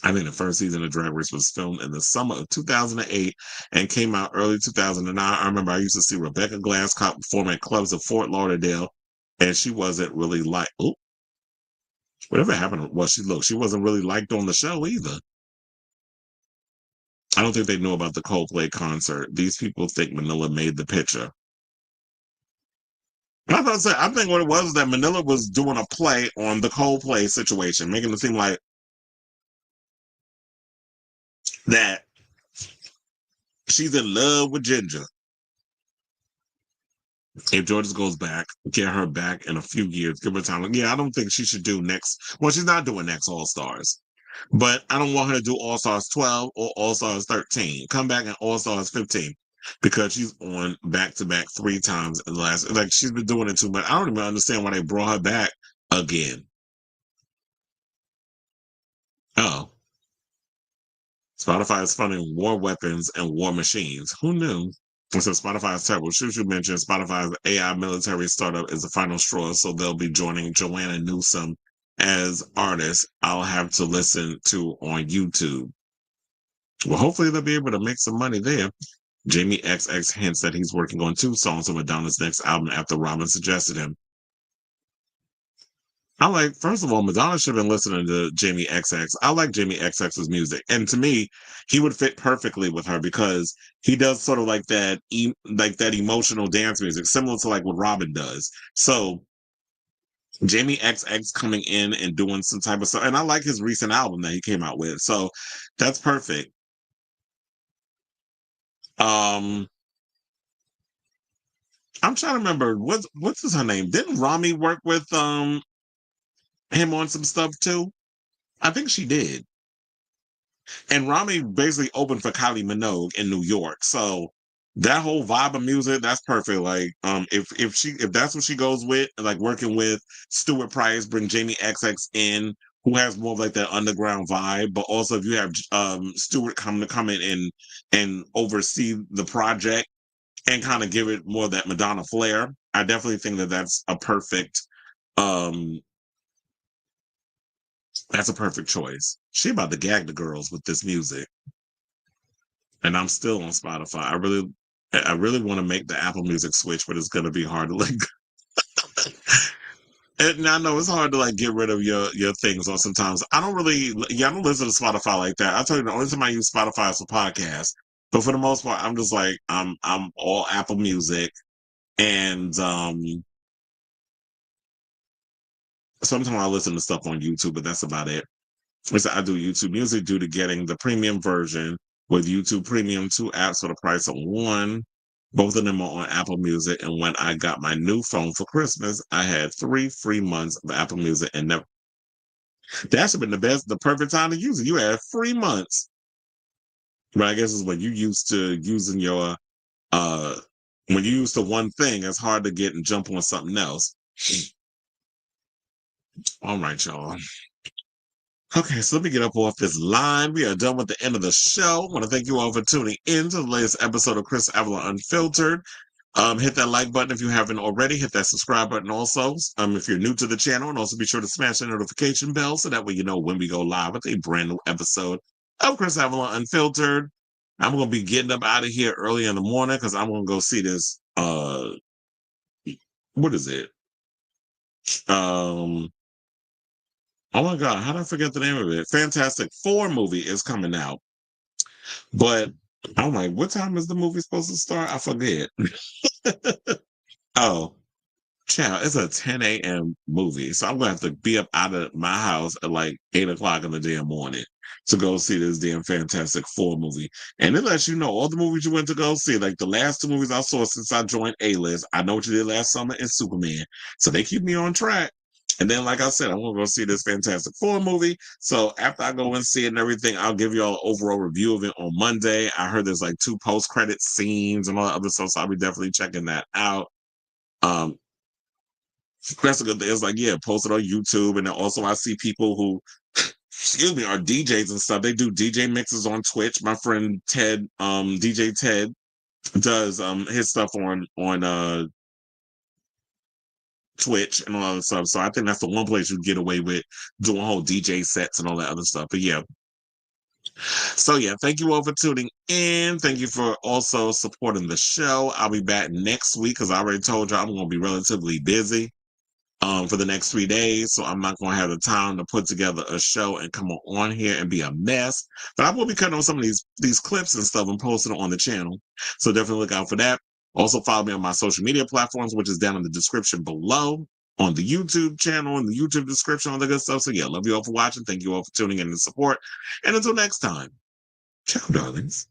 I think the first season of Drag Race was filmed in the summer of 2008 and came out early 2009. I remember I used to see Rebecca Glasscock perform at clubs in Fort Lauderdale, and she wasn't really like, oh, whatever happened. Well, she wasn't really liked on the show either. I don't think they know about the Coldplay concert. These people think Manila made the picture. I think what it was that Manila was doing a play on the Coldplay situation, making it seem like that she's in love with Ginger. If Georgia goes back, get her back in a few years, give her time. Like, yeah, I don't think she should do next. Well, she's not doing next All Stars, but I don't want her to do All Stars 12 or All Stars 13. Come back in All Stars 15 because she's on back to back 3 times in the last. Like she's been doing it too much. I don't even understand why they brought her back again. Oh. Spotify is funding war weapons and war machines. Who knew? It says Spotify is terrible. Shushu mentioned Spotify's AI military startup is the final straw, so they'll be joining Joanna Newsom as artists I'll have to listen to on YouTube. Well, hopefully they'll be able to make some money there. Jamie XX hints that he's working on 2 songs on Madonna's next album after Robin suggested him. First of all, Madonna should have been listening to Jamie XX. I like Jamie XX's music. And to me, he would fit perfectly with her because he does sort of like that emotional dance music, similar to like what Robin does. So Jamie XX coming in and doing some type of stuff. And I like his recent album that he came out with. So that's perfect. I'm trying to remember what's her name? Didn't Rami work with him on some stuff too? I think she did. And Rami basically opened for Kylie Minogue in New York. So that whole vibe of music, that's perfect. Like, if that's what she goes with, like working with Stuart Price, bring Jamie XX in, who has more of like that underground vibe. But also if you have Stuart come in and oversee the project and kind of give it more of that Madonna flair, I definitely think that's a perfect choice. She about to gag the girls with this music. And I'm still on Spotify. I really want to make the Apple Music switch, but it's gonna be hard to like and I know it's hard to like get rid of your things or sometimes. I don't listen to Spotify like that. I tell you the only time I use Spotify is for podcasts. But for the most part, I'm just like I'm all Apple Music and sometimes I listen to stuff on YouTube, but that's about it. I do YouTube Music due to getting the premium version with YouTube Premium, 2 apps for the price of 1. Both of them are on Apple Music. And when I got my new phone for Christmas, I had 3 free months of Apple Music, and that should have been the perfect time to use it. You had 3 months. But I guess it's when you used to using your when you used to one thing, it's hard to get and jump on something else. All right, y'all. Okay, so let me get up off this line. We are done with the end of the show. I want to thank you all for tuning in to the latest episode of Chris Avila Unfiltered. Hit that like button if you haven't already. Hit that subscribe button also if you're new to the channel. And also be sure to smash the notification bell so that way you know when we go live with a brand new episode of Chris Avila Unfiltered. I'm going to be getting up out of here early in the morning because I'm going to go see this. What is it? Oh my God, how did I forget the name of it? Fantastic Four movie is coming out. But I'm like, what time is the movie supposed to start? I forget. Oh, child, it's a 10 a.m. movie. So I'm going to have to be up out of my house at like 8 o'clock in the damn morning to go see this damn Fantastic Four movie. And it lets you know all the movies you went to go see. Like the last 2 movies I saw since I joined A-List. I Know What You Did Last Summer and Superman. So they keep me on track. And then, like I said, I'm going to go see this Fantastic Four movie. So after I go and see it and everything, I'll give you all an overall review of it on Monday. I heard there's like 2 post-credit scenes and all that other stuff. So I'll be definitely checking that out. That's a good thing. It's like, yeah, post it on YouTube. And then also I see people who, excuse me, are DJs and stuff. They do DJ mixes on Twitch. My friend Ted, DJ Ted, does his stuff on Twitch and all that stuff. So I think that's the one place you get away with doing whole DJ sets and all that other stuff. But yeah. So yeah, thank you all for tuning in. Thank you for also supporting the show. I'll be back next week because I already told you I'm going to be relatively busy for the next 3 days. So I'm not going to have the time to put together a show and come on here and be a mess. But I will be cutting on some of these clips and stuff and posting it on the channel. So definitely look out for that. Also follow me on my social media platforms, which is down in the description below on the YouTube channel, in the YouTube description, all the good stuff. So yeah, love you all for watching. Thank you all for tuning in and support. And until next time, ciao, darlings.